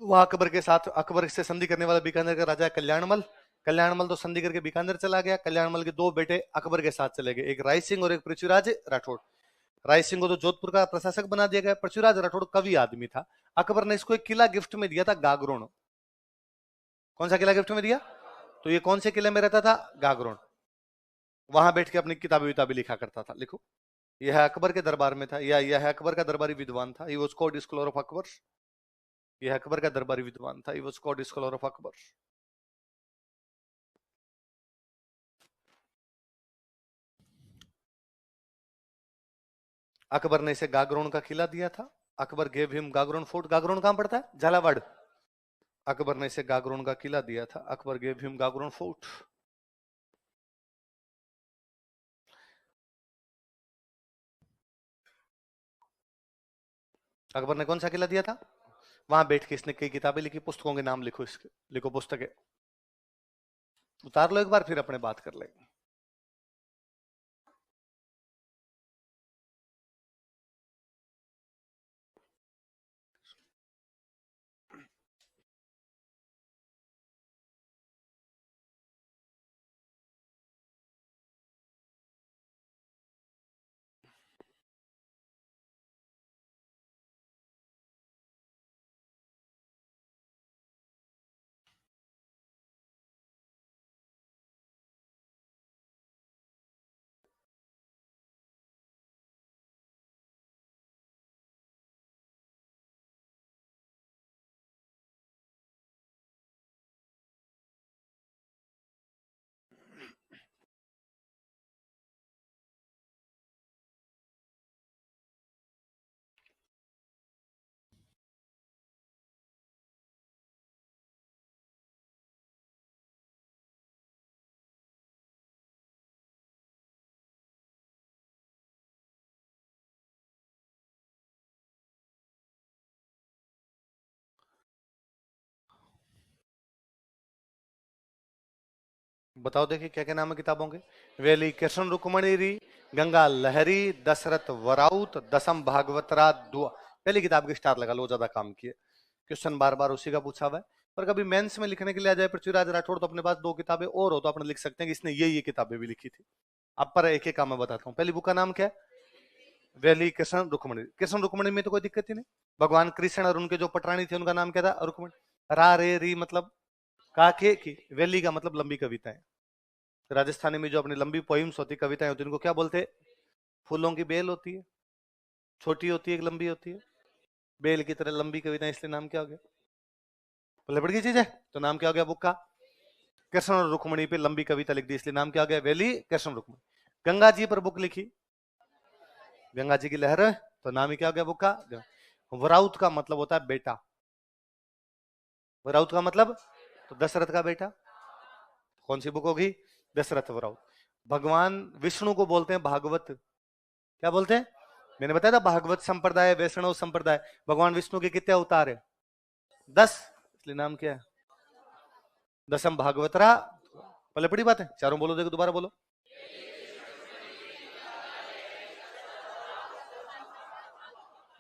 वहां अकबर के साथ, अकबर से संधि करने वाला बीकानेर का राजा कल्याणमल। कल्याणमल तो संधि करके बीकानेर चला गया। कल्याणमल के दो बेटे अकबर के साथ चले गए, एक राय सिंह और एक पृथ्वीराज राठौड़। राय सिंह को तो जोधपुर का प्रशासक बना दिया गया। पृथ्वीराज राठौड़ कवि आदमी था। अकबर ने इसको एक किला गिफ्ट में दिया था, गागरोन। कौन सा किला गिफ्ट में दिया? तो ये कौन से किले में रहता था? गागरोन। वहां बैठ के अपनी किताबें विताबें लिखा करता था। लिखो, यह अकबर के दरबार में था, या यह अकबर का दरबारी विद्वान था। He was called scholar of Akbar. यह अकबर का दरबारी विद्वान था। He was called scholar of Akbar. Akbar ने इसे गागरोन का किला दिया था। Akbar gave him Gagron fort. Gagron कहां पड़ता है? झालावाड़। अकबर ने इसे गागरोन का किला दिया था। Akbar gave him Gagron fort. Akbar ने कौन सा किला दिया था? वहां बैठ के इसने कई किताबें लिखी। पुस्तकों के नाम लिखो, इसके लिखो पुस्तकें, उतार लो एक बार, फिर अपने बात कर लेंगे। बताओ, देखिए क्या क्या नाम है किताबों के। वेली कृष्ण रुक्मणी री, गंगा लहरी, दशरथ वराउत, दसम भागवतरा दुआ। पहली किताब के स्टार लगा लो, ज्यादा काम किए। क्वेश्चन बार बार उसी का पूछा हुआ है। पर कभी मेंस में लिखने के लिए आ जाए पृथ्वीराज राठौड़, तो अपने पास दो किताबें और हो तो अपने लिख सकते हैं कि इसने ये किताबें भी लिखी थी। अब पर एक एक काम मैं बताता हूँ। पहली बुक का नाम क्या है? वेली कृष्ण रुक्मणी। कृष्ण रुक्मणी में तो कोई दिक्कत ही नहीं। भगवान कृष्ण और उनके जो पटरानी थे उनका नाम क्या था? रुक्मणी। रा रे री मतलब काके की। वेली का मतलब लंबी कविताएं। राजस्थानी में जो अपनी लंबी पोइम्स होती, कविताएं होती, उनको क्या बोलते हैं? फूलों की बेल होती है, छोटी होती है, एक लंबी होती है। बेल की तरह लंबी कविताएं, इसलिए नाम क्या हो गया? लबड़ की चीज है तो नाम क्या हो गया बुक का? कृष्ण और रुक्मणी पे लंबी कविता लिख दी, इसलिए नाम क्या हो गया? वेली कृष्ण रुक्मणी। गंगा जी पर बुक लिखी, गंगा जी की लहर, तो नाम ही क्या हो गया बुक का? वराउत का मतलब होता है बेटा। वराउत का मतलब तो दशरथ का बेटा। कौन सी बुक होगी? दशरथ वराउत। भगवान विष्णु को बोलते हैं भागवत। क्या बोलते हैं? मैंने बताया था भागवत संप्रदाय, वैष्णव संप्रदाय। भगवान विष्णु के कितने अवतार है? 10, इसलिए नाम क्या है? दसम भागवतरा। पहले बड़ी बात है, चारों बोलो, देखो दोबारा बोलो।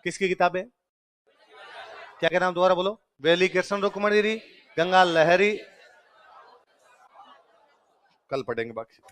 किसकी किताब है? क्या क्या नाम दोबारा बोलो। वेली कृष्ण रुक्मणी री, गंगा लहरी। कल पढ़ेंगे बाकी।